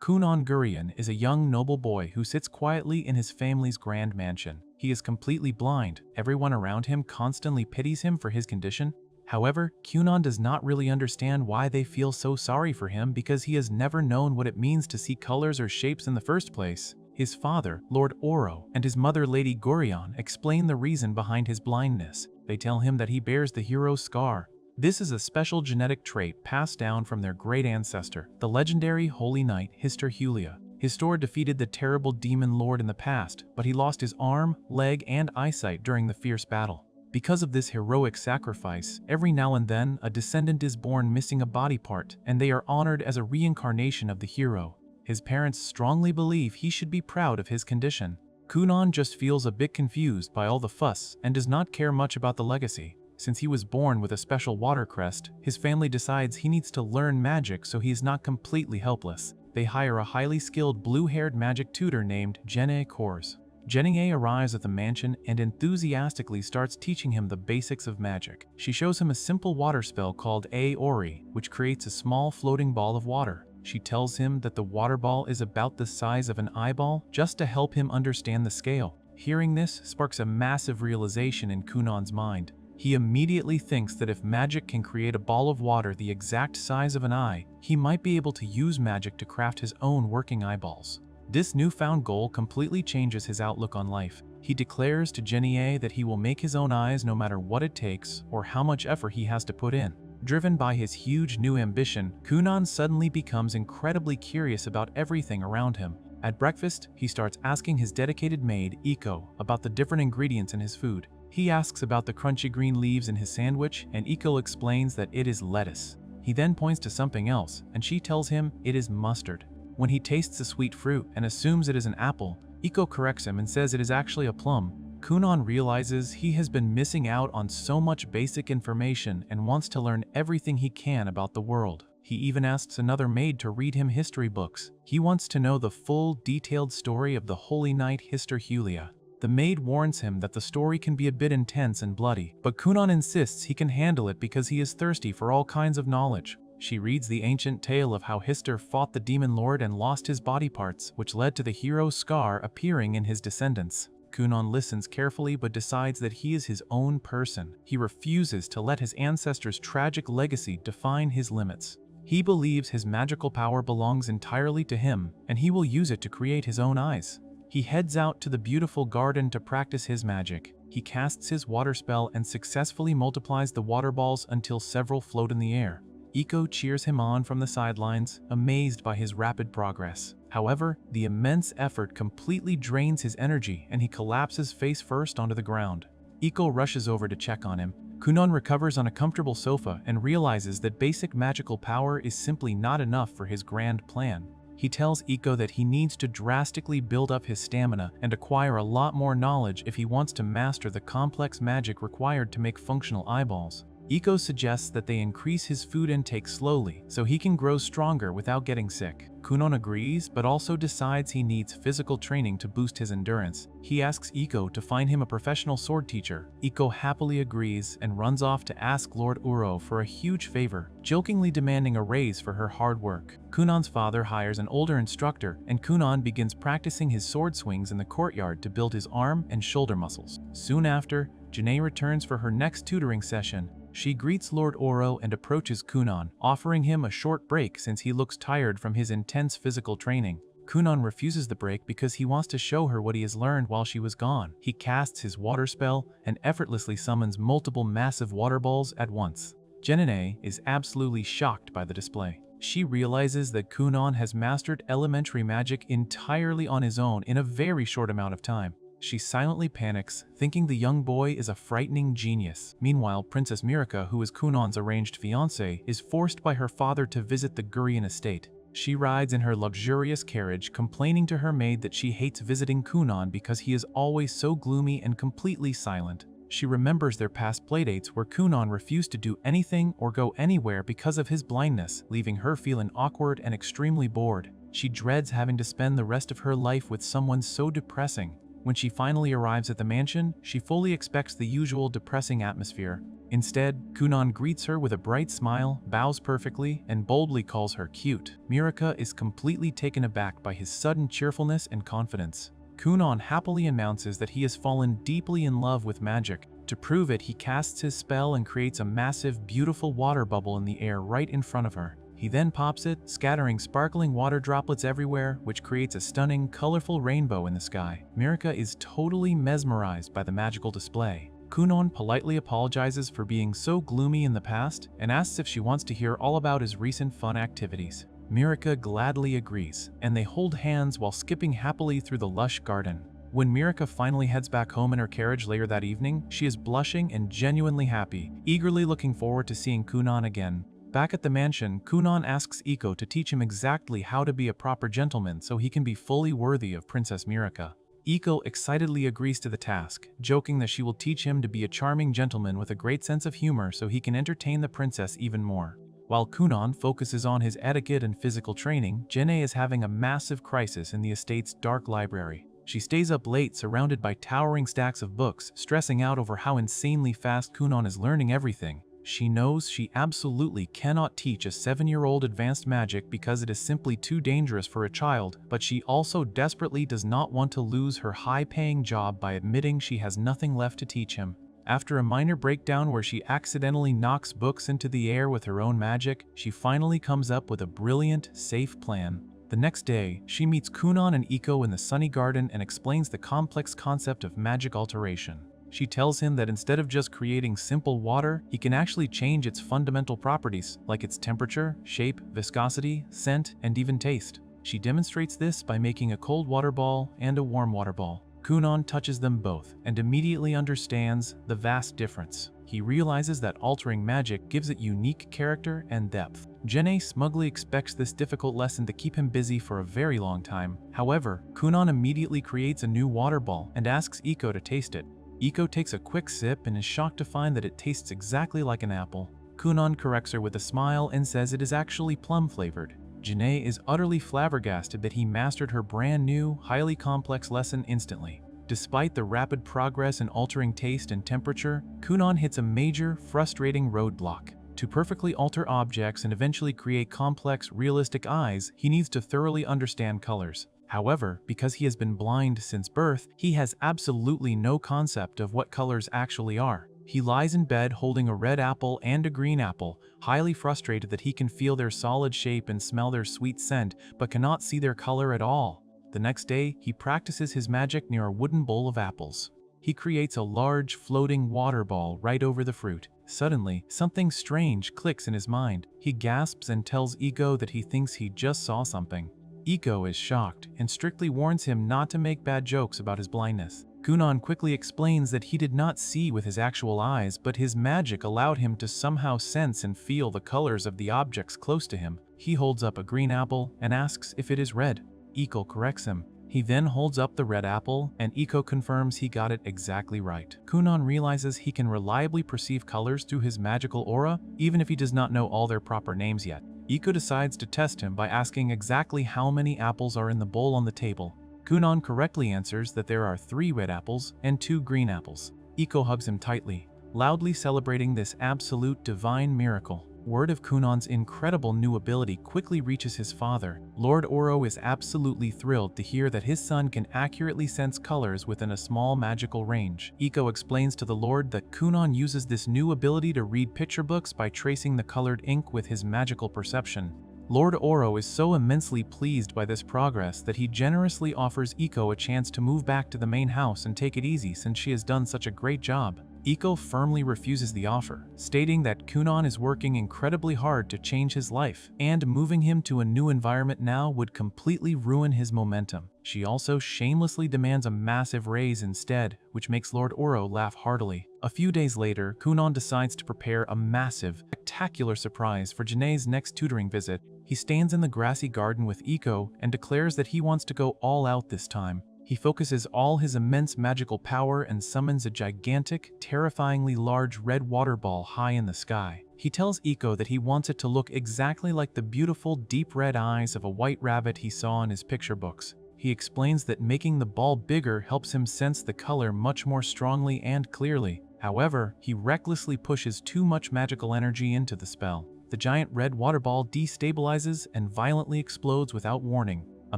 Kunan Gurion is a young noble boy who sits quietly in his family's grand mansion. He is completely blind. Everyone around him constantly pities him for his condition. However, Kunan does not really understand why they feel so sorry for him because he has never known what it means to see colors or shapes in the first place. His father, Lord Oro, and his mother, Lady Gurion, explain the reason behind his blindness. They tell him that he bears the hero's scar. This is a special genetic trait passed down from their great ancestor, the legendary holy knight Hyster-Hulia. Histor defeated the terrible demon lord in the past, but he lost his arm, leg, and eyesight during the fierce battle. Because of this heroic sacrifice, every now and then a descendant is born missing a body part, and they are honored as a reincarnation of the hero. His parents strongly believe he should be proud of his condition. Kunan just feels a bit confused by all the fuss and does not care much about the legacy. Since he was born with a special water crest, his family decides he needs to learn magic so he is not completely helpless. They hire a highly skilled blue-haired magic tutor named Jenny Kors. Jenny arrives at the mansion and enthusiastically starts teaching him the basics of magic. She shows him a simple water spell called Aori, which creates a small floating ball of water. She tells him that the water ball is about the size of an eyeball just to help him understand the scale. Hearing this sparks a massive realization in Kunan's mind. He immediately thinks that if magic can create a ball of water the exact size of an eye, he might be able to use magic to craft his own working eyeballs. This newfound goal completely changes his outlook on life. He declares to Jenny that he will make his own eyes no matter what it takes or how much effort he has to put in. Driven by his huge new ambition, Kunan suddenly becomes incredibly curious about everything around him. At breakfast, he starts asking his dedicated maid, Iko, about the different ingredients in his food. He asks about the crunchy green leaves in his sandwich, and Iko explains that it is lettuce. He then points to something else, and she tells him it is mustard. When he tastes a sweet fruit and assumes it is an apple, Iko corrects him and says it is actually a plum. Kunan realizes he has been missing out on so much basic information and wants to learn everything he can about the world. He even asks another maid to read him history books. He wants to know the full, detailed story of the holy knight Hyster-Hulia. The maid warns him that the story can be a bit intense and bloody, but Kunan insists he can handle it because he is thirsty for all kinds of knowledge. She reads the ancient tale of how Hyster fought the demon lord and lost his body parts, which led to the hero's scar appearing in his descendants. Kunan listens carefully but decides that he is his own person. He refuses to let his ancestors' tragic legacy define his limits. He believes his magical power belongs entirely to him, and he will use it to create his own eyes. He heads out to the beautiful garden to practice his magic. He casts his water spell and successfully multiplies the water balls until several float in the air. Iko cheers him on from the sidelines, amazed by his rapid progress. However, the immense effort completely drains his energy and he collapses face first onto the ground. Iko rushes over to check on him. Kunan recovers on a comfortable sofa and realizes that basic magical power is simply not enough for his grand plan. He tells Iko that he needs to drastically build up his stamina and acquire a lot more knowledge if he wants to master the complex magic required to make functional eyeballs. Iko suggests that they increase his food intake slowly so he can grow stronger without getting sick. Kunan agrees, but also decides he needs physical training to boost his endurance. He asks Iko to find him a professional sword teacher. Iko happily agrees and runs off to ask Lord Uro for a huge favor, jokingly demanding a raise for her hard work. Kunan's father hires an older instructor, and Kunan begins practicing his sword swings in the courtyard to build his arm and shoulder muscles. Soon after, Janae returns for her next tutoring session. She greets Lord Oro and approaches Kunan, offering him a short break since he looks tired from his intense physical training. Kunan refuses the break because he wants to show her what he has learned while she was gone. He casts his water spell and effortlessly summons multiple massive water balls at once. Jenine is absolutely shocked by the display. She realizes that Kunan has mastered elementary magic entirely on his own in a very short amount of time. She silently panics, thinking the young boy is a frightening genius. Meanwhile, Princess Mirika, who is Kunan's arranged fiancée, is forced by her father to visit the Gurion estate. She rides in her luxurious carriage, complaining to her maid that she hates visiting Kunan because he is always so gloomy and completely silent. She remembers their past playdates where Kunan refused to do anything or go anywhere because of his blindness, leaving her feeling awkward and extremely bored. She dreads having to spend the rest of her life with someone so depressing. When she finally arrives at the mansion, she fully expects the usual depressing atmosphere. Instead, Kunan greets her with a bright smile, bows perfectly, and boldly calls her cute. Mirika is completely taken aback by his sudden cheerfulness and confidence. Kunan happily announces that he has fallen deeply in love with magic. To prove it, he casts his spell and creates a massive, beautiful water bubble in the air right in front of her. He then pops it, scattering sparkling water droplets everywhere, which creates a stunning, colorful rainbow in the sky. Mirika is totally mesmerized by the magical display. Kunan politely apologizes for being so gloomy in the past and asks if she wants to hear all about his recent fun activities. Mirika gladly agrees, and they hold hands while skipping happily through the lush garden. When Mirika finally heads back home in her carriage later that evening, she is blushing and genuinely happy, eagerly looking forward to seeing Kunan again. Back at the mansion, Kunan asks Iko to teach him exactly how to be a proper gentleman so he can be fully worthy of Princess Mirika. Iko excitedly agrees to the task, joking that she will teach him to be a charming gentleman with a great sense of humor so he can entertain the princess even more. While Kunan focuses on his etiquette and physical training, Jene is having a massive crisis in the estate's dark library. She stays up late surrounded by towering stacks of books, stressing out over how insanely fast Kunan is learning everything. She knows she absolutely cannot teach a 7-year-old advanced magic because it is simply too dangerous for a child, but she also desperately does not want to lose her high-paying job by admitting she has nothing left to teach him. After a minor breakdown where she accidentally knocks books into the air with her own magic, she finally comes up with a brilliant, safe plan. The next day, she meets Kunan and Iko in the sunny garden and explains the complex concept of magic alteration. She tells him that instead of just creating simple water, he can actually change its fundamental properties, like its temperature, shape, viscosity, scent, and even taste. She demonstrates this by making a cold water ball and a warm water ball. Kunan touches them both and immediately understands the vast difference. He realizes that altering magic gives it unique character and depth. Jene smugly expects this difficult lesson to keep him busy for a very long time. However, Kunan immediately creates a new water ball and asks Iko to taste it. Iko takes a quick sip and is shocked to find that it tastes exactly like an apple. Kunan corrects her with a smile and says it is actually plum-flavored. Jene is utterly flabbergasted that he mastered her brand new, highly complex lesson instantly. Despite the rapid progress in altering taste and temperature, Kunan hits a major, frustrating roadblock. To perfectly alter objects and eventually create complex, realistic eyes, he needs to thoroughly understand colors. However, because he has been blind since birth, he has absolutely no concept of what colors actually are. He lies in bed holding a red apple and a green apple, highly frustrated that he can feel their solid shape and smell their sweet scent, but cannot see their color at all. The next day, he practices his magic near a wooden bowl of apples. He creates a large, floating water ball right over the fruit. Suddenly, something strange clicks in his mind. He gasps and tells Iko that he thinks he just saw something. Iko is shocked and strictly warns him not to make bad jokes about his blindness. Kunan quickly explains that he did not see with his actual eyes, but his magic allowed him to somehow sense and feel the colors of the objects close to him. He holds up a green apple and asks if it is red. Iko corrects him. He then holds up the red apple, and Iko confirms he got it exactly right. Kunan realizes he can reliably perceive colors through his magical aura, even if he does not know all their proper names yet. Iko decides to test him by asking exactly how many apples are in the bowl on the table. Kunan correctly answers that there are 3 red apples and 2 green apples. Iko hugs him tightly, loudly celebrating this absolute divine miracle. Word of Kunan's incredible new ability quickly reaches his father. Lord Oro is absolutely thrilled to hear that his son can accurately sense colors within a small magical range. Iko explains to the Lord that Kunan uses this new ability to read picture books by tracing the colored ink with his magical perception. Lord Oro is so immensely pleased by this progress that he generously offers Iko a chance to move back to the main house and take it easy since she has done such a great job. Iko firmly refuses the offer, stating that Kunan is working incredibly hard to change his life, and moving him to a new environment now would completely ruin his momentum. She also shamelessly demands a massive raise instead, which makes Lord Oro laugh heartily. A few days later, Kunan decides to prepare a massive, spectacular surprise for Jane's next tutoring visit. He stands in the grassy garden with Iko and declares that he wants to go all out this time. He focuses all his immense magical power and summons a gigantic, terrifyingly large red water ball high in the sky. He tells Iko that he wants it to look exactly like the beautiful deep red eyes of a white rabbit he saw in his picture books. He explains that making the ball bigger helps him sense the color much more strongly and clearly. However, he recklessly pushes too much magical energy into the spell. The giant red water ball destabilizes and violently explodes without warning. A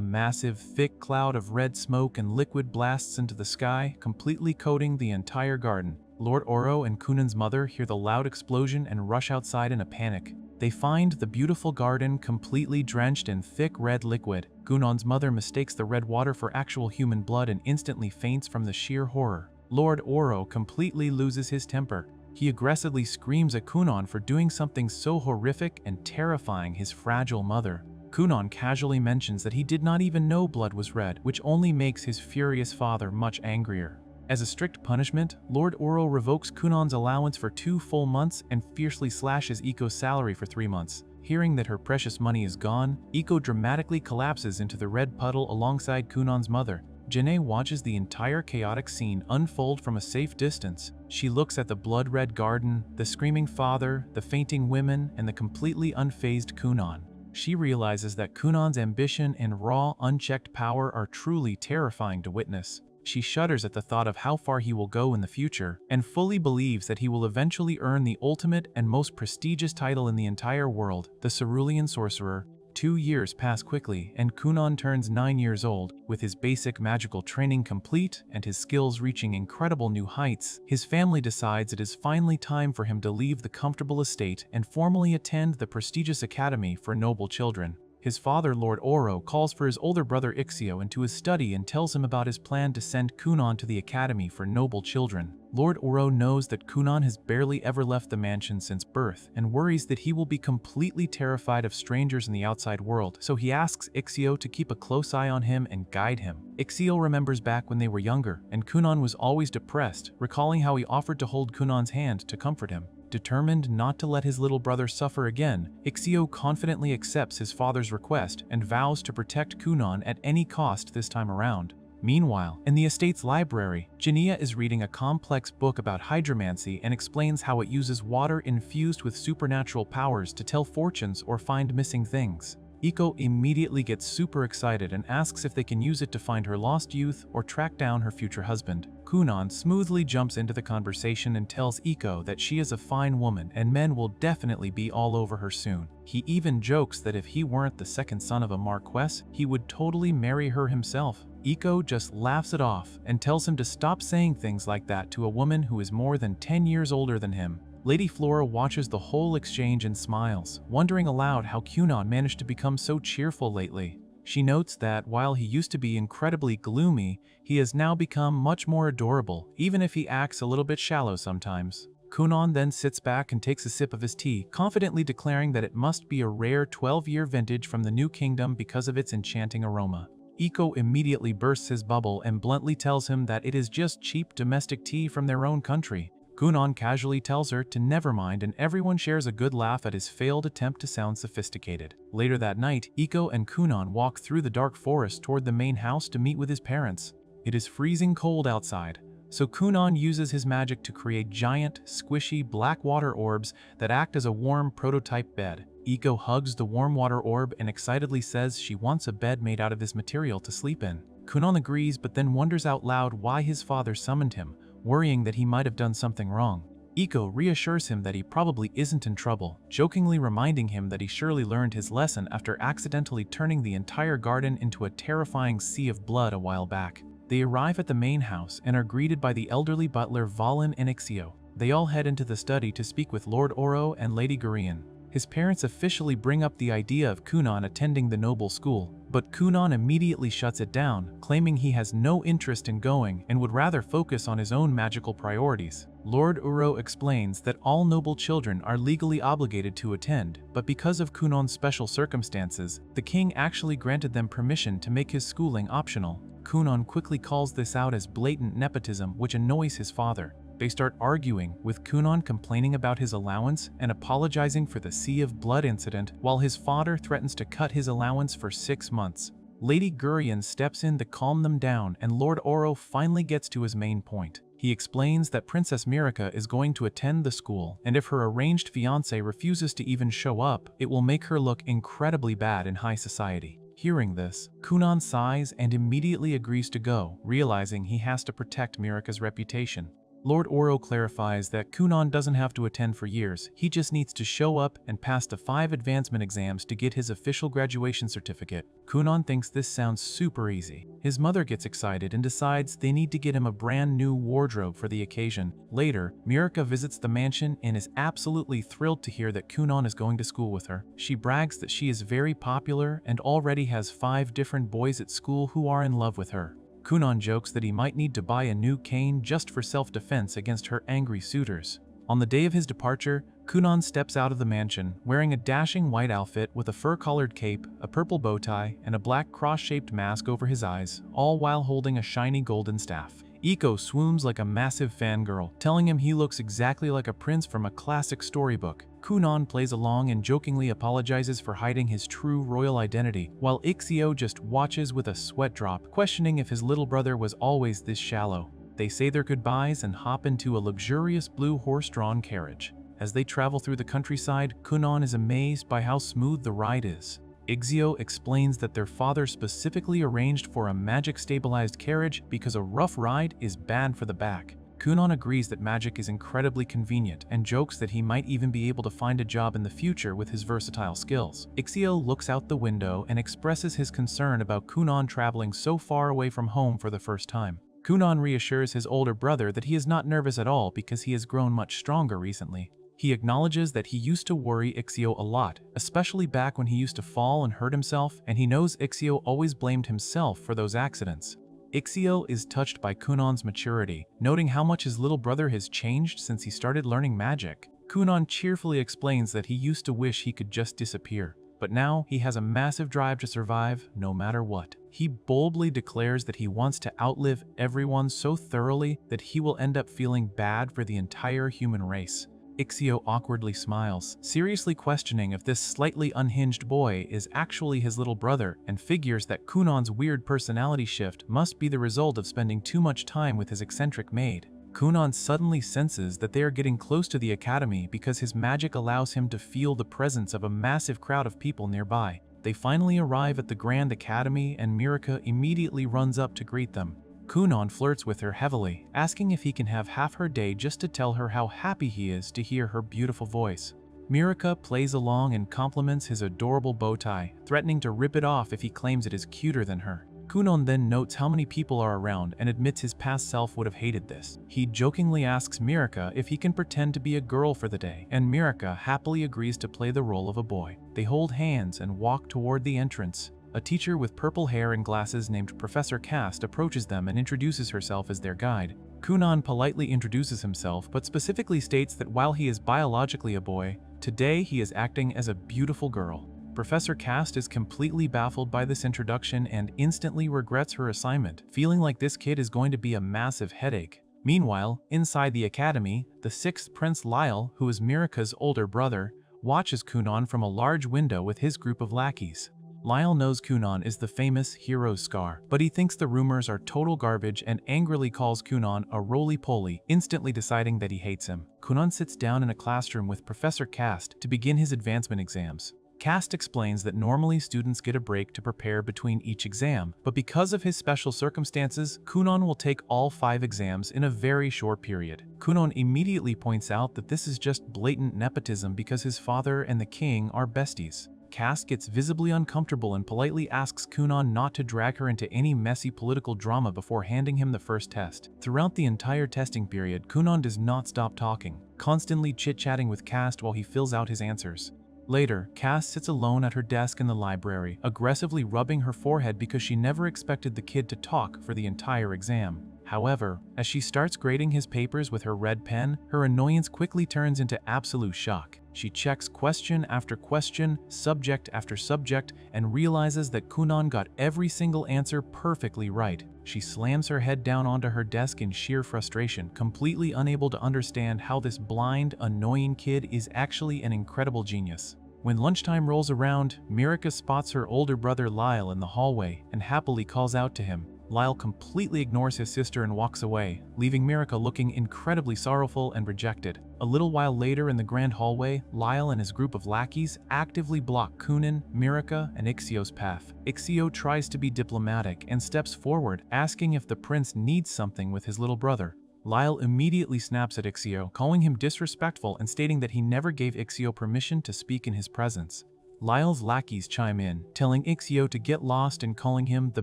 massive, thick cloud of red smoke and liquid blasts into the sky, completely coating the entire garden. Lord Oro and Kunan's mother hear the loud explosion and rush outside in a panic. They find the beautiful garden completely drenched in thick red liquid. Kunan's mother mistakes the red water for actual human blood and instantly faints from the sheer horror. Lord Oro completely loses his temper. He aggressively screams at Kunan for doing something so horrific and terrifying his fragile mother. Kunan casually mentions that he did not even know blood was red, which only makes his furious father much angrier. As a strict punishment, Lord Oro revokes Kunan's allowance for 2 full months and fiercely slashes Iko's salary for 3 months. Hearing that her precious money is gone, Iko dramatically collapses into the red puddle alongside Kunan's mother. Janae watches the entire chaotic scene unfold from a safe distance. She looks at the blood-red garden, the screaming father, the fainting women, and the completely unfazed Kunan. She realizes that Kunan's ambition and raw, unchecked power are truly terrifying to witness. She shudders at the thought of how far he will go in the future, and fully believes that he will eventually earn the ultimate and most prestigious title in the entire world, the Cerulean Sorcerer. 2 years pass quickly, and Kunan turns 9 years old. With his basic magical training complete and his skills reaching incredible new heights, his family decides it is finally time for him to leave the comfortable estate and formally attend the prestigious Academy for Noble Children. His father, Lord Oro, calls for his older brother Ixio into his study and tells him about his plan to send Kunan to the Academy for Noble Children. Lord Oro knows that Kunan has barely ever left the mansion since birth and worries that he will be completely terrified of strangers in the outside world, so he asks Ixio to keep a close eye on him and guide him. Ixio remembers back when they were younger, and Kunan was always depressed, recalling how he offered to hold Kunan's hand to comfort him. Determined not to let his little brother suffer again, Ixio confidently accepts his father's request and vows to protect Kunan at any cost this time around. Meanwhile, in the estate's library, Jania is reading a complex book about hydromancy and explains how it uses water infused with supernatural powers to tell fortunes or find missing things. Iko immediately gets super excited and asks if they can use it to find her lost youth or track down her future husband. Kunan smoothly jumps into the conversation and tells Iko that she is a fine woman and men will definitely be all over her soon. He even jokes that if he weren't the second son of a Marquess, he would totally marry her himself. Iko just laughs it off and tells him to stop saying things like that to a woman who is more than 10 years older than him. Lady Flora watches the whole exchange and smiles, wondering aloud how Kunan managed to become so cheerful lately. She notes that while he used to be incredibly gloomy, he has now become much more adorable, even if he acts a little bit shallow sometimes. Kunan then sits back and takes a sip of his tea, confidently declaring that it must be a rare 12-year vintage from the New Kingdom because of its enchanting aroma. Iko immediately bursts his bubble and bluntly tells him that it is just cheap domestic tea from their own country. Kunan casually tells her to never mind, and everyone shares a good laugh at his failed attempt to sound sophisticated. Later that night, Iko and Kunan walk through the dark forest toward the main house to meet with his parents. It is freezing cold outside, so Kunan uses his magic to create giant, squishy black water orbs that act as a warm prototype bed. Iko hugs the warm water orb and excitedly says she wants a bed made out of this material to sleep in. Kunan agrees, but then wonders out loud why his father summoned him, worrying that he might have done something wrong. Iko reassures him that he probably isn't in trouble, jokingly reminding him that he surely learned his lesson after accidentally turning the entire garden into a terrifying sea of blood a while back. They arrive at the main house and are greeted by the elderly butler Valin and Ixio. They all head into the study to speak with Lord Oro and Lady Gurian. His parents officially bring up the idea of Kunan attending the noble school, but Kunan immediately shuts it down, claiming he has no interest in going and would rather focus on his own magical priorities. Lord Uro explains that all noble children are legally obligated to attend, but because of Kunan's special circumstances, the king actually granted them permission to make his schooling optional. Kunan quickly calls this out as blatant nepotism, which annoys his father. They start arguing, with Kunan complaining about his allowance and apologizing for the Sea of Blood incident, while his father threatens to cut his allowance for 6 months. Lady Gurian steps in to calm them down, and Lord Oro finally gets to his main point. He explains that Princess Mirica is going to attend the school, and if her arranged fiancé refuses to even show up, it will make her look incredibly bad in high society. Hearing this, Kunan sighs and immediately agrees to go, realizing he has to protect Mirica's reputation. Lord Oro clarifies that Kunan doesn't have to attend for years, he just needs to show up and pass the 5 advancement exams to get his official graduation certificate. Kunan thinks this sounds super easy. His mother gets excited and decides they need to get him a brand new wardrobe for the occasion. Later, Mirka visits the mansion and is absolutely thrilled to hear that Kunan is going to school with her. She brags that she is very popular and already has 5 different boys at school who are in love with her. Kunan jokes that he might need to buy a new cane just for self-defense against her angry suitors. On the day of his departure, Kunan steps out of the mansion, wearing a dashing white outfit with a fur-collared cape, a purple bow tie, and a black cross-shaped mask over his eyes, all while holding a shiny golden staff. Iko swoons like a massive fangirl, telling him he looks exactly like a prince from a classic storybook. Kunan plays along and jokingly apologizes for hiding his true royal identity, while Ixio just watches with a sweat drop, questioning if his little brother was always this shallow. They say their goodbyes and hop into a luxurious blue horse-drawn carriage. As they travel through the countryside, Kunan is amazed by how smooth the ride is. Ixio explains that their father specifically arranged for a magic-stabilized carriage because a rough ride is bad for the back. Kunan agrees that magic is incredibly convenient and jokes that he might even be able to find a job in the future with his versatile skills. Ixio looks out the window and expresses his concern about Kunan traveling so far away from home for the first time. Kunan reassures his older brother that he is not nervous at all because he has grown much stronger recently. He acknowledges that he used to worry Ixio a lot, especially back when he used to fall and hurt himself, and he knows Ixio always blamed himself for those accidents. Ixio is touched by Kunan's maturity, noting how much his little brother has changed since he started learning magic. Kunan cheerfully explains that he used to wish he could just disappear, but now he has a massive drive to survive no matter what. He boldly declares that he wants to outlive everyone so thoroughly that he will end up feeling bad for the entire human race. Ixio awkwardly smiles, seriously questioning if this slightly unhinged boy is actually his little brother, and figures that Kunan's weird personality shift must be the result of spending too much time with his eccentric maid. Kunan suddenly senses that they are getting close to the academy because his magic allows him to feel the presence of a massive crowd of people nearby. They finally arrive at the Grand Academy and Mirka immediately runs up to greet them. Kunan flirts with her heavily, asking if he can have half her day just to tell her how happy he is to hear her beautiful voice. Mirka plays along and compliments his adorable bow tie, threatening to rip it off if he claims it is cuter than her. Kunan then notes how many people are around and admits his past self would have hated this. He jokingly asks Mirka if he can pretend to be a girl for the day, and Mirka happily agrees to play the role of a boy. They hold hands and walk toward the entrance. A teacher with purple hair and glasses named Professor Cast approaches them and introduces herself as their guide. Kunan politely introduces himself, but specifically states that while he is biologically a boy, today he is acting as a beautiful girl. Professor Cast is completely baffled by this introduction and instantly regrets her assignment, feeling like this kid is going to be a massive headache. Meanwhile, inside the academy, the 6th Prince Lyle, who is Mirka's older brother, watches Kunan from a large window with his group of lackeys. Lyle knows Kunan is the famous hero's scar, but he thinks the rumors are total garbage and angrily calls Kunan a roly-poly, instantly deciding that he hates him. Kunan sits down in a classroom with Professor Cast to begin his advancement exams. Cast explains that normally students get a break to prepare between each exam, but because of his special circumstances, Kunan will take all 5 exams in a very short period. Kunan immediately points out that this is just blatant nepotism because his father and the king are besties. Cast gets visibly uncomfortable and politely asks Kunan not to drag her into any messy political drama before handing him the first test. Throughout the entire testing period, Kunan does not stop talking, constantly chit-chatting with Cast while he fills out his answers. Later, Cast sits alone at her desk in the library, aggressively rubbing her forehead because she never expected the kid to talk for the entire exam. However, as she starts grading his papers with her red pen, her annoyance quickly turns into absolute shock. She checks question after question, subject after subject, and realizes that Kunan got every single answer perfectly right. She slams her head down onto her desk in sheer frustration, completely unable to understand how this blind, annoying kid is actually an incredible genius. When lunchtime rolls around, Mirka spots her older brother Lyle in the hallway and happily calls out to him. Lyle completely ignores his sister and walks away, leaving Mirka looking incredibly sorrowful and rejected. A little while later in the grand hallway, Lyle and his group of lackeys actively block Kunan, Mirka, and Ixio's path. Ixio tries to be diplomatic and steps forward, asking if the prince needs something with his little brother. Lyle immediately snaps at Ixio, calling him disrespectful and stating that he never gave Ixio permission to speak in his presence. Lyle's lackeys chime in, telling Ixio to get lost and calling him the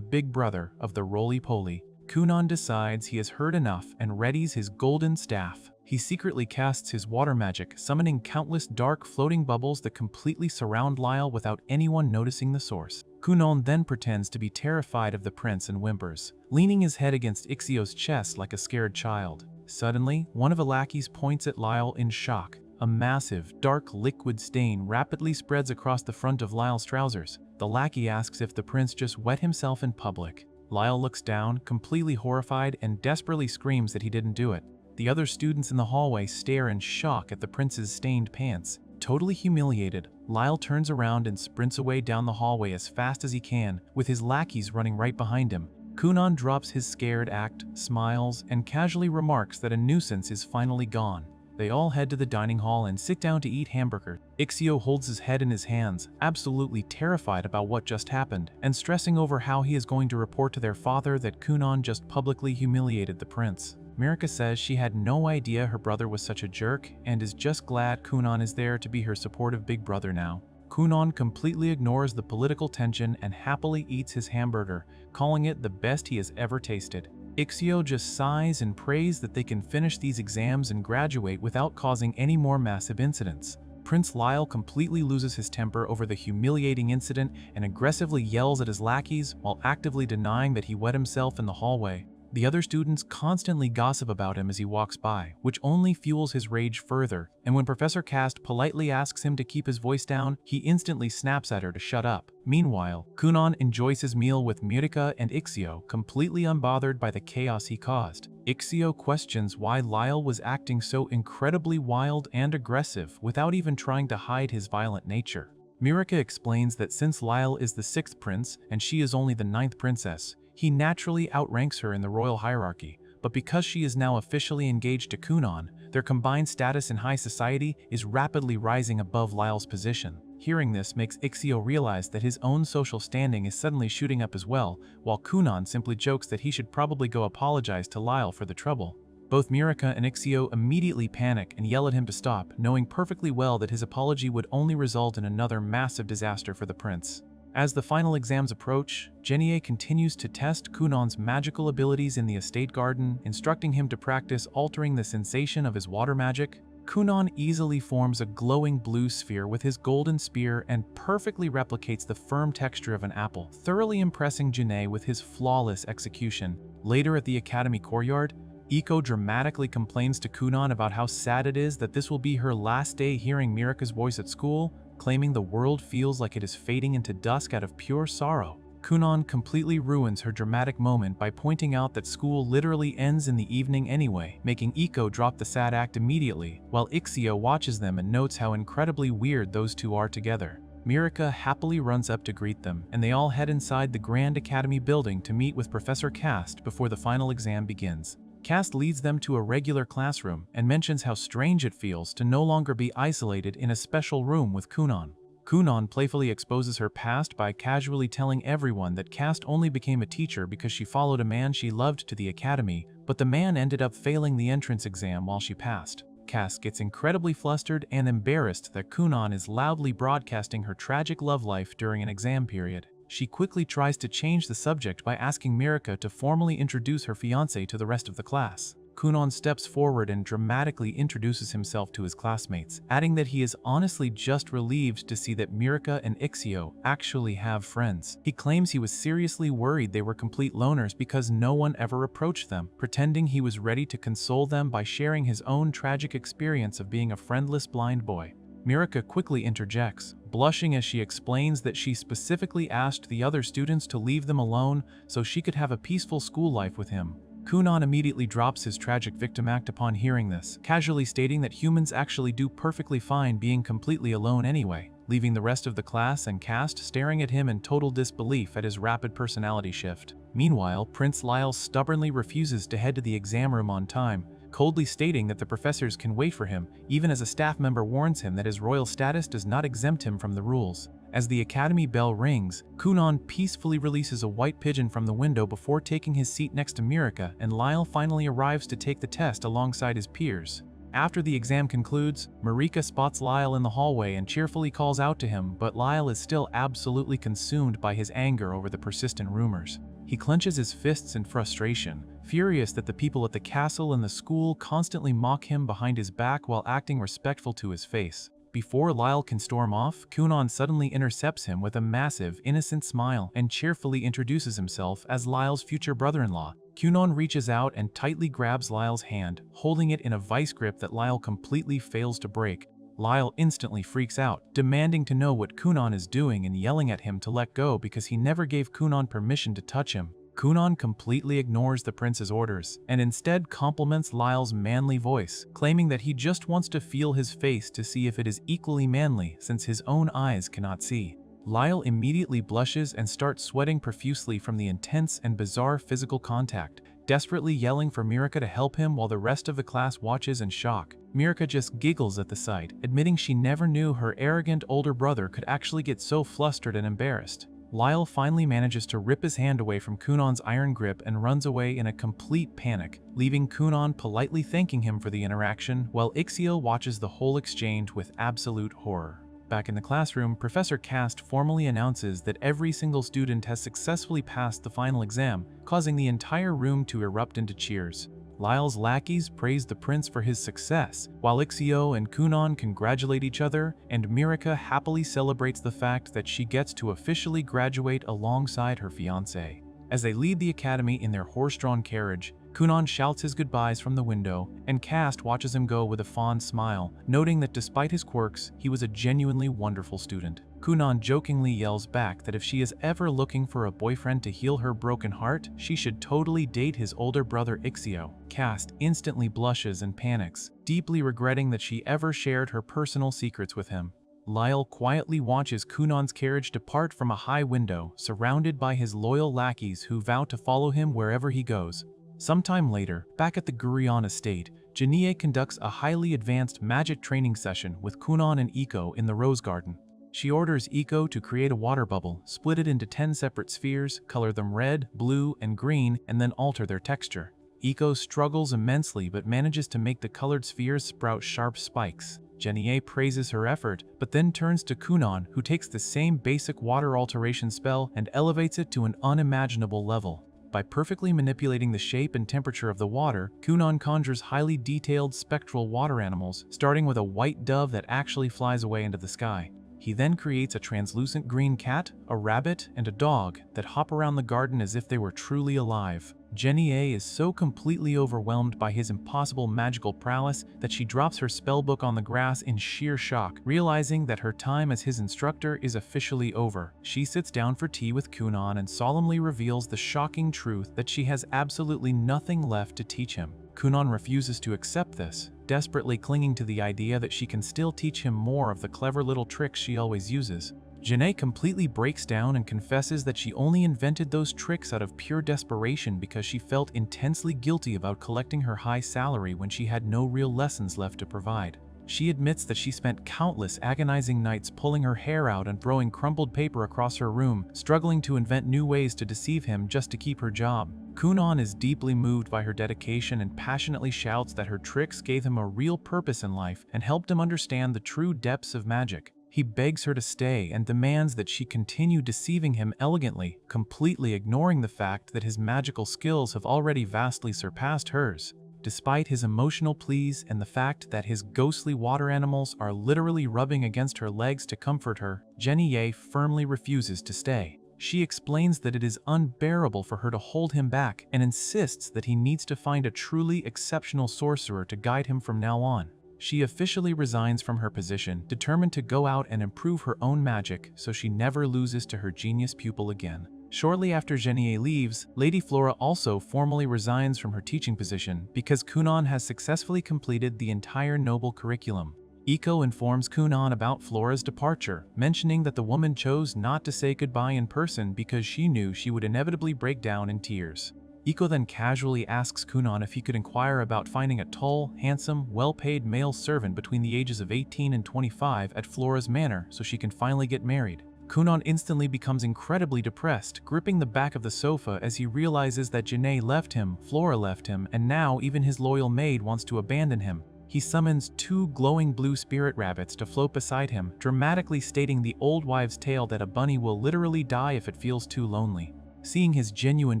big brother of the roly-poly. Kunon decides he has heard enough and readies his golden staff. He secretly casts his water magic, summoning countless dark floating bubbles that completely surround Lyle without anyone noticing the source. Kunon then pretends to be terrified of the prince and whimpers, leaning his head against Ixio's chest like a scared child. Suddenly, one of the lackeys points at Lyle in shock. A massive, dark liquid stain rapidly spreads across the front of Lyle's trousers. The lackey asks if the prince just wet himself in public. Lyle looks down, completely horrified, and desperately screams that he didn't do it. The other students in the hallway stare in shock at the prince's stained pants. Totally humiliated, Lyle turns around and sprints away down the hallway as fast as he can, with his lackeys running right behind him. Kunon drops his scared act, smiles, and casually remarks that a nuisance is finally gone. They all head to the dining hall and sit down to eat hamburger. Ixio holds his head in his hands, absolutely terrified about what just happened, and stressing over how he is going to report to their father that Kunon just publicly humiliated the prince. Mirka says she had no idea her brother was such a jerk and is just glad Kunon is there to be her supportive big brother now. Kunon completely ignores the political tension and happily eats his hamburger, calling it the best he has ever tasted. Ixio just sighs and prays that they can finish these exams and graduate without causing any more massive incidents. Prince Lyle completely loses his temper over the humiliating incident and aggressively yells at his lackeys while actively denying that he wet himself in the hallway. The other students constantly gossip about him as he walks by, which only fuels his rage further, and when Professor Cast politely asks him to keep his voice down, he instantly snaps at her to shut up. Meanwhile, Kunon enjoys his meal with Mirka and Ixio, completely unbothered by the chaos he caused. Ixio questions why Lyle was acting so incredibly wild and aggressive without even trying to hide his violent nature. Mirka explains that since Lyle is the 6th prince and she is only the 9th princess, he naturally outranks her in the royal hierarchy, but because she is now officially engaged to Kunon, their combined status in high society is rapidly rising above Lyle's position. Hearing this makes Ixio realize that his own social standing is suddenly shooting up as well, while Kunon simply jokes that he should probably go apologize to Lyle for the trouble. Both Mirka and Ixio immediately panic and yell at him to stop, knowing perfectly well that his apology would only result in another massive disaster for the prince. As the final exams approach, Genie continues to test Kunon's magical abilities in the estate garden, instructing him to practice altering the sensation of his water magic. Kunon easily forms a glowing blue sphere with his golden spear and perfectly replicates the firm texture of an apple, thoroughly impressing Genie with his flawless execution. Later at the academy courtyard, Iko dramatically complains to Kunon about how sad it is that this will be her last day hearing Mirka's voice at school, claiming the world feels like it is fading into dusk out of pure sorrow. Kunon completely ruins her dramatic moment by pointing out that school literally ends in the evening anyway, making Iko drop the sad act immediately, while Ixio watches them and notes how incredibly weird those two are together. Mirka happily runs up to greet them, and they all head inside the Grand Academy building to meet with Professor Cast before the final exam begins. Cast leads them to a regular classroom and mentions how strange it feels to no longer be isolated in a special room with Kunon. Kunon playfully exposes her past by casually telling everyone that Cast only became a teacher because she followed a man she loved to the academy, but the man ended up failing the entrance exam while she passed. Cast gets incredibly flustered and embarrassed that Kunon is loudly broadcasting her tragic love life during an exam period. She quickly tries to change the subject by asking Mirka to formally introduce her fiancé to the rest of the class. Kunon steps forward and dramatically introduces himself to his classmates, adding that he is honestly just relieved to see that Mirka and Ixio actually have friends. He claims he was seriously worried they were complete loners because no one ever approached them, pretending he was ready to console them by sharing his own tragic experience of being a friendless blind boy. Mirka quickly interjects, blushing as she explains that she specifically asked the other students to leave them alone so she could have a peaceful school life with him. Kunon immediately drops his tragic victim act upon hearing this, casually stating that humans actually do perfectly fine being completely alone anyway, leaving the rest of the class and cast staring at him in total disbelief at his rapid personality shift. Meanwhile, Prince Lyle stubbornly refuses to head to the exam room on time, coldly stating that the professors can wait for him, even as a staff member warns him that his royal status does not exempt him from the rules. As the academy bell rings, Kunan peacefully releases a white pigeon from the window before taking his seat next to Mirika, and Lyle finally arrives to take the test alongside his peers. After the exam concludes, Marika spots Lyle in the hallway and cheerfully calls out to him, but Lyle is still absolutely consumed by his anger over the persistent rumors. He clenches his fists in frustration, furious that the people at the castle and the school constantly mock him behind his back while acting respectful to his face. Before Lyle can storm off, Kunan suddenly intercepts him with a massive, innocent smile and cheerfully introduces himself as Lyle's future brother-in-law. Kunan reaches out and tightly grabs Lyle's hand, holding it in a vice grip that Lyle completely fails to break. Lyle instantly freaks out, demanding to know what Kunan is doing and yelling at him to let go because he never gave Kunan permission to touch him. Kunan completely ignores the prince's orders, and instead compliments Lyle's manly voice, claiming that he just wants to feel his face to see if it is equally manly since his own eyes cannot see. Lyle immediately blushes and starts sweating profusely from the intense and bizarre physical contact, desperately yelling for Mirika to help him while the rest of the class watches in shock. Mirika just giggles at the sight, admitting she never knew her arrogant older brother could actually get so flustered and embarrassed. Lyle finally manages to rip his hand away from Kunan's iron grip and runs away in a complete panic, leaving Kunan politely thanking him for the interaction, while Ixio watches the whole exchange with absolute horror. Back in the classroom, Professor Cast formally announces that every single student has successfully passed the final exam, causing the entire room to erupt into cheers. Lyle's lackeys praise the prince for his success, while Ixio and Kunan congratulate each other, and Mirika happily celebrates the fact that she gets to officially graduate alongside her fiancé. As they leave the academy in their horse-drawn carriage, Kunan shouts his goodbyes from the window, and Cast watches him go with a fond smile, noting that despite his quirks, he was a genuinely wonderful student. Kunan jokingly yells back that if she is ever looking for a boyfriend to heal her broken heart, she should totally date his older brother Ixio. Cast instantly blushes and panics, deeply regretting that she ever shared her personal secrets with him. Lyle quietly watches Kunan's carriage depart from a high window, surrounded by his loyal lackeys who vow to follow him wherever he goes. Sometime later, back at the Gurion estate, Janie conducts a highly advanced magic training session with Kunan and Iko in the Rose Garden. She orders Iko to create a water bubble, split it into 10 separate spheres, color them red, blue, and green, and then alter their texture. Iko struggles immensely but manages to make the colored spheres sprout sharp spikes. Janie praises her effort, but then turns to Kunan, who takes the same basic water alteration spell and elevates it to an unimaginable level. By perfectly manipulating the shape and temperature of the water, Kunan conjures highly detailed spectral water animals, starting with a white dove that actually flies away into the sky. He then creates a translucent green cat, a rabbit, and a dog that hop around the garden as if they were truly alive. Janie is so completely overwhelmed by his impossible magical prowess that she drops her spellbook on the grass in sheer shock, realizing that her time as his instructor is officially over. She sits down for tea with Kunan and solemnly reveals the shocking truth that she has absolutely nothing left to teach him. Kunan refuses to accept this, desperately clinging to the idea that she can still teach him more of the clever little tricks she always uses. Janae completely breaks down and confesses that she only invented those tricks out of pure desperation because she felt intensely guilty about collecting her high salary when she had no real lessons left to provide. She admits that she spent countless agonizing nights pulling her hair out and throwing crumpled paper across her room, struggling to invent new ways to deceive him just to keep her job. Kunan is deeply moved by her dedication and passionately shouts that her tricks gave him a real purpose in life and helped him understand the true depths of magic. He begs her to stay and demands that she continue deceiving him elegantly, completely ignoring the fact that his magical skills have already vastly surpassed hers. Despite his emotional pleas and the fact that his ghostly water animals are literally rubbing against her legs to comfort her, Janie firmly refuses to stay. She explains that it is unbearable for her to hold him back and insists that he needs to find a truly exceptional sorcerer to guide him from now on. She officially resigns from her position, determined to go out and improve her own magic so she never loses to her genius pupil again. Shortly after Janie leaves, Lady Flora also formally resigns from her teaching position because Kunan has successfully completed the entire noble curriculum. Iko informs Kunan about Flora's departure, mentioning that the woman chose not to say goodbye in person because she knew she would inevitably break down in tears. Iko then casually asks Kunan if he could inquire about finding a tall, handsome, well-paid male servant between the ages of 18 and 25 at Flora's manor so she can finally get married. Kunan instantly becomes incredibly depressed, gripping the back of the sofa as he realizes that Janae left him, Flora left him, and now even his loyal maid wants to abandon him. He summons 2 glowing blue spirit rabbits to float beside him, dramatically stating the old wives' tale that a bunny will literally die if it feels too lonely. Seeing his genuine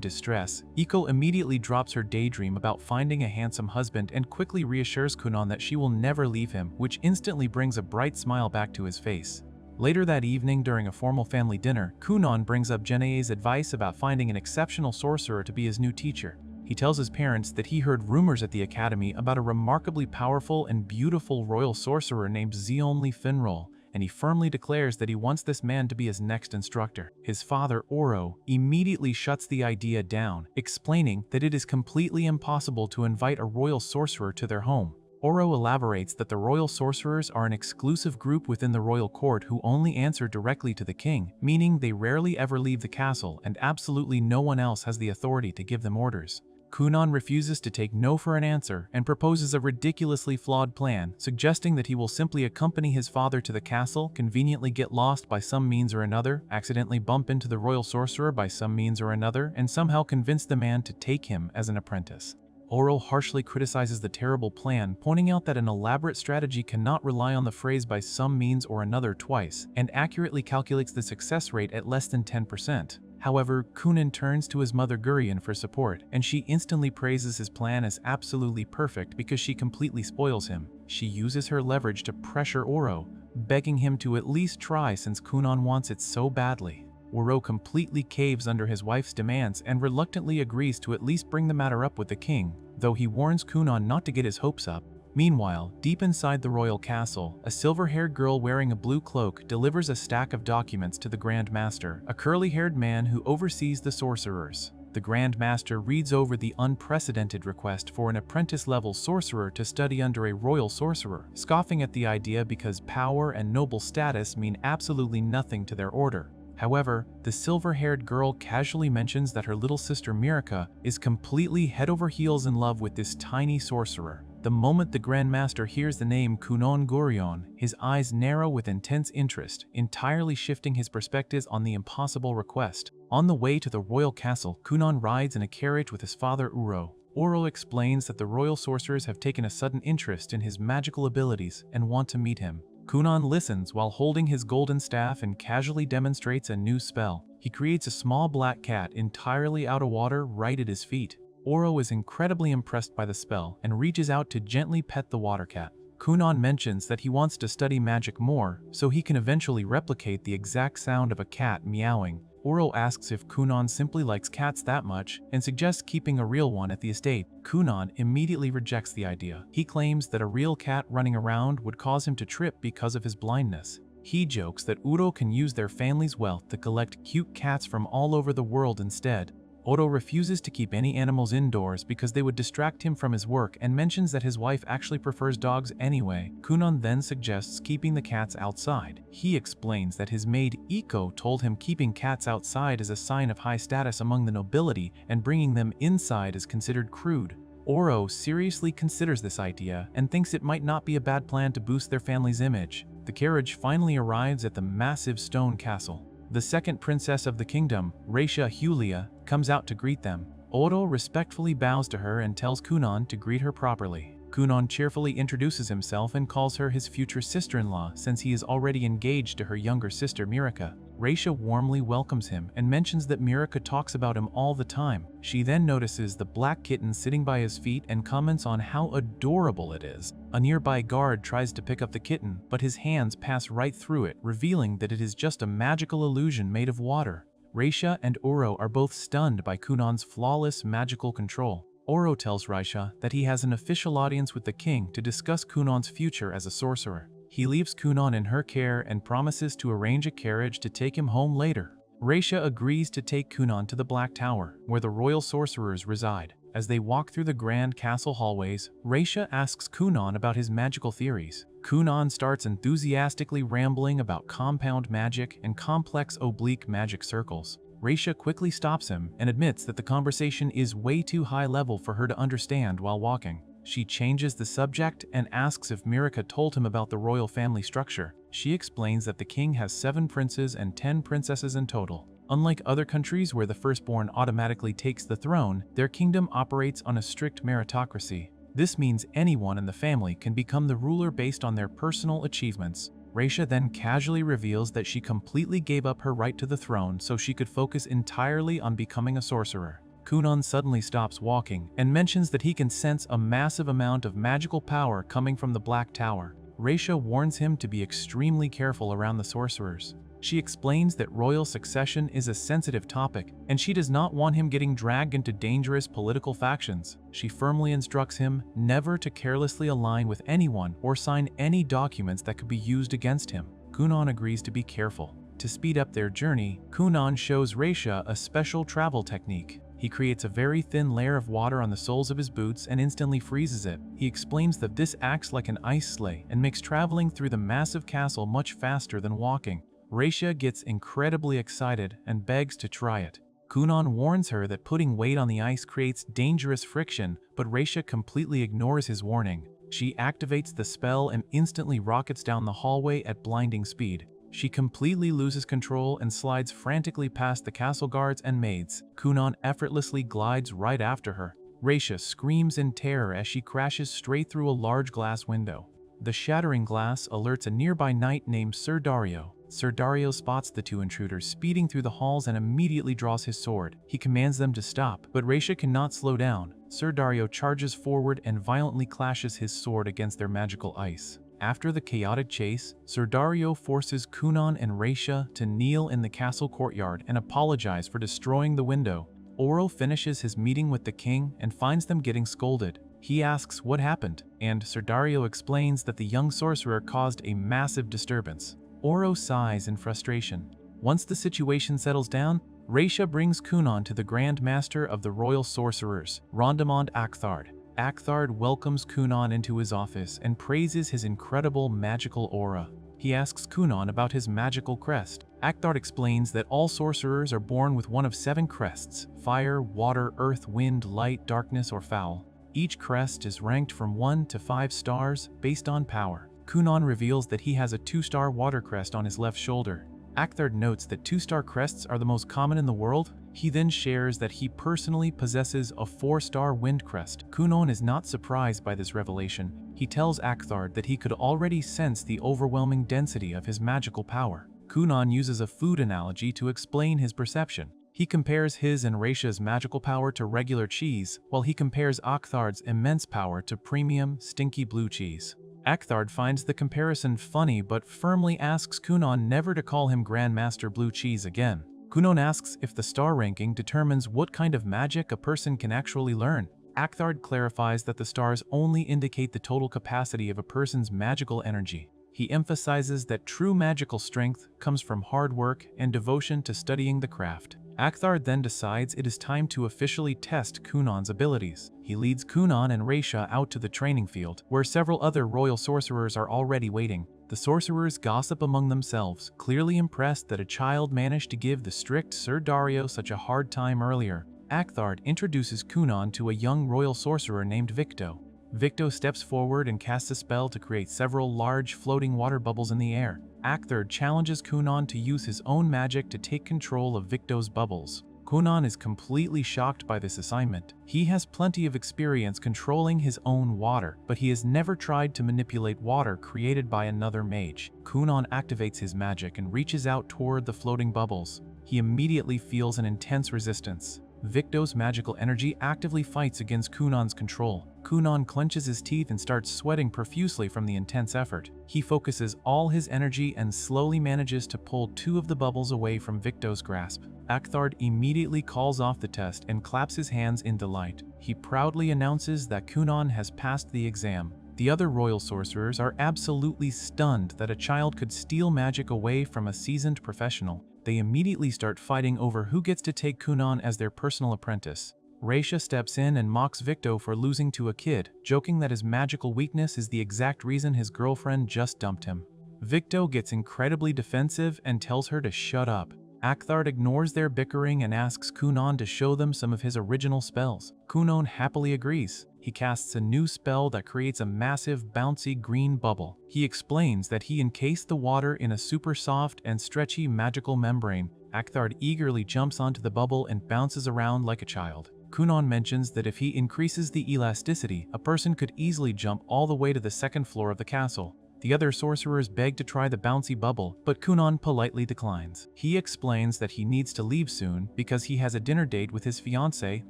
distress, Iko immediately drops her daydream about finding a handsome husband and quickly reassures Kunan that she will never leave him, which instantly brings a bright smile back to his face. Later that evening during a formal family dinner, Kunan brings up Janae's advice about finding an exceptional sorcerer to be his new teacher. He tells his parents that he heard rumors at the academy about a remarkably powerful and beautiful royal sorcerer named Zeonli Finrol, and he firmly declares that he wants this man to be his next instructor. His father, Oro, immediately shuts the idea down, explaining that it is completely impossible to invite a royal sorcerer to their home. Oro elaborates that the royal sorcerers are an exclusive group within the royal court who only answer directly to the king, meaning they rarely ever leave the castle and absolutely no one else has the authority to give them orders. Kunan refuses to take no for an answer and proposes a ridiculously flawed plan, suggesting that he will simply accompany his father to the castle, conveniently get lost by some means or another, accidentally bump into the royal sorcerer by some means or another, and somehow convince the man to take him as an apprentice. Oro harshly criticizes the terrible plan, pointing out that an elaborate strategy cannot rely on the phrase by some means or another twice, and accurately calculates the success rate at less than 10%. However, Kunan turns to his mother Gurion for support, and she instantly praises his plan as absolutely perfect because she completely spoils him. She uses her leverage to pressure Oro, begging him to at least try since Kunan wants it so badly. Oro completely caves under his wife's demands and reluctantly agrees to at least bring the matter up with the king, though he warns Kunan not to get his hopes up. Meanwhile, deep inside the royal castle, a silver-haired girl wearing a blue cloak delivers a stack of documents to the Grand Master, a curly-haired man who oversees the sorcerers. The Grand Master reads over the unprecedented request for an apprentice-level sorcerer to study under a royal sorcerer, scoffing at the idea because power and noble status mean absolutely nothing to their order. However, the silver-haired girl casually mentions that her little sister Mirika is completely head over heels in love with this tiny sorcerer. The moment the Grand Master hears the name Kunan Gurion, his eyes narrow with intense interest, entirely shifting his perspectives on the impossible request. On the way to the royal castle, Kunan rides in a carriage with his father Uro. Uro explains that the royal sorcerers have taken a sudden interest in his magical abilities and want to meet him. Kunan listens while holding his golden staff and casually demonstrates a new spell. He creates a small black cat entirely out of water right at his feet. Oro is incredibly impressed by the spell and reaches out to gently pet the water cat. Kunan mentions that he wants to study magic more so he can eventually replicate the exact sound of a cat meowing. Oro asks if Kunan simply likes cats that much and suggests keeping a real one at the estate. Kunan immediately rejects the idea. He claims that a real cat running around would cause him to trip because of his blindness. He jokes that Uro can use their family's wealth to collect cute cats from all over the world instead. Oro refuses to keep any animals indoors because they would distract him from his work and mentions that his wife actually prefers dogs anyway. Kunan then suggests keeping the cats outside. He explains that his maid Iko told him keeping cats outside is a sign of high status among the nobility and bringing them inside is considered crude. Oro seriously considers this idea and thinks it might not be a bad plan to boost their family's image. The carriage finally arrives at the massive stone castle. The second princess of the kingdom, Raisha Hulia, comes out to greet them. Oro respectfully bows to her and tells Kunan to greet her properly. Kunan cheerfully introduces himself and calls her his future sister-in-law since he is already engaged to her younger sister Mirika. Raisha warmly welcomes him and mentions that Mirika talks about him all the time. She then notices the black kitten sitting by his feet and comments on how adorable it is. A nearby guard tries to pick up the kitten, but his hands pass right through it, revealing that it is just a magical illusion made of water. Raisha and Oro are both stunned by Kunan's flawless magical control. Oro tells Raisha that he has an official audience with the king to discuss Kunan's future as a sorcerer. He leaves Kunan in her care and promises to arrange a carriage to take him home later. Raisha agrees to take Kunan to the Black Tower, where the royal sorcerers reside. As they walk through the grand castle hallways, Raisha asks Kunan about his magical theories. Kunan starts enthusiastically rambling about compound magic and complex oblique magic circles. Raisha quickly stops him and admits that the conversation is way too high level for her to understand while walking. She changes the subject and asks if Mirika told him about the royal family structure. She explains that the king has 7 princes and 10 princesses in total. Unlike other countries where the firstborn automatically takes the throne, their kingdom operates on a strict meritocracy. This means anyone in the family can become the ruler based on their personal achievements. Raisha then casually reveals that she completely gave up her right to the throne so she could focus entirely on becoming a sorcerer. Kunan suddenly stops walking and mentions that he can sense a massive amount of magical power coming from the Black Tower. Raisha warns him to be extremely careful around the sorcerers. She explains that royal succession is a sensitive topic, and she does not want him getting dragged into dangerous political factions. She firmly instructs him never to carelessly align with anyone or sign any documents that could be used against him. Kunan agrees to be careful. To speed up their journey, Kunan shows Raisha a special travel technique. He creates a very thin layer of water on the soles of his boots and instantly freezes it. He explains that this acts like an ice sleigh and makes traveling through the massive castle much faster than walking. Raisha gets incredibly excited and begs to try it. Kunan warns her that putting weight on the ice creates dangerous friction, but Raisha completely ignores his warning. She activates the spell and instantly rockets down the hallway at blinding speed. She completely loses control and slides frantically past the castle guards and maids. Kunan effortlessly glides right after her. Raisha screams in terror as she crashes straight through a large glass window. The shattering glass alerts a nearby knight named Sir Dario. Sir Dario spots the 2 intruders speeding through the halls and immediately draws his sword. He commands them to stop, but Raisha cannot slow down. Sir Dario charges forward and violently clashes his sword against their magical ice. After the chaotic chase, Sir Dario forces Kunan and Raisha to kneel in the castle courtyard and apologize for destroying the window. Oro finishes his meeting with the king and finds them getting scolded. He asks what happened, and Sir Dario explains that the young sorcerer caused a massive disturbance. Oro sighs in frustration. Once the situation settles down, Raisha brings Kunan to the Grand Master of the Royal Sorcerers, Rondamond Akthard. Akthard welcomes Kunan into his office and praises his incredible magical aura. He asks Kunan about his magical crest. Akthard explains that all sorcerers are born with one of 7 crests: fire, water, earth, wind, light, darkness, or foul. Each crest is ranked from 1 to 5 stars based on power. Kunan reveals that he has a 2-star water crest on his left shoulder. Akthard notes that 2-star crests are the most common in the world. He then shares that he personally possesses a 4-star wind crest. Kunan is not surprised by this revelation. He tells Akthard that he could already sense the overwhelming density of his magical power. Kunan uses a food analogy to explain his perception. He compares his and Raisha's magical power to regular cheese, while he compares Akthard's immense power to premium, stinky blue cheese. Akthard finds the comparison funny but firmly asks Kunan never to call him Grandmaster Blue Cheese again. Kunan asks if the star ranking determines what kind of magic a person can actually learn. Akthard clarifies that the stars only indicate the total capacity of a person's magical energy. He emphasizes that true magical strength comes from hard work and devotion to studying the craft. Akthard then decides it is time to officially test Kunan's abilities. He leads Kunan and Raisha out to the training field, where several other royal sorcerers are already waiting. The sorcerers gossip among themselves, clearly impressed that a child managed to give the strict Sir Dario such a hard time earlier. Akthard introduces Kunan to a young royal sorcerer named Victo. Victo steps forward and casts a spell to create several large floating water bubbles in the air. Akthard challenges Kunan to use his own magic to take control of Victo's bubbles. Kunan is completely shocked by this assignment. He has plenty of experience controlling his own water, but he has never tried to manipulate water created by another mage. Kunan activates his magic and reaches out toward the floating bubbles. He immediately feels an intense resistance. Victo's magical energy actively fights against Kunan's control. Kunan clenches his teeth and starts sweating profusely from the intense effort. He focuses all his energy and slowly manages to pull 2 of the bubbles away from Victo's grasp. Akthard immediately calls off the test and claps his hands in delight. He proudly announces that Kunan has passed the exam. The other royal sorcerers are absolutely stunned that a child could steal magic away from a seasoned professional. They immediately start fighting over who gets to take Kunan as their personal apprentice. Raisha steps in and mocks Victo for losing to a kid, joking that his magical weakness is the exact reason his girlfriend just dumped him. Victo gets incredibly defensive and tells her to shut up. Akthard ignores their bickering and asks Kunon to show them some of his original spells. Kunon happily agrees. He casts a new spell that creates a massive, bouncy green bubble. He explains that he encased the water in a super soft and stretchy magical membrane. Akthard eagerly jumps onto the bubble and bounces around like a child. Kunon mentions that if he increases the elasticity, a person could easily jump all the way to the second floor of the castle. The other sorcerers beg to try the bouncy bubble, but Kunon politely declines. He explains that he needs to leave soon because he has a dinner date with his fiancée,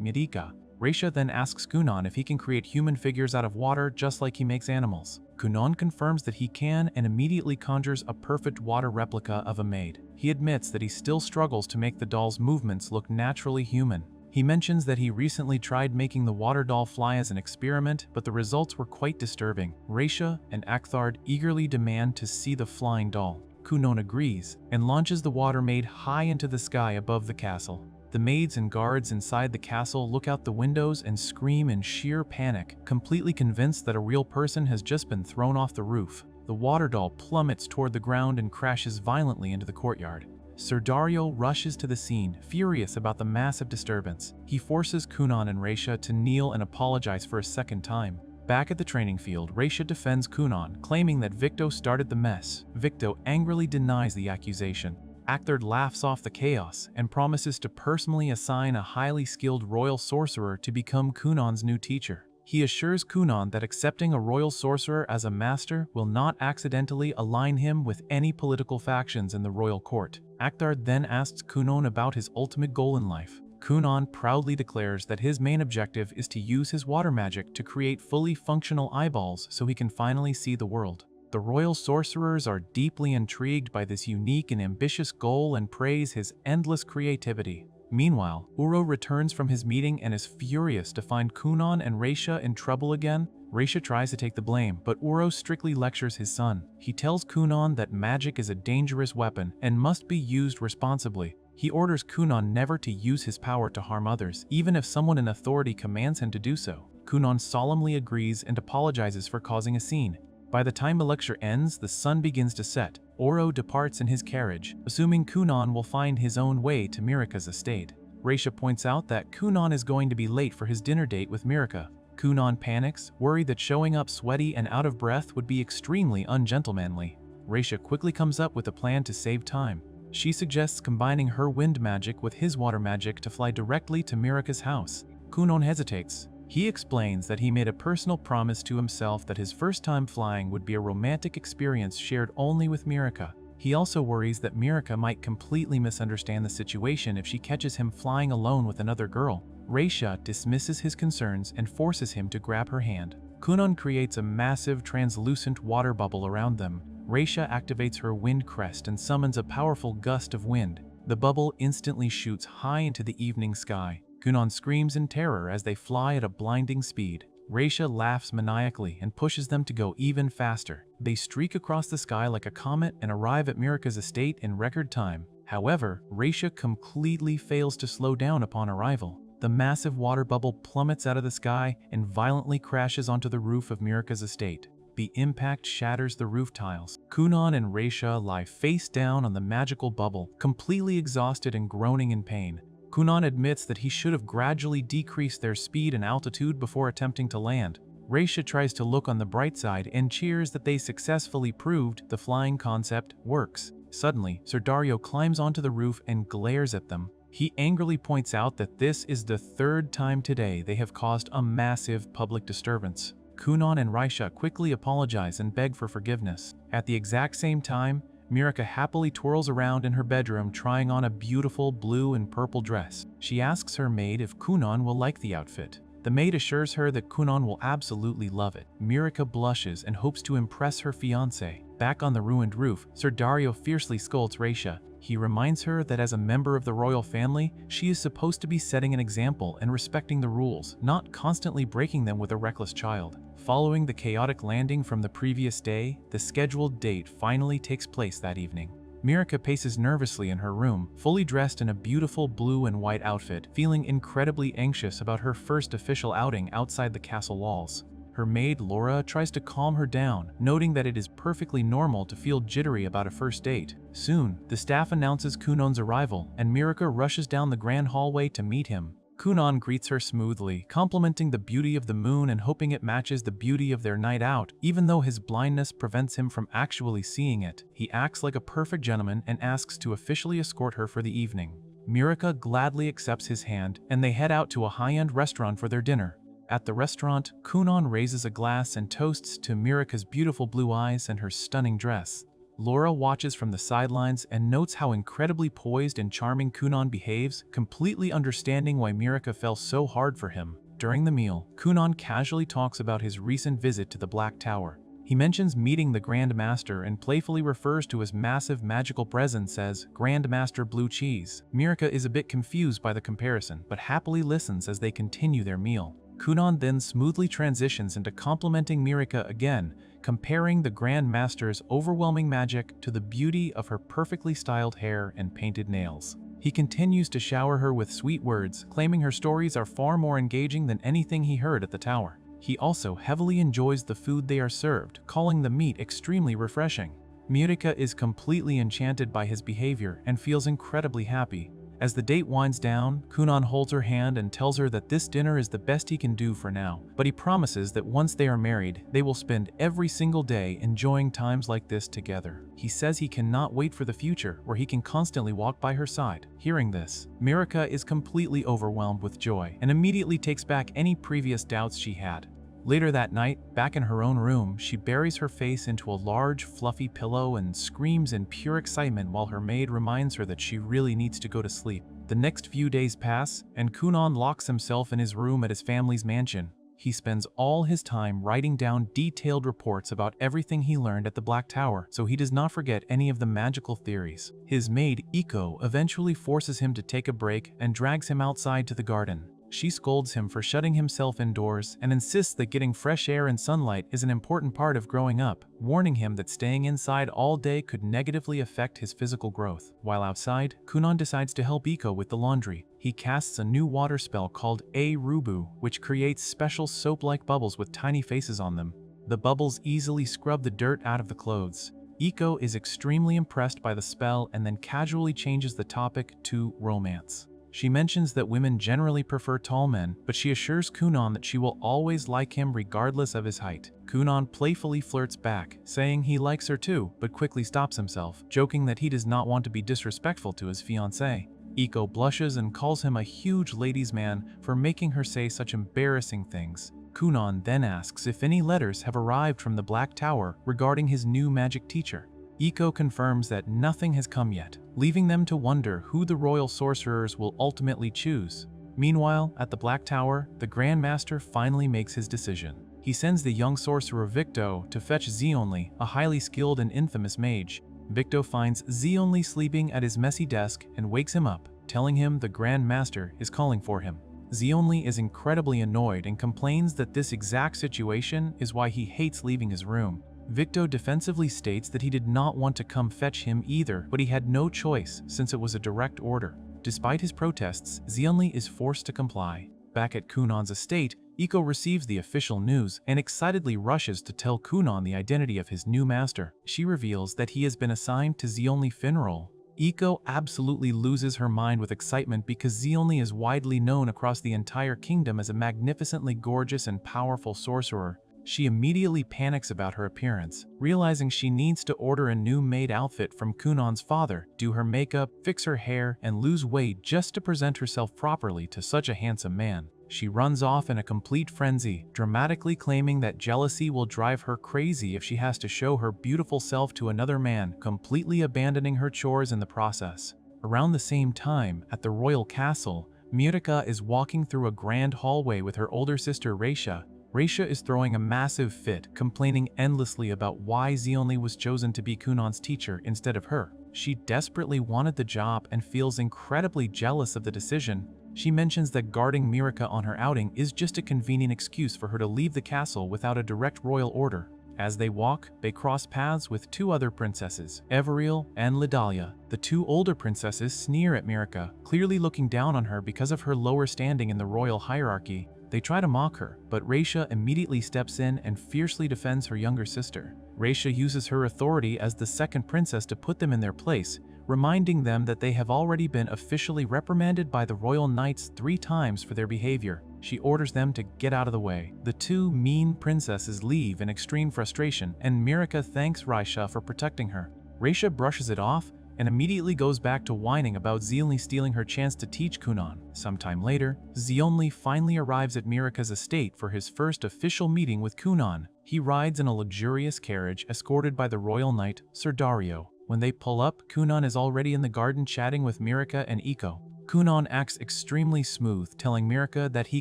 Mirika. Raisha then asks Kunon if he can create human figures out of water just like he makes animals. Kunon confirms that he can and immediately conjures a perfect water replica of a maid. He admits that he still struggles to make the doll's movements look naturally human. He mentions that he recently tried making the water doll fly as an experiment, but the results were quite disturbing. Raisha and Akthard eagerly demand to see the flying doll. Kunon agrees and launches the water maid high into the sky above the castle. The maids and guards inside the castle look out the windows and scream in sheer panic, completely convinced that a real person has just been thrown off the roof. The water doll plummets toward the ground and crashes violently into the courtyard. Sir Dario rushes to the scene, furious about the massive disturbance. He forces Kunon and Raisha to kneel and apologize for a second time. Back at the training field, Raisha defends Kunon, claiming that Victo started the mess. Victo angrily denies the accusation. Akthard laughs off the chaos and promises to personally assign a highly skilled royal sorcerer to become Kunon's new teacher. He assures Kunon that accepting a royal sorcerer as a master will not accidentally align him with any political factions in the royal court. Akthard then asks Kunon about his ultimate goal in life. Kunon proudly declares that his main objective is to use his water magic to create fully functional eyeballs so he can finally see the world. The royal sorcerers are deeply intrigued by this unique and ambitious goal and praise his endless creativity. Meanwhile, Uro returns from his meeting and is furious to find Kunon and Raisha in trouble again. Raisha tries to take the blame, but Uro strictly lectures his son. He tells Kunon that magic is a dangerous weapon and must be used responsibly. He orders Kunon never to use his power to harm others, even if someone in authority commands him to do so. Kunon solemnly agrees and apologizes for causing a scene. By the time the lecture ends, the sun begins to set. Uro departs in his carriage, assuming Kunon will find his own way to Mirika's estate. Raisha points out that Kunon is going to be late for his dinner date with Mirika. Kunon panics, worried that showing up sweaty and out of breath would be extremely ungentlemanly. Raisha quickly comes up with a plan to save time. She suggests combining her wind magic with his water magic to fly directly to Mirika's house. Kunon hesitates. He explains that he made a personal promise to himself that his first time flying would be a romantic experience shared only with Mirika. He also worries that Mirika might completely misunderstand the situation if she catches him flying alone with another girl. Raisha dismisses his concerns and forces him to grab her hand. Kunon creates a massive translucent water bubble around them. Raisha activates her wind crest and summons a powerful gust of wind. The bubble instantly shoots high into the evening sky. Kunon screams in terror as they fly at a blinding speed. Raisha laughs maniacally and pushes them to go even faster. They streak across the sky like a comet and arrive at Mirika's estate in record time. However, Raisha completely fails to slow down upon arrival. The massive water bubble plummets out of the sky and violently crashes onto the roof of Mirika's estate. The impact shatters the roof tiles. Kunon and Raisha lie face down on the magical bubble, completely exhausted and groaning in pain. Kunon admits that he should have gradually decreased their speed and altitude before attempting to land. Raisha tries to look on the bright side and cheers that they successfully proved the flying concept works. Suddenly, Sir Dario climbs onto the roof and glares at them. He angrily points out that this is the third time today they have caused a massive public disturbance. Kunon and Raisha quickly apologize and beg for forgiveness. At the exact same time, Mirika happily twirls around in her bedroom trying on a beautiful blue and purple dress. She asks her maid if Kunon will like the outfit. The maid assures her that Kunon will absolutely love it. Mirika blushes and hopes to impress her fiancé. Back on the ruined roof, Sir Dario fiercely scolds Raisha. He reminds her that as a member of the royal family, she is supposed to be setting an example and respecting the rules, not constantly breaking them with a reckless child. Following the chaotic landing from the previous day, the scheduled date finally takes place that evening. Mirika paces nervously in her room, fully dressed in a beautiful blue and white outfit, feeling incredibly anxious about her first official outing outside the castle walls. Her maid Laura tries to calm her down, noting that it is perfectly normal to feel jittery about a first date. Soon, the staff announces Kunon's arrival, and Mirika rushes down the grand hallway to meet him. Kunon greets her smoothly, complimenting the beauty of the moon and hoping it matches the beauty of their night out. Even though his blindness prevents him from actually seeing it, he acts like a perfect gentleman and asks to officially escort her for the evening. Mirika gladly accepts his hand, and they head out to a high-end restaurant for their dinner. At the restaurant, Kunon raises a glass and toasts to Mirika's beautiful blue eyes and her stunning dress. Laura watches from the sidelines and notes how incredibly poised and charming Kunon behaves, completely understanding why Mirika fell so hard for him. During the meal, Kunon casually talks about his recent visit to the Black Tower. He mentions meeting the Grand Master and playfully refers to his massive magical presence as Grand Master Blue Cheese. Mirika is a bit confused by the comparison, but happily listens as they continue their meal. Kunon then smoothly transitions into complimenting Mirika again, comparing the Grand Master's overwhelming magic to the beauty of her perfectly styled hair and painted nails. He continues to shower her with sweet words, claiming her stories are far more engaging than anything he heard at the tower. He also heavily enjoys the food they are served, calling the meat extremely refreshing. Mirika is completely enchanted by his behavior and feels incredibly happy. As the date winds down, Kunon holds her hand and tells her that this dinner is the best he can do for now, but he promises that once they are married, they will spend every single day enjoying times like this together. He says he cannot wait for the future, where he can constantly walk by her side. Hearing this, Mirika is completely overwhelmed with joy and immediately takes back any previous doubts she had. Later that night, back in her own room, she buries her face into a large, fluffy pillow and screams in pure excitement while her maid reminds her that she really needs to go to sleep. The next few days pass, and Kunon locks himself in his room at his family's mansion. He spends all his time writing down detailed reports about everything he learned at the Black Tower, so he does not forget any of the magical theories. His maid, Iko, eventually forces him to take a break and drags him outside to the garden. She scolds him for shutting himself indoors and insists that getting fresh air and sunlight is an important part of growing up, warning him that staying inside all day could negatively affect his physical growth. While outside, Kunon decides to help Iko with the laundry. He casts a new water spell called A Rubu, which creates special soap-like bubbles with tiny faces on them. The bubbles easily scrub the dirt out of the clothes. Iko is extremely impressed by the spell and then casually changes the topic to romance. She mentions that women generally prefer tall men, but she assures Kunon that she will always like him regardless of his height. Kunon playfully flirts back, saying he likes her too, but quickly stops himself, joking that he does not want to be disrespectful to his fiancée. Iko blushes and calls him a huge ladies' man for making her say such embarrassing things. Kunon then asks if any letters have arrived from the Black Tower regarding his new magic teacher. Iko confirms that nothing has come yet, leaving them to wonder who the royal sorcerers will ultimately choose. Meanwhile, at the Black Tower, the Grand Master finally makes his decision. He sends the young sorcerer Victo to fetch Xionli, a highly skilled and infamous mage. Victo finds Xionli sleeping at his messy desk and wakes him up, telling him the Grand Master is calling for him. Xionli is incredibly annoyed and complains that this exact situation is why he hates leaving his room. Victo defensively states that he did not want to come fetch him either, but he had no choice since it was a direct order. Despite his protests, Xionli is forced to comply. Back at Kunon's estate, Iko receives the official news and excitedly rushes to tell Kunon the identity of his new master. She reveals that he has been assigned to Xionli Finrol. Iko absolutely loses her mind with excitement because Xionli is widely known across the entire kingdom as a magnificently gorgeous and powerful sorcerer. She immediately panics about her appearance, realizing she needs to order a new maid outfit from Kunon's father, do her makeup, fix her hair, and lose weight just to present herself properly to such a handsome man. She runs off in a complete frenzy, dramatically claiming that jealousy will drive her crazy if she has to show her beautiful self to another man, completely abandoning her chores in the process. Around the same time, at the royal castle, Mirika is walking through a grand hallway with her older sister Raisha. Raisha is throwing a massive fit, complaining endlessly about why Xionli was chosen to be Kunon's teacher instead of her. She desperately wanted the job and feels incredibly jealous of the decision. She mentions that guarding Mirika on her outing is just a convenient excuse for her to leave the castle without a direct royal order. As they walk, they cross paths with two other princesses, Everiel and Lidalia. The two older princesses sneer at Mirika, clearly looking down on her because of her lower standing in the royal hierarchy. They try to mock her, but Raisha immediately steps in and fiercely defends her younger sister. Raisha uses her authority as the second princess to put them in their place, reminding them that they have already been officially reprimanded by the royal knights 3 times for their behavior. She orders them to get out of the way. The 2 mean princesses leave in extreme frustration, and Mirika thanks Raisha for protecting her. Raisha brushes it off and immediately goes back to whining about Xionli stealing her chance to teach Kunan. Sometime later, Xionli finally arrives at Mirika's estate for his first official meeting with Kunan. He rides in a luxurious carriage escorted by the royal knight, Sir Dario. When they pull up, Kunan is already in the garden chatting with Mirika and Iko. Kunan acts extremely smooth, telling Mirika that he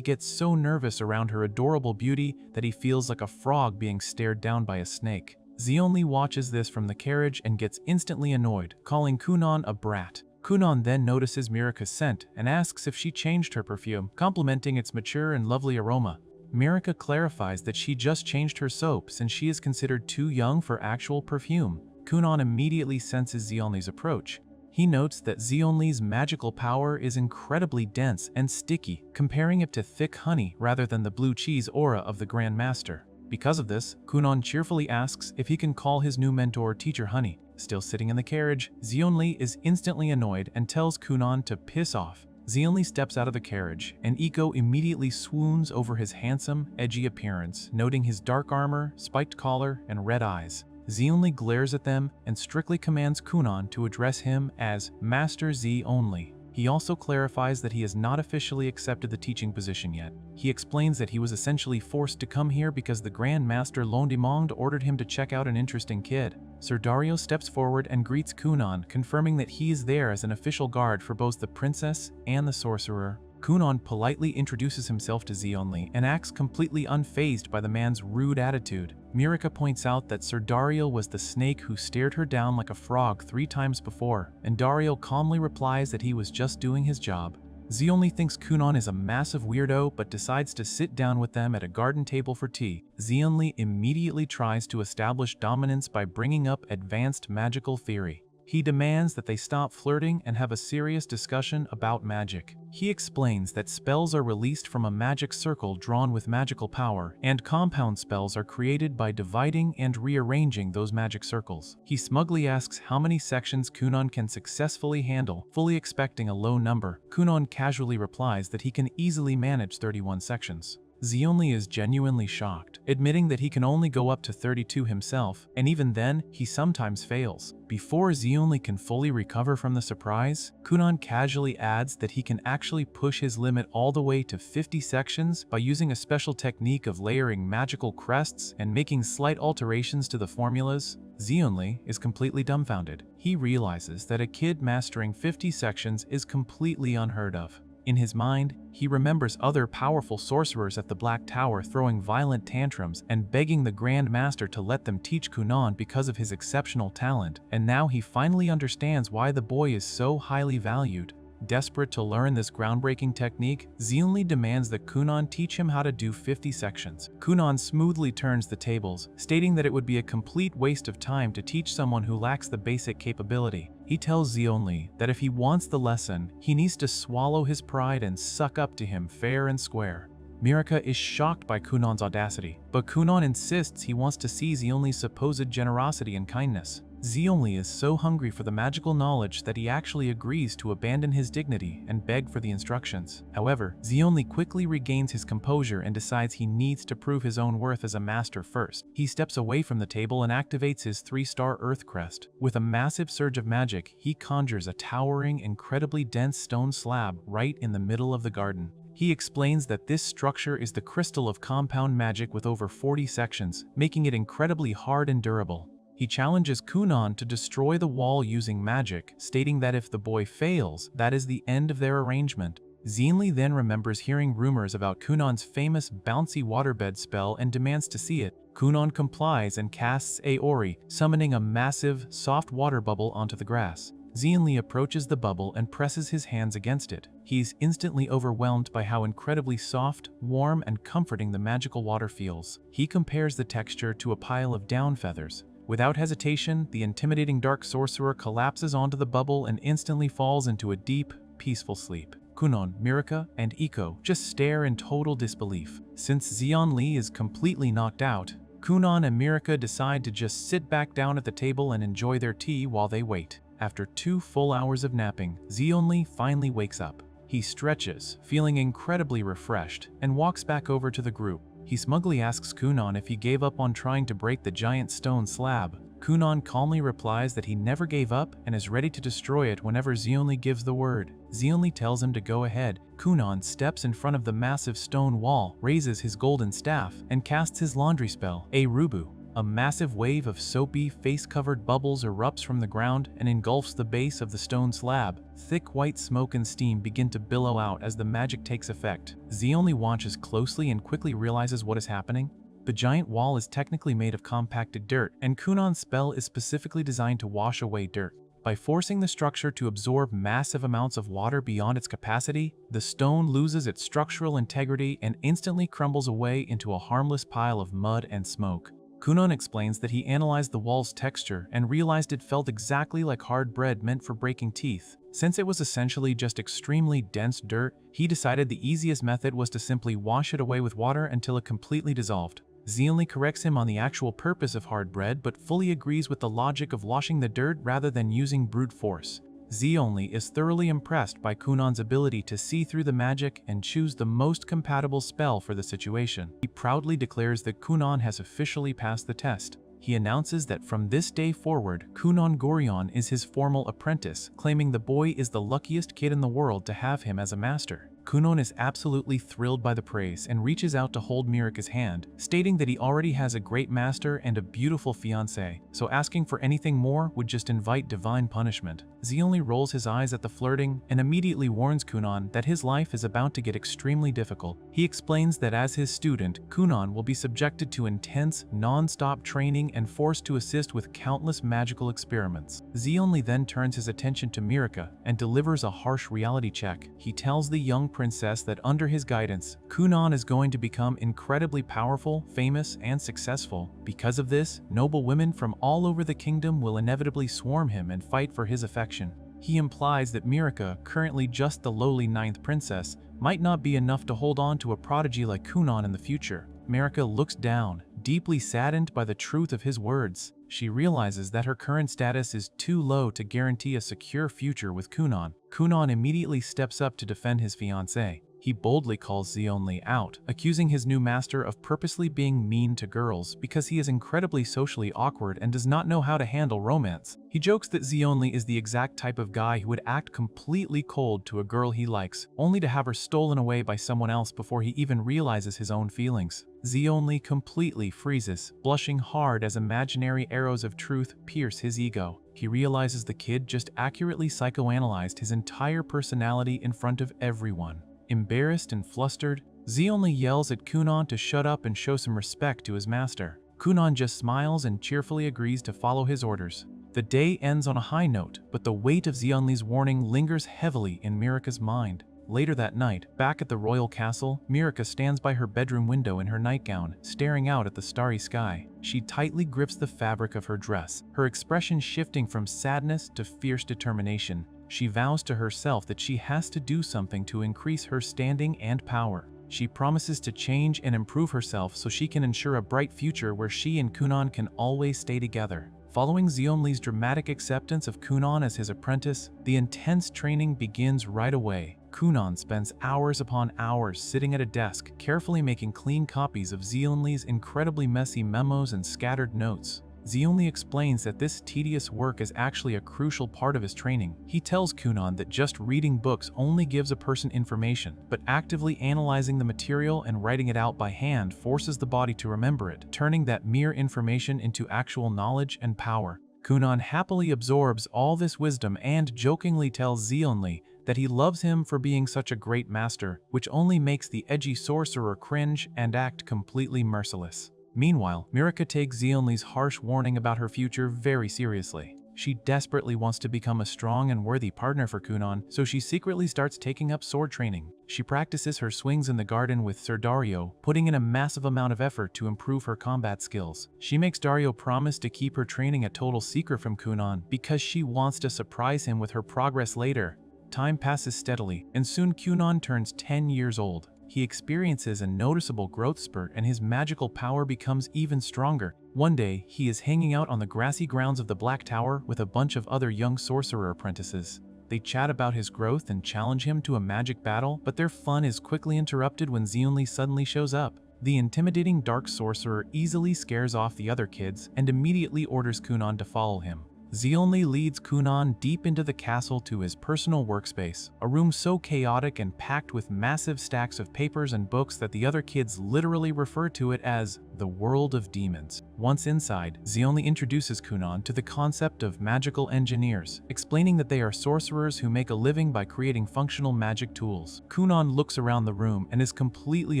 gets so nervous around her adorable beauty that he feels like a frog being stared down by a snake. Xionli watches this from the carriage and gets instantly annoyed, calling Kunan a brat. Kunan then notices Mirika's scent and asks if she changed her perfume, complimenting its mature and lovely aroma. Mirika clarifies that she just changed her soap since she is considered too young for actual perfume. Kunan immediately senses Xionli's approach. He notes that Xionli's magical power is incredibly dense and sticky, comparing it to thick honey rather than the blue cheese aura of the Grand Master. Because of this, Kunan cheerfully asks if he can call his new mentor Teacher Honey. Still sitting in the carriage, Xionli is instantly annoyed and tells Kunan to piss off. Xionli steps out of the carriage, and Iko immediately swoons over his handsome, edgy appearance, noting his dark armor, spiked collar, and red eyes. Xionli glares at them and strictly commands Kunan to address him as Master Z only. He also clarifies that he has not officially accepted the teaching position yet. He explains that he was essentially forced to come here because the Grand Master Londimond ordered him to check out an interesting kid. Sir Dario steps forward and greets Kunan, confirming that he is there as an official guard for both the princess and the sorcerer. Kunan politely introduces himself to Xionli and acts completely unfazed by the man's rude attitude. Mirika points out that Sir Dario was the snake who stared her down like a frog 3 times before, and Dario calmly replies that he was just doing his job. Xionli thinks Kunan is a massive weirdo but decides to sit down with them at a garden table for tea. Xionli immediately tries to establish dominance by bringing up advanced magical theory. He demands that they stop flirting and have a serious discussion about magic. He explains that spells are released from a magic circle drawn with magical power, and compound spells are created by dividing and rearranging those magic circles. He smugly asks how many sections Kunan can successfully handle, fully expecting a low number. Kunan casually replies that he can easily manage 31 sections. Xionli is genuinely shocked, admitting that he can only go up to 32 himself, and even then, he sometimes fails. Before Xionli can fully recover from the surprise, Kunan casually adds that he can actually push his limit all the way to 50 sections by using a special technique of layering magical crests and making slight alterations to the formulas. Xionli is completely dumbfounded. He realizes that a kid mastering 50 sections is completely unheard of. In his mind, he remembers other powerful sorcerers at the Black Tower throwing violent tantrums and begging the Grand Master to let them teach Kunan because of his exceptional talent, and now he finally understands why the boy is so highly valued. Desperate to learn this groundbreaking technique, Xionli demands that Kunan teach him how to do 50 sections. Kunan smoothly turns the tables, stating that it would be a complete waste of time to teach someone who lacks the basic capability. He tells Xionli that if he wants the lesson, he needs to swallow his pride and suck up to him fair and square. Mirika is shocked by Kunan's audacity, but Kunan insists he wants to see Xionli's supposed generosity and kindness. Xionli is so hungry for the magical knowledge that he actually agrees to abandon his dignity and beg for the instructions. However, Xionli quickly regains his composure and decides he needs to prove his own worth as a master first. He steps away from the table and activates his 3-star Earth Crest. With a massive surge of magic, he conjures a towering, incredibly dense stone slab right in the middle of the garden. He explains that this structure is the crystal of compound magic with over 40 sections, making it incredibly hard and durable. He challenges Kunan to destroy the wall using magic, stating that if the boy fails, that is the end of their arrangement. Xionli then remembers hearing rumors about Kunan's famous bouncy waterbed spell and demands to see it. Kunan complies and casts Aori, summoning a massive, soft water bubble onto the grass. Xionli approaches the bubble and presses his hands against it. He's instantly overwhelmed by how incredibly soft, warm, and comforting the magical water feels. He compares the texture to a pile of down feathers. Without hesitation, the intimidating dark sorcerer collapses onto the bubble and instantly falls into a deep, peaceful sleep. Kunon, Mirka, and Iko just stare in total disbelief. Since Zeonli is completely knocked out, Kunon and Mirka decide to just sit back down at the table and enjoy their tea while they wait. After 2 full hours of napping, Zeonli finally wakes up. He stretches, feeling incredibly refreshed, and walks back over to the group. He smugly asks Kunon if he gave up on trying to break the giant stone slab. Kunon calmly replies that he never gave up and is ready to destroy it whenever Zeonli gives the word. Zeonli tells him to go ahead. Kunon steps in front of the massive stone wall, raises his golden staff, and casts his laundry spell, a Rubu. A massive wave of soapy, face-covered bubbles erupts from the ground and engulfs the base of the stone slab. Thick white smoke and steam begin to billow out as the magic takes effect. Zeonli watches closely and quickly realizes what is happening. The giant wall is technically made of compacted dirt, and Kunon's spell is specifically designed to wash away dirt. By forcing the structure to absorb massive amounts of water beyond its capacity, the stone loses its structural integrity and instantly crumbles away into a harmless pile of mud and smoke. Kunon explains that he analyzed the wall's texture and realized it felt exactly like hard bread meant for breaking teeth. Since it was essentially just extremely dense dirt, he decided the easiest method was to simply wash it away with water until it completely dissolved. Zeonli corrects him on the actual purpose of hard bread, but fully agrees with the logic of washing the dirt rather than using brute force. Zeonli is thoroughly impressed by Kunon's ability to see through the magic and choose the most compatible spell for the situation. He proudly declares that Kunon has officially passed the test. He announces that from this day forward, Kunon Gorion is his formal apprentice, claiming the boy is the luckiest kid in the world to have him as a master. Kunon is absolutely thrilled by the praise and reaches out to hold Mirka's hand, stating that he already has a great master and a beautiful fiancée, so asking for anything more would just invite divine punishment. Zeonli rolls his eyes at the flirting and immediately warns Kunon that his life is about to get extremely difficult. He explains that as his student, Kunon will be subjected to intense, non-stop training and forced to assist with countless magical experiments. Zeonli then turns his attention to Mirka and delivers a harsh reality check. He tells the young princess that under his guidance, Kunon is going to become incredibly powerful, famous, and successful. Because of this, noble women from all over the kingdom will inevitably swarm him and fight for his affection. He implies that Mirka, currently just the lowly 9th princess, might not be enough to hold on to a prodigy like Kunon in the future. Mirka looks down, deeply saddened by the truth of his words. She realizes that her current status is too low to guarantee a secure future with Kunon. Kunon immediately steps up to defend his fiancée. He boldly calls Zeonli out, accusing his new master of purposely being mean to girls because he is incredibly socially awkward and does not know how to handle romance. He jokes that Zeonli is the exact type of guy who would act completely cold to a girl he likes, only to have her stolen away by someone else before he even realizes his own feelings. Zeonli completely freezes, blushing hard as imaginary arrows of truth pierce his ego. He realizes the kid just accurately psychoanalyzed his entire personality in front of everyone. Embarrassed and flustered, Zeonli yells at Kunon to shut up and show some respect to his master. Kunon just smiles and cheerfully agrees to follow his orders. The day ends on a high note, but the weight of Zeonli's warning lingers heavily in Mirka's mind. Later that night, back at the royal castle, Mirka stands by her bedroom window in her nightgown, staring out at the starry sky. She tightly grips the fabric of her dress, her expression shifting from sadness to fierce determination. She vows to herself that she has to do something to increase her standing and power. She promises to change and improve herself so she can ensure a bright future where she and Kunon can always stay together. Following Zeonli's dramatic acceptance of Kunon as his apprentice, the intense training begins right away. Kunon spends hours upon hours sitting at a desk, carefully making clean copies of Zeonli's incredibly messy memos and scattered notes. Zeonli explains that this tedious work is actually a crucial part of his training. He tells Kunon that just reading books only gives a person information, but actively analyzing the material and writing it out by hand forces the body to remember it, turning that mere information into actual knowledge and power. Kunon happily absorbs all this wisdom and jokingly tells Zeonli that he loves him for being such a great master, which only makes the edgy sorcerer cringe and act completely merciless. Meanwhile, Mirka takes Zeonli's harsh warning about her future very seriously. She desperately wants to become a strong and worthy partner for Kunon, so she secretly starts taking up sword training. She practices her swings in the garden with Sir Dario, putting in a massive amount of effort to improve her combat skills. She makes Dario promise to keep her training a total secret from Kunon because she wants to surprise him with her progress later. time passes steadily, and soon Kunon turns 10 years old. He experiences a noticeable growth spurt and his magical power becomes even stronger. One day, he is hanging out on the grassy grounds of the Black Tower with a bunch of other young sorcerer apprentices. They chat about his growth and challenge him to a magic battle, but their fun is quickly interrupted when Xionli suddenly shows up. The intimidating dark sorcerer easily scares off the other kids and immediately orders Kunon to follow him. Xionli leads Kunon deep into the castle to his personal workspace, a room so chaotic and packed with massive stacks of papers and books that the other kids literally refer to it as the world of demons. Once inside, Xionli introduces Kunon to the concept of magical engineers, explaining that they are sorcerers who make a living by creating functional magic tools. Kunon looks around the room and is completely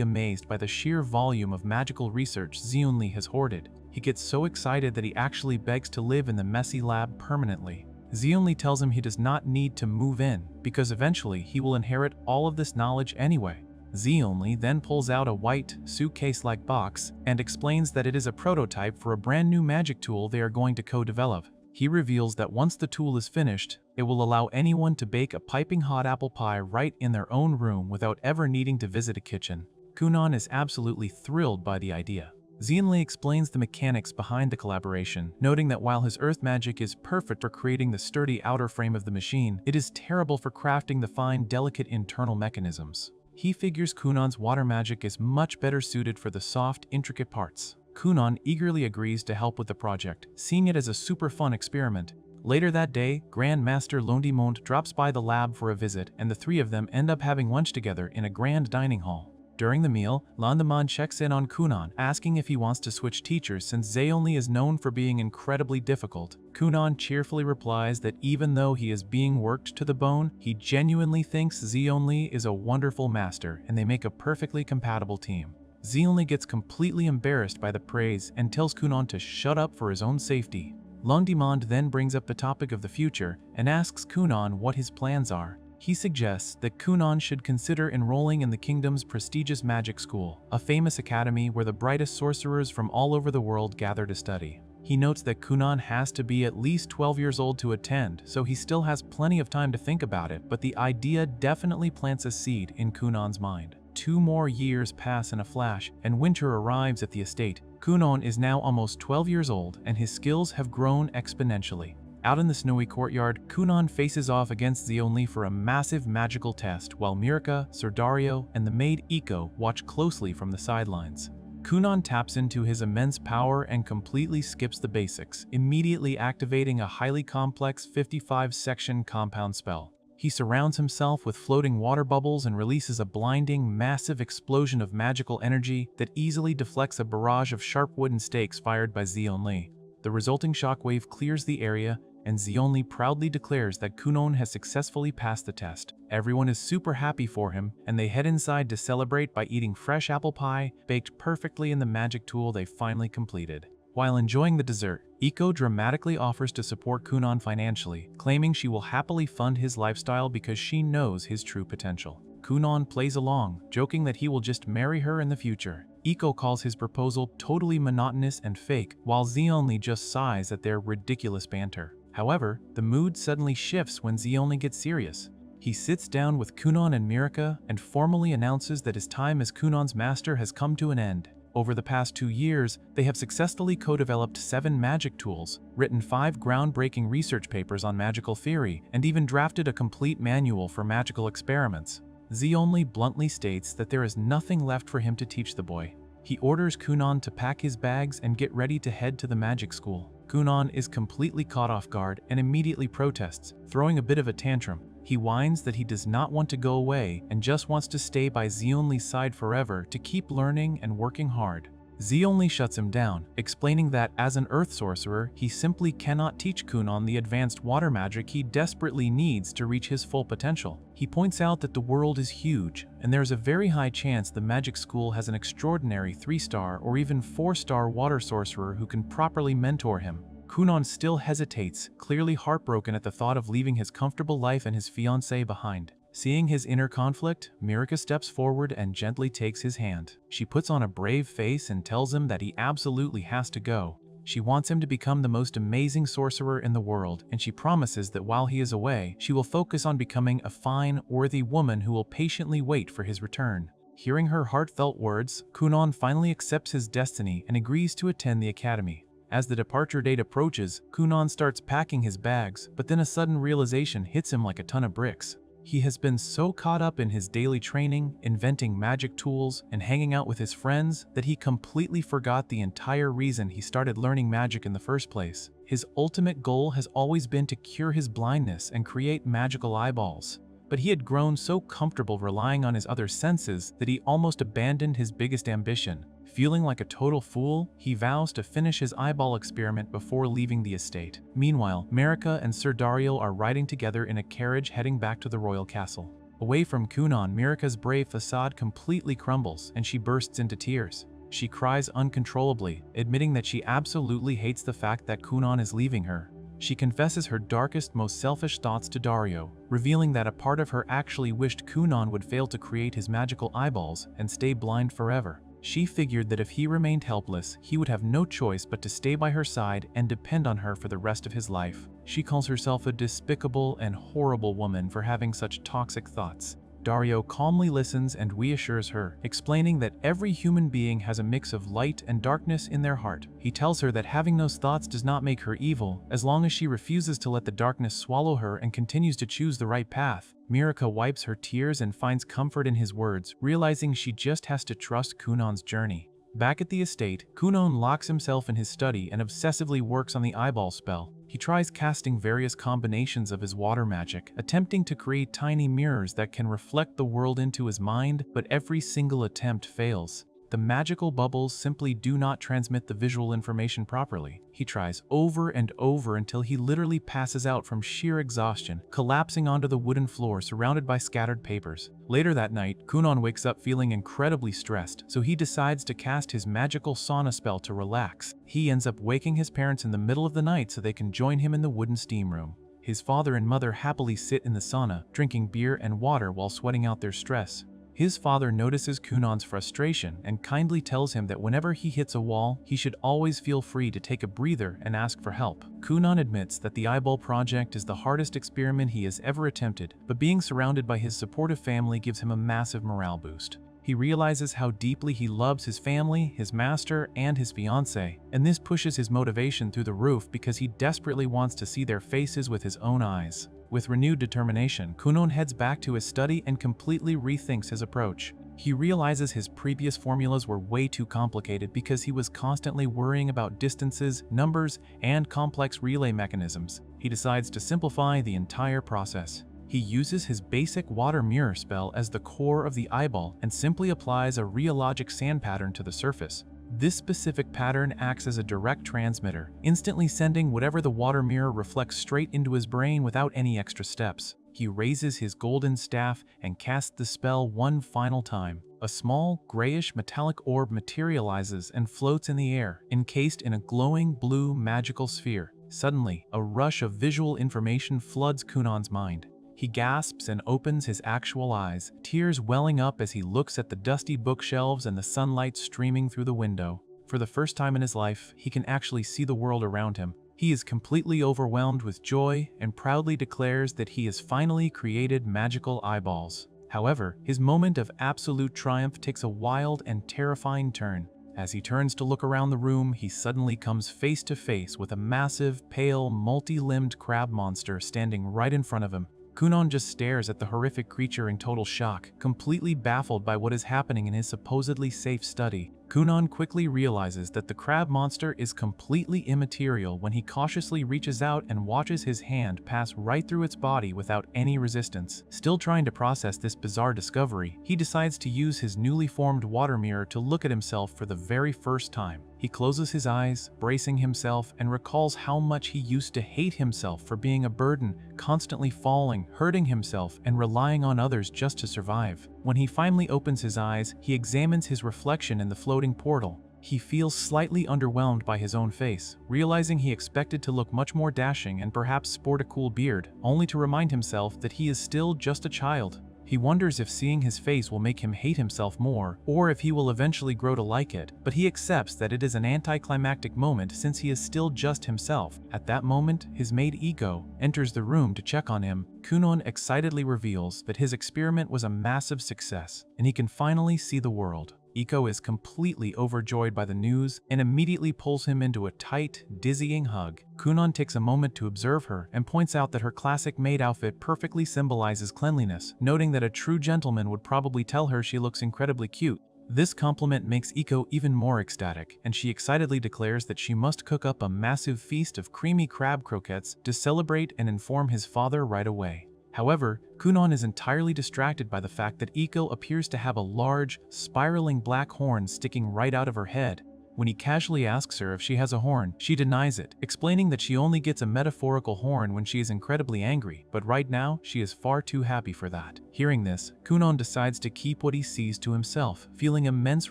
amazed by the sheer volume of magical research Xionli has hoarded. He gets so excited that he actually begs to live in the messy lab permanently. Xionli tells him he does not need to move in, because eventually he will inherit all of this knowledge anyway. Xionli then pulls out a white, suitcase-like box and explains that it is a prototype for a brand new magic tool they are going to co-develop. He reveals that once the tool is finished, it will allow anyone to bake a piping hot apple pie right in their own room without ever needing to visit a kitchen. Kunon is absolutely thrilled by the idea. Xionli explains the mechanics behind the collaboration, noting that while his earth magic is perfect for creating the sturdy outer frame of the machine, it is terrible for crafting the fine, delicate internal mechanisms. He figures Kunon's water magic is much better suited for the soft, intricate parts. Kunon eagerly agrees to help with the project, seeing it as a super fun experiment. Later that day, Grand Master Londimont drops by the lab for a visit, and the three of them end up having lunch together in a grand dining hall. During the meal, Londimont checks in on Kunon, asking if he wants to switch teachers since Xionli is known for being incredibly difficult. Kunon cheerfully replies that even though he is being worked to the bone, he genuinely thinks Xionli is a wonderful master and they make a perfectly compatible team. Xionli gets completely embarrassed by the praise and tells Kunon to shut up for his own safety. Londimont then brings up the topic of the future and asks Kunon what his plans are. He suggests that Kunon should consider enrolling in the kingdom's prestigious magic school, a famous academy where the brightest sorcerers from all over the world gather to study. He notes that Kunon has to be at least 12 years old to attend, so he still has plenty of time to think about it, but the idea definitely plants a seed in Kunon's mind. 2 more years pass in a flash, and winter arrives at the estate. Kunon is now almost 12 years old, and his skills have grown exponentially. Out in the snowy courtyard, Kunon faces off against Xionli for a massive magical test, while Mirka, Sordario, and the maid Iko watch closely from the sidelines. Kunon taps into his immense power and completely skips the basics, immediately activating a highly complex 55-section compound spell. He surrounds himself with floating water bubbles and releases a blinding, massive explosion of magical energy that easily deflects a barrage of sharp wooden stakes fired by Xionli. The resulting shockwave clears the area, and Xionli proudly declares that Kunon has successfully passed the test. Everyone is super happy for him, and they head inside to celebrate by eating fresh apple pie baked perfectly in the magic tool they finally completed. While enjoying the dessert, Iko dramatically offers to support Kunon financially, claiming she will happily fund his lifestyle because she knows his true potential. Kunon plays along, joking that he will just marry her in the future. Iko calls his proposal totally monotonous and fake, while Xionli just sighs at their ridiculous banter. However, the mood suddenly shifts when Xionli gets serious. He sits down with Kunon and Mirka and formally announces that his time as Kunon's master has come to an end. Over the past 2 years, they have successfully co-developed 7 magic tools, written 5 groundbreaking research papers on magical theory, and even drafted a complete manual for magical experiments. Xionli bluntly states that there is nothing left for him to teach the boy. He orders Kunon to pack his bags and get ready to head to the magic school. Kunon is completely caught off guard and immediately protests, throwing a bit of a tantrum. He whines that he does not want to go away and just wants to stay by Xionli's side forever to keep learning and working hard. Xionli shuts him down, explaining that as an earth sorcerer, he simply cannot teach Kunon the advanced water magic he desperately needs to reach his full potential. He points out that the world is huge, and there is a very high chance the magic school has an extraordinary 3-star or even 4-star water sorcerer who can properly mentor him. Kunon still hesitates, clearly heartbroken at the thought of leaving his comfortable life and his fiancée behind. Seeing his inner conflict, Mirka steps forward and gently takes his hand. She puts on a brave face and tells him that he absolutely has to go. She wants him to become the most amazing sorcerer in the world, and she promises that while he is away, she will focus on becoming a fine, worthy woman who will patiently wait for his return. Hearing her heartfelt words, Kunon finally accepts his destiny and agrees to attend the academy. As the departure date approaches, Kunon starts packing his bags, but then a sudden realization hits him like a ton of bricks. He has been so caught up in his daily training, inventing magic tools, and hanging out with his friends that he completely forgot the entire reason he started learning magic in the first place. His ultimate goal has always been to cure his blindness and create magical eyeballs. But he had grown so comfortable relying on his other senses that he almost abandoned his biggest ambition. Feeling like a total fool, he vows to finish his eyeball experiment before leaving the estate. Meanwhile, Marika and Sir Dario are riding together in a carriage heading back to the royal castle. Away from Kunon, Marika's brave facade completely crumbles and she bursts into tears. She cries uncontrollably, admitting that she absolutely hates the fact that Kunon is leaving her. She confesses her darkest, most selfish thoughts to Dario, revealing that a part of her actually wished Kunon would fail to create his magical eyeballs and stay blind forever. She figured that if he remained helpless, he would have no choice but to stay by her side and depend on her for the rest of his life. She calls herself a despicable and horrible woman for having such toxic thoughts. Dario calmly listens and reassures her, explaining that every human being has a mix of light and darkness in their heart. He tells her that having those thoughts does not make her evil, as long as she refuses to let the darkness swallow her and continues to choose the right path. Marika wipes her tears and finds comfort in his words, realizing she just has to trust Kunon's journey. Back at the estate, Kunon locks himself in his study and obsessively works on the eyeball spell. He tries casting various combinations of his water magic, attempting to create tiny mirrors that can reflect the world into his mind, but every single attempt fails. The magical bubbles simply do not transmit the visual information properly. He tries over and over until he literally passes out from sheer exhaustion, collapsing onto the wooden floor surrounded by scattered papers. Later that night, Kunon wakes up feeling incredibly stressed, so he decides to cast his magical sauna spell to relax. He ends up waking his parents in the middle of the night so they can join him in the wooden steam room. His father and mother happily sit in the sauna, drinking beer and water while sweating out their stress. His father notices Kunon's frustration and kindly tells him that whenever he hits a wall, he should always feel free to take a breather and ask for help. Kunon admits that the eyeball project is the hardest experiment he has ever attempted, but being surrounded by his supportive family gives him a massive morale boost. He realizes how deeply he loves his family, his master, and his fiancée, and this pushes his motivation through the roof because he desperately wants to see their faces with his own eyes. With renewed determination, Kunon heads back to his study and completely rethinks his approach. He realizes his previous formulas were way too complicated because he was constantly worrying about distances, numbers, and complex relay mechanisms. He decides to simplify the entire process. He uses his basic water mirror spell as the core of the eyeball and simply applies a rheologic sand pattern to the surface. This specific pattern acts as a direct transmitter, instantly sending whatever the water mirror reflects straight into his brain without any extra steps. He raises his golden staff and casts the spell one final time. A small, grayish metallic orb materializes and floats in the air, encased in a glowing blue magical sphere. Suddenly, a rush of visual information floods Kunon's mind. He gasps and opens his actual eyes, tears welling up as he looks at the dusty bookshelves and the sunlight streaming through the window. For the first time in his life, he can actually see the world around him. He is completely overwhelmed with joy and proudly declares that he has finally created magical eyeballs. However, his moment of absolute triumph takes a wild and terrifying turn. As he turns to look around the room, he suddenly comes face to face with a massive, pale, multi-limbed crab monster standing right in front of him. Kunon just stares at the horrific creature in total shock, completely baffled by what is happening in his supposedly safe study. Kunon quickly realizes that the crab monster is completely immaterial when he cautiously reaches out and watches his hand pass right through its body without any resistance. Still trying to process this bizarre discovery, he decides to use his newly formed water mirror to look at himself for the very first time. He closes his eyes, bracing himself, and recalls how much he used to hate himself for being a burden, constantly falling, hurting himself, and relying on others just to survive. When he finally opens his eyes, he examines his reflection in the floating portal. He feels slightly underwhelmed by his own face, realizing he expected to look much more dashing and perhaps sport a cool beard, only to remind himself that he is still just a child. He wonders if seeing his face will make him hate himself more, or if he will eventually grow to like it, but he accepts that it is an anticlimactic moment since he is still just himself. At that moment, his maid Iko enters the room to check on him. Kunon excitedly reveals that his experiment was a massive success, and he can finally see the world. Iko is completely overjoyed by the news and immediately pulls him into a tight, dizzying hug. Kunon takes a moment to observe her and points out that her classic maid outfit perfectly symbolizes cleanliness, noting that a true gentleman would probably tell her she looks incredibly cute. This compliment makes Iko even more ecstatic, and she excitedly declares that she must cook up a massive feast of creamy crab croquettes to celebrate and inform his father right away. However, Kunon is entirely distracted by the fact that Iko appears to have a large, spiraling black horn sticking right out of her head. When he casually asks her if she has a horn, she denies it, explaining that she only gets a metaphorical horn when she is incredibly angry, but right now she is far too happy for that. Hearing this, Kunon decides to keep what he sees to himself, feeling immense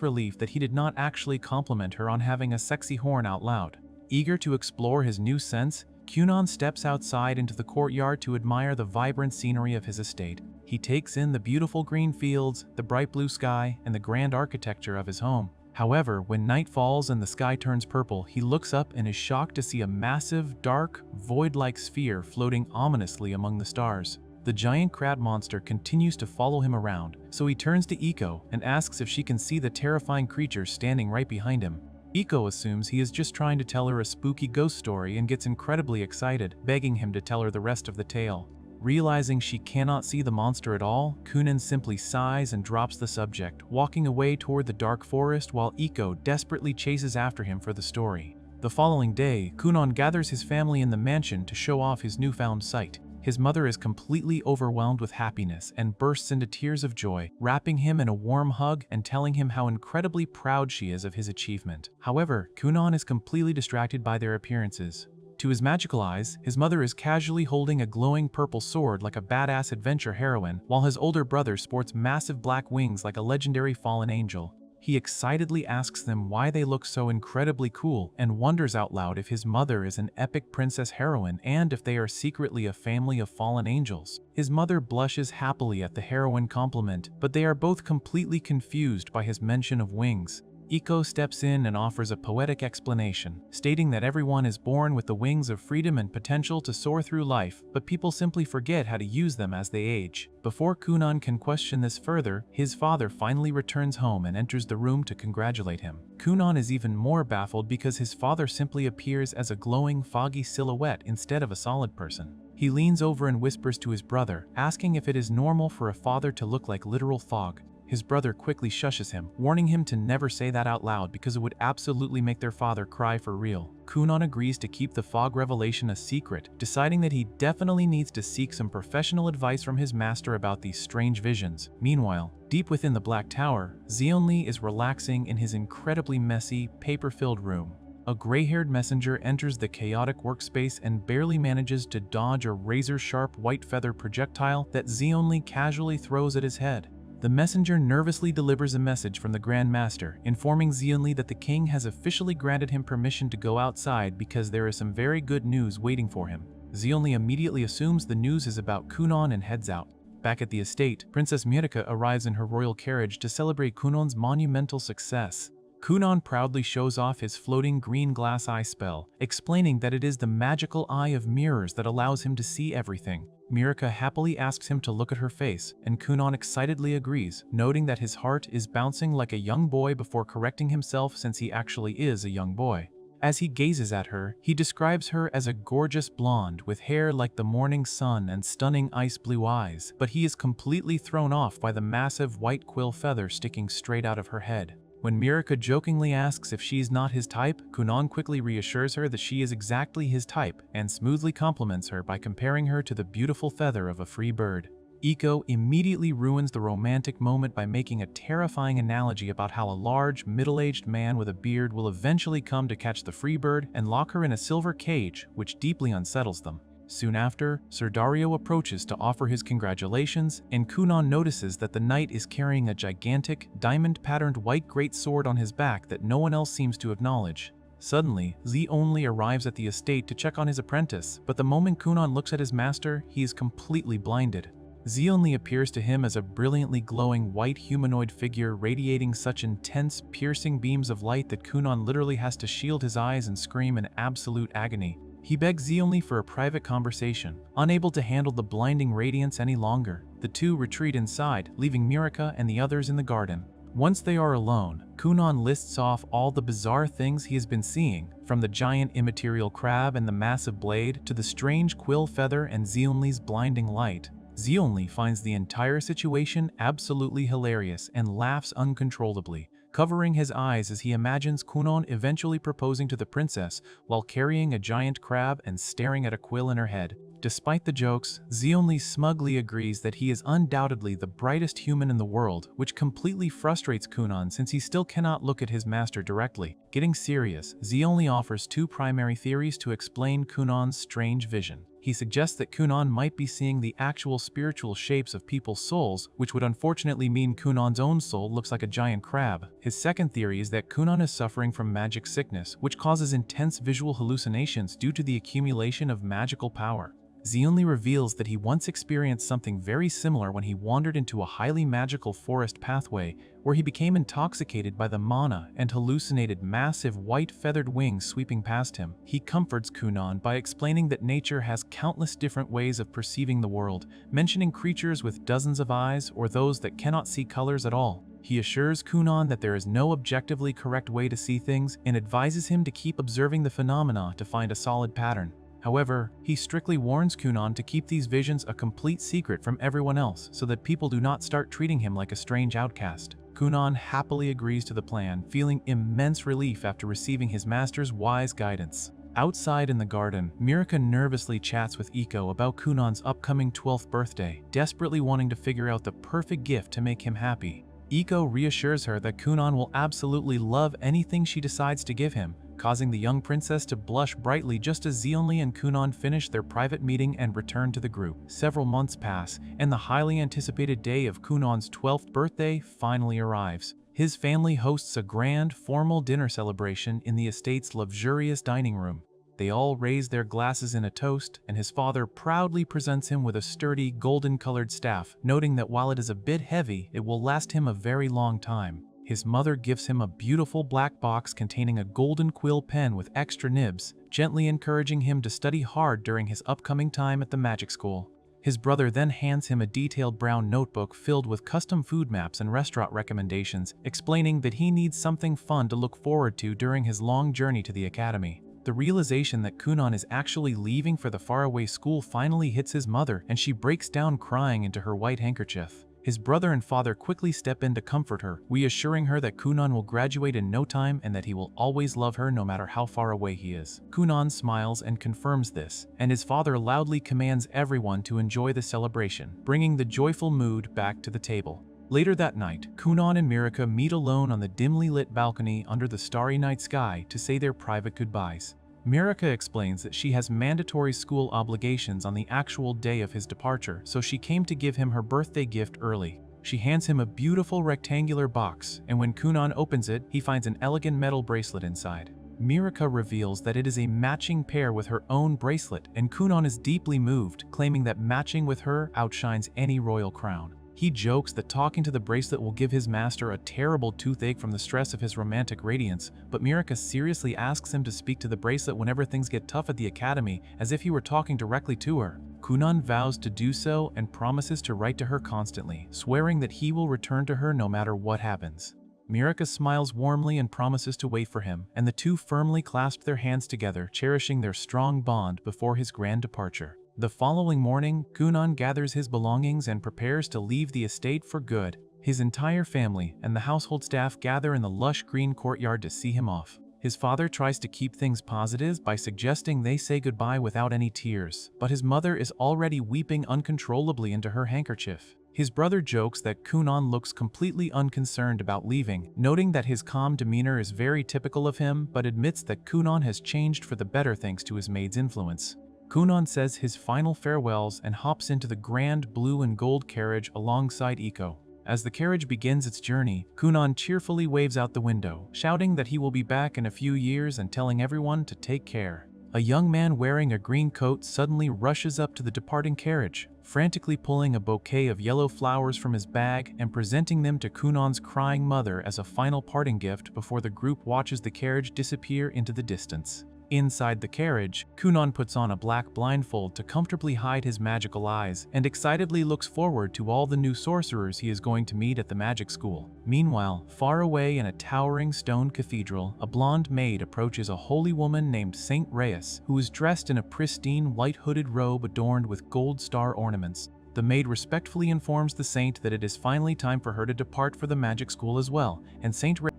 relief that he did not actually compliment her on having a sexy horn out loud. Eager to explore his new sense, Kunon steps outside into the courtyard to admire the vibrant scenery of his estate. He takes in the beautiful green fields, the bright blue sky, and the grand architecture of his home. However, when night falls and the sky turns purple, he looks up and is shocked to see a massive, dark, void-like sphere floating ominously among the stars. The giant crab monster continues to follow him around, so he turns to Iko and asks if she can see the terrifying creature standing right behind him. Iko assumes he is just trying to tell her a spooky ghost story and gets incredibly excited, begging him to tell her the rest of the tale. Realizing she cannot see the monster at all, Kunon simply sighs and drops the subject, walking away toward the dark forest while Iko desperately chases after him for the story. The following day, Kunon gathers his family in the mansion to show off his newfound sight. His mother is completely overwhelmed with happiness and bursts into tears of joy, wrapping him in a warm hug and telling him how incredibly proud she is of his achievement. However, Kunon is completely distracted by their appearances. To his magical eyes, his mother is casually holding a glowing purple sword like a badass adventure heroine, while his older brother sports massive black wings like a legendary fallen angel. He excitedly asks them why they look so incredibly cool and wonders out loud if his mother is an epic princess heroine and if they are secretly a family of fallen angels. His mother blushes happily at the heroine compliment, but they are both completely confused by his mention of wings. Iko steps in and offers a poetic explanation, stating that everyone is born with the wings of freedom and potential to soar through life, but people simply forget how to use them as they age. Before Kunon can question this further, his father finally returns home and enters the room to congratulate him. Kunon is even more baffled because his father simply appears as a glowing, foggy silhouette instead of a solid person. He leans over and whispers to his brother, asking if it is normal for a father to look like literal fog. His brother quickly shushes him, warning him to never say that out loud because it would absolutely make their father cry for real. Kunon agrees to keep the fog revelation a secret, deciding that he definitely needs to seek some professional advice from his master about these strange visions. Meanwhile, deep within the Black Tower, Zeonli is relaxing in his incredibly messy, paper-filled room. A gray-haired messenger enters the chaotic workspace and barely manages to dodge a razor-sharp white feather projectile that Zeonli casually throws at his head. The messenger nervously delivers a message from the Grand Master, informing Zeonli that the king has officially granted him permission to go outside because there is some very good news waiting for him. Zeonli immediately assumes the news is about Kunon and heads out. Back at the estate, Princess Mirka arrives in her royal carriage to celebrate Kunon's monumental success. Kunon proudly shows off his floating green glass eye spell, explaining that it is the magical eye of mirrors that allows him to see everything. Mirka happily asks him to look at her face, and Kunon excitedly agrees, noting that his heart is bouncing like a young boy before correcting himself since he actually is a young boy. As he gazes at her, he describes her as a gorgeous blonde with hair like the morning sun and stunning ice blue eyes, but he is completely thrown off by the massive white quill feather sticking straight out of her head. When Mirka jokingly asks if she's not his type, Kunon quickly reassures her that she is exactly his type and smoothly compliments her by comparing her to the beautiful feather of a free bird. Iko immediately ruins the romantic moment by making a terrifying analogy about how a large, middle-aged man with a beard will eventually come to catch the free bird and lock her in a silver cage, which deeply unsettles them. Soon after, Sir Dario approaches to offer his congratulations, and Kunon notices that the knight is carrying a gigantic, diamond-patterned white greatsword on his back that no one else seems to acknowledge. Suddenly, Zeonli arrives at the estate to check on his apprentice, but the moment Kunon looks at his master, he is completely blinded. Zeonli appears to him as a brilliantly glowing white humanoid figure radiating such intense, piercing beams of light that Kunan literally has to shield his eyes and scream in absolute agony. He begs Zeonli for a private conversation. Unable to handle the blinding radiance any longer, the two retreat inside, leaving Mirika and the others in the garden. Once they are alone, Kunan lists off all the bizarre things he has been seeing, from the giant immaterial crab and the massive blade to the strange quill feather and Zeonli's blinding light. Zeonli finds the entire situation absolutely hilarious and laughs uncontrollably, covering his eyes as he imagines Kunan eventually proposing to the princess while carrying a giant crab and staring at a quill in her head. Despite the jokes, Zeonli smugly agrees that he is undoubtedly the brightest human in the world, which completely frustrates Kunan since he still cannot look at his master directly. Getting serious, Zeonli offers two primary theories to explain Kunan's strange vision. He suggests that Kunan might be seeing the actual spiritual shapes of people's souls, which would unfortunately mean Kunan's own soul looks like a giant crab. His second theory is that Kunan is suffering from magic sickness, which causes intense visual hallucinations due to the accumulation of magical power. Zeonli reveals that he once experienced something very similar when he wandered into a highly magical forest pathway where he became intoxicated by the mana and hallucinated massive white feathered wings sweeping past him. He comforts Kunan by explaining that nature has countless different ways of perceiving the world, mentioning creatures with dozens of eyes or those that cannot see colors at all. He assures Kunan that there is no objectively correct way to see things and advises him to keep observing the phenomena to find a solid pattern. However, he strictly warns Kunan to keep these visions a complete secret from everyone else so that people do not start treating him like a strange outcast. Kunan happily agrees to the plan, feeling immense relief after receiving his master's wise guidance. Outside in the garden, Mirika nervously chats with Iko about Kunan's upcoming 12th birthday, desperately wanting to figure out the perfect gift to make him happy. Iko reassures her that Kunan will absolutely love anything she decides to give him, causing the young princess to blush brightly just as Zeonli and Kunan finish their private meeting and return to the group. Several months pass, and the highly anticipated day of Kunan's 12th birthday finally arrives. His family hosts a grand, formal dinner celebration in the estate's luxurious dining room. They all raise their glasses in a toast, and his father proudly presents him with a sturdy, golden-colored staff, noting that while it is a bit heavy, it will last him a very long time. His mother gives him a beautiful black box containing a golden quill pen with extra nibs, gently encouraging him to study hard during his upcoming time at the magic school. His brother then hands him a detailed brown notebook filled with custom food maps and restaurant recommendations, explaining that he needs something fun to look forward to during his long journey to the academy. The realization that Kunan is actually leaving for the faraway school finally hits his mother, and she breaks down crying into her white handkerchief. His brother and father quickly step in to comfort her, reassuring her that Kunan will graduate in no time and that he will always love her no matter how far away he is. Kunan smiles and confirms this, and his father loudly commands everyone to enjoy the celebration, bringing the joyful mood back to the table. Later that night, Kunan and Mirika meet alone on the dimly lit balcony under the starry night sky to say their private goodbyes. Mirika explains that she has mandatory school obligations on the actual day of his departure, so she came to give him her birthday gift early. She hands him a beautiful rectangular box, and when Kunan opens it, he finds an elegant metal bracelet inside. Mirika reveals that it is a matching pair with her own bracelet, and Kunan is deeply moved, claiming that matching with her outshines any royal crown. He jokes that talking to the bracelet will give his master a terrible toothache from the stress of his romantic radiance, but Mirika seriously asks him to speak to the bracelet whenever things get tough at the academy, as if he were talking directly to her. Kunan vows to do so and promises to write to her constantly, swearing that he will return to her no matter what happens. Mirika smiles warmly and promises to wait for him, and the two firmly clasp their hands together, cherishing their strong bond before his grand departure. The following morning, Kunan gathers his belongings and prepares to leave the estate for good. His entire family and the household staff gather in the lush green courtyard to see him off. His father tries to keep things positive by suggesting they say goodbye without any tears, but his mother is already weeping uncontrollably into her handkerchief. His brother jokes that Kunan looks completely unconcerned about leaving, noting that his calm demeanor is very typical of him, but admits that Kunan has changed for the better thanks to his maid's influence. Kunan says his final farewells and hops into the grand blue and gold carriage alongside Iko. As the carriage begins its journey, Kunan cheerfully waves out the window, shouting that he will be back in a few years and telling everyone to take care. A young man wearing a green coat suddenly rushes up to the departing carriage, frantically pulling a bouquet of yellow flowers from his bag and presenting them to Kunon's crying mother as a final parting gift before the group watches the carriage disappear into the distance. Inside the carriage, Kunon puts on a black blindfold to comfortably hide his magical eyes and excitedly looks forward to all the new sorcerers he is going to meet at the magic school. Meanwhile, far away in a towering stone cathedral, a blonde maid approaches a holy woman named Saint Reyes, who is dressed in a pristine white hooded robe adorned with gold star ornaments. The maid respectfully informs the saint that it is finally time for her to depart for the magic school as well, and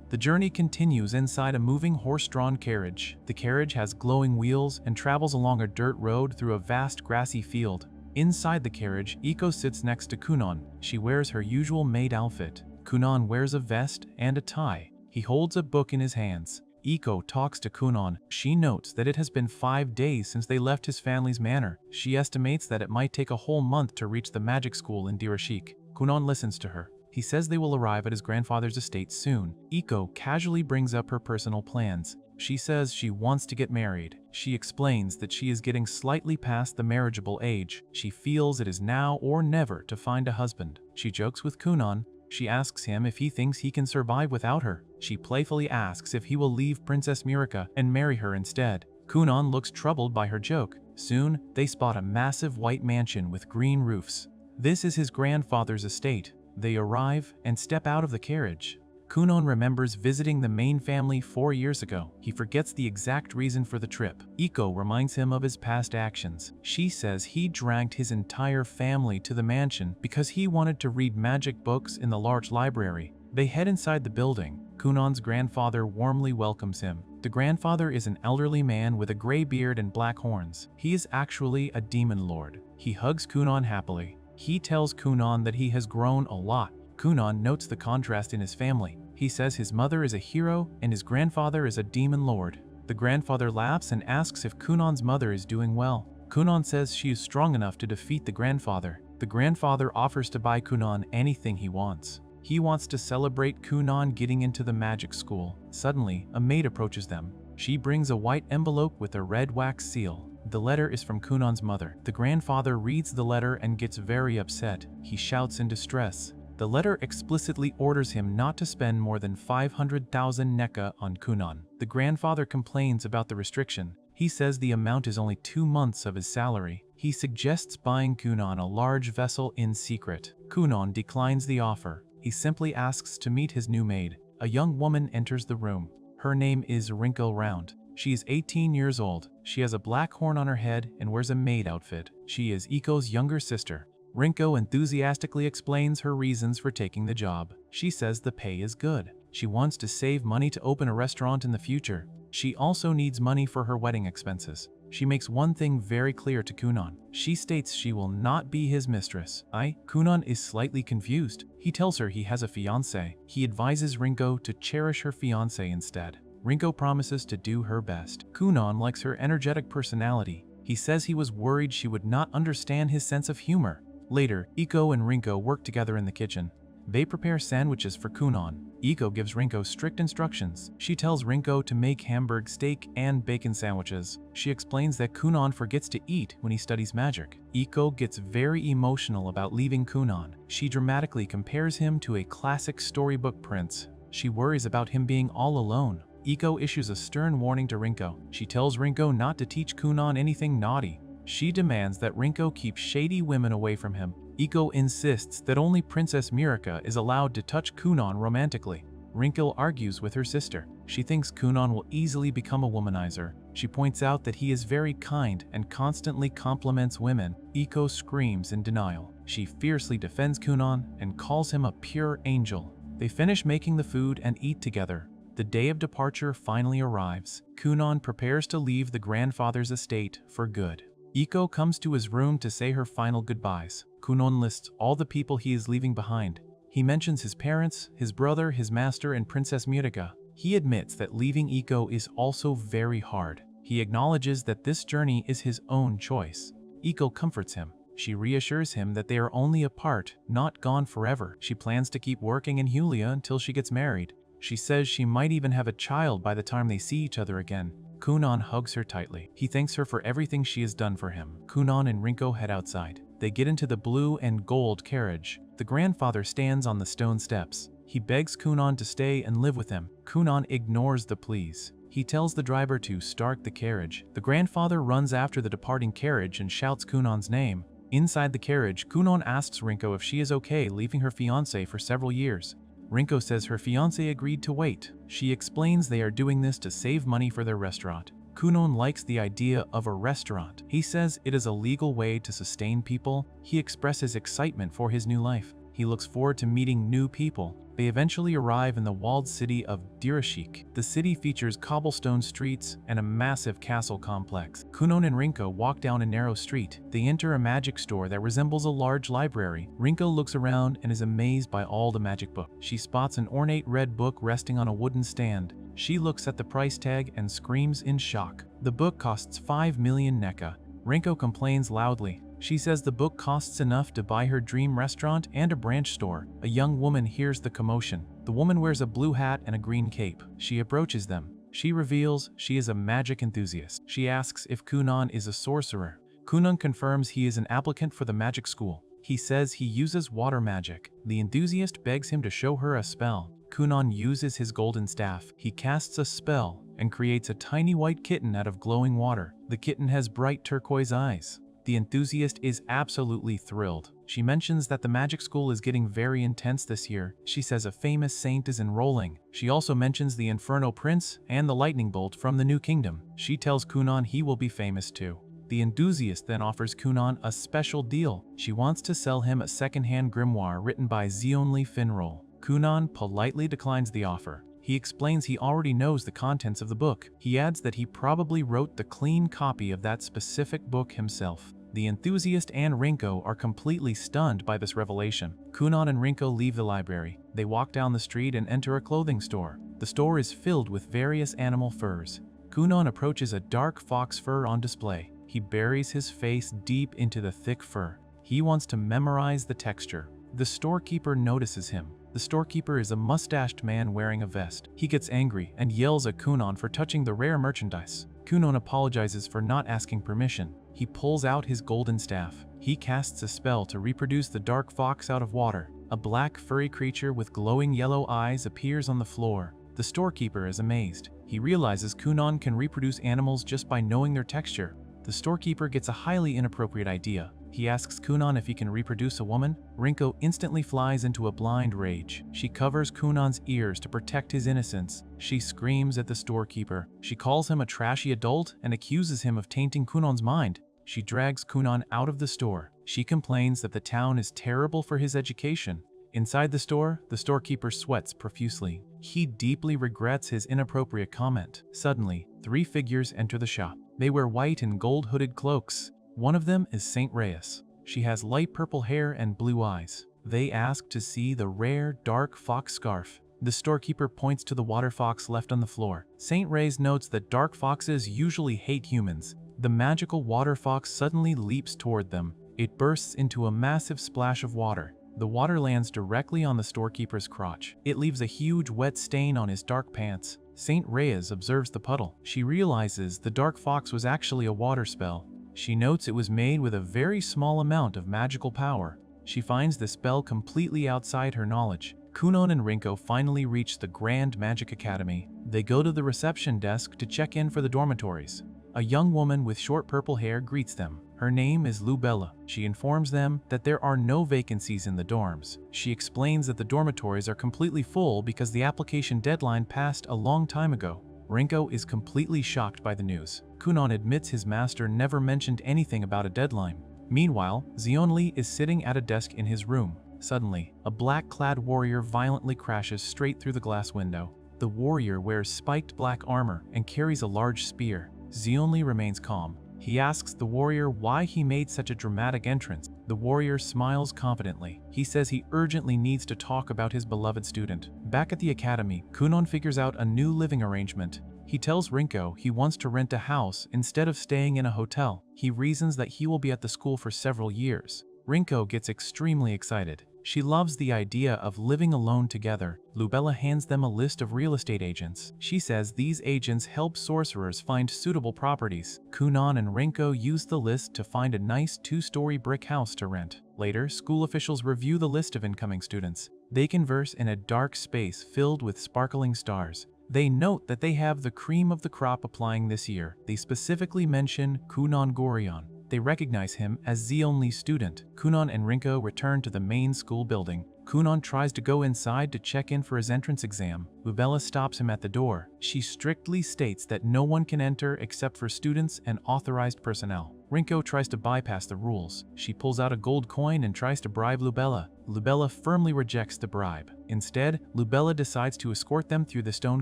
the journey continues inside a moving horse-drawn carriage. The carriage has glowing wheels and travels along a dirt road through a vast grassy field. Inside the carriage, Iko sits next to Kunon. She wears her usual maid outfit. Kunon wears a vest and a tie. He holds a book in his hands. Iko talks to Kunon. She notes that it has been 5 days since they left his family's manor. She estimates that it might take a whole month to reach the magic school in Dirashik. Kunon listens to her. He says they will arrive at his grandfather's estate soon. Iko casually brings up her personal plans. She says she wants to get married. She explains that she is getting slightly past the marriageable age. She feels it is now or never to find a husband. She jokes with Kunon. She asks him if he thinks he can survive without her. She playfully asks if he will leave Princess Murica and marry her instead. Kunon looks troubled by her joke. Soon, they spot a massive white mansion with green roofs. This is his grandfather's estate. They arrive and step out of the carriage. Kunon remembers visiting the main family 4 years ago. He forgets the exact reason for the trip. Iko reminds him of his past actions. She says he dragged his entire family to the mansion because he wanted to read magic books in the large library. They head inside the building. Kunon's grandfather warmly welcomes him. The grandfather is an elderly man with a gray beard and black horns. He is actually a demon lord. He hugs Kunon happily. He tells Kunon that he has grown a lot. Kunon notes the contrast in his family. He says his mother is a hero and his grandfather is a demon lord. The grandfather laughs and asks if Kunon's mother is doing well. Kunon says she is strong enough to defeat the grandfather. The grandfather offers to buy Kunon anything he wants. He wants to celebrate Kunon getting into the magic school. Suddenly, a maid approaches them. She brings a white envelope with a red wax seal. The letter is from Kunon's mother. The grandfather reads the letter and gets very upset. He shouts in distress. The letter explicitly orders him not to spend more than 500,000 NECA on Kunon. The grandfather complains about the restriction. He says the amount is only 2 months of his salary. He suggests buying Kunon a large vessel in secret. Kunon declines the offer. He simply asks to meet his new maid. A young woman enters the room. Her name is Wrinkle Round. She is 18 years old. She has a black horn on her head and wears a maid outfit. She is Iko's younger sister. Rinko enthusiastically explains her reasons for taking the job. She says the pay is good. She wants to save money to open a restaurant in the future. She also needs money for her wedding expenses. She makes one thing very clear to Kunon. She states she will not be his mistress. Kunon is slightly confused. He tells her he has a fiancé. He advises Rinko to cherish her fiancé instead. Rinko promises to do her best. Kunon likes her energetic personality. He says he was worried she would not understand his sense of humor. Later, Iko and Rinko work together in the kitchen. They prepare sandwiches for Kunon. Iko gives Rinko strict instructions. She tells Rinko to make hamburg steak and bacon sandwiches. She explains that Kunon forgets to eat when he studies magic. Iko gets very emotional about leaving Kunon. She dramatically compares him to a classic storybook prince. She worries about him being all alone. Iko issues a stern warning to Rinko. She tells Rinko not to teach Kunon anything naughty. She demands that Rinko keep shady women away from him. Iko insists that only Princess Murica is allowed to touch Kunon romantically. Rinko argues with her sister. She thinks Kunon will easily become a womanizer. She points out that he is very kind and constantly compliments women. Iko screams in denial. She fiercely defends Kunon and calls him a pure angel. They finish making the food and eat together. The day of departure finally arrives. Kunon prepares to leave the grandfather's estate for good. Iko comes to his room to say her final goodbyes. Kunon lists all the people he is leaving behind. He mentions his parents, his brother, his master, and Princess Murica. He admits that leaving Iko is also very hard. He acknowledges that this journey is his own choice. Iko comforts him. She reassures him that they are only apart, not gone forever. She plans to keep working in Hulia until she gets married. She says she might even have a child by the time they see each other again. Kunon hugs her tightly. He thanks her for everything she has done for him. Kunon and Rinko head outside. They get into the blue and gold carriage. The grandfather stands on the stone steps. He begs Kunan to stay and live with him. Kunan ignores the pleas. He tells the driver to start the carriage. The grandfather runs after the departing carriage and shouts Kunan's name. Inside the carriage, Kunan asks Rinko if she is okay leaving her fiancé for several years. Rinko says her fiancé agreed to wait. She explains they are doing this to save money for their restaurant. Kunan likes the idea of a restaurant. He says it is a legal way to sustain people. He expresses excitement for his new life. He looks forward to meeting new people. They eventually arrive in the walled city of Dirashik. The city features cobblestone streets and a massive castle complex. Kunan and Rinko walk down a narrow street. They enter a magic store that resembles a large library. Rinko looks around and is amazed by all the magic books. She spots an ornate red book resting on a wooden stand. She looks at the price tag and screams in shock. The book costs 5 million NECA. Rinko complains loudly. She says the book costs enough to buy her dream restaurant and a branch store. A young woman hears the commotion. The woman wears a blue hat and a green cape. She approaches them. She reveals she is a magic enthusiast. She asks if Kunan is a sorcerer. Kunan confirms he is an applicant for the magic school. He says he uses water magic. The enthusiast begs him to show her a spell. Kunan uses his golden staff. He casts a spell and creates a tiny white kitten out of glowing water. The kitten has bright turquoise eyes. The enthusiast is absolutely thrilled. She mentions that the magic school is getting very intense this year. She says a famous saint is enrolling. She also mentions the Inferno Prince and the lightning bolt from the New Kingdom. She tells Kunan he will be famous too. The enthusiast then offers Kunan a special deal. She wants to sell him a second-hand grimoire written by Zionli Finroll. Kunan politely declines the offer. He explains he already knows the contents of the book. He adds that he probably wrote the clean copy of that specific book himself. The enthusiast and Rinko are completely stunned by this revelation. Kunan and Rinko leave the library. They walk down the street and enter a clothing store. The store is filled with various animal furs. Kunan approaches a dark fox fur on display. He buries his face deep into the thick fur. He wants to memorize the texture. The storekeeper notices him. The storekeeper is a mustached man wearing a vest. He gets angry and yells at Kunan for touching the rare merchandise. Kunan apologizes for not asking permission. He pulls out his golden staff. He casts a spell to reproduce the dark fox out of water. A black furry creature with glowing yellow eyes appears on the floor. The storekeeper is amazed. He realizes Kunan can reproduce animals just by knowing their texture. The storekeeper gets a highly inappropriate idea. He asks Kunan if he can reproduce a woman. Rinko instantly flies into a blind rage. She covers Kunan's ears to protect his innocence. She screams at the storekeeper. She calls him a trashy adult and accuses him of tainting Kunan's mind. She drags Kunan out of the store. She complains that the town is terrible for his education. Inside the storekeeper sweats profusely. He deeply regrets his inappropriate comment. Suddenly, 3 figures enter the shop. They wear white and gold-hooded cloaks. One of them is Saint Reyes. She has light purple hair and blue eyes. They ask to see the rare, dark fox scarf. The storekeeper points to the water fox left on the floor. Saint Reyes notes that dark foxes usually hate humans. The magical water fox suddenly leaps toward them. It bursts into a massive splash of water. The water lands directly on the storekeeper's crotch. It leaves a huge wet stain on his dark pants. Saint Reyes observes the puddle. She realizes the dark fox was actually a water spell. She notes it was made with a very small amount of magical power. She finds the spell completely outside her knowledge. Kunan and Rinko finally reach the Grand Magic Academy. They go to the reception desk to check in for the dormitories. A young woman with short purple hair greets them. Her name is Lubella. She informs them that there are no vacancies in the dorms. She explains that the dormitories are completely full because the application deadline passed a long time ago. Rinko is completely shocked by the news. Kunan admits his master never mentioned anything about a deadline. Meanwhile, Zionli is sitting at a desk in his room. Suddenly, a black-clad warrior violently crashes straight through the glass window. The warrior wears spiked black armor and carries a large spear. Zionli remains calm. He asks the warrior why he made such a dramatic entrance. The warrior smiles confidently. He says he urgently needs to talk about his beloved student. Back at the academy, Kunan figures out a new living arrangement. He tells Rinko he wants to rent a house instead of staying in a hotel. He reasons that he will be at the school for several years. Rinko gets extremely excited. She loves the idea of living alone together. Lubella hands them a list of real estate agents. She says these agents help sorcerers find suitable properties. Kunan and Rinko use the list to find a nice 2-story brick house to rent. Later, school officials review the list of incoming students. They converse in a dark space filled with sparkling stars. They note that they have the cream of the crop applying this year. They specifically mention Kunan Gorion. They recognize him as the only student. Kunan and Rinko return to the main school building. Kunan tries to go inside to check in for his entrance exam. Lubella stops him at the door. She strictly states that no one can enter except for students and authorized personnel. Rinko tries to bypass the rules. She pulls out a gold coin and tries to bribe Lubella. Lubella firmly rejects the bribe. Instead, Lubella decides to escort them through the stone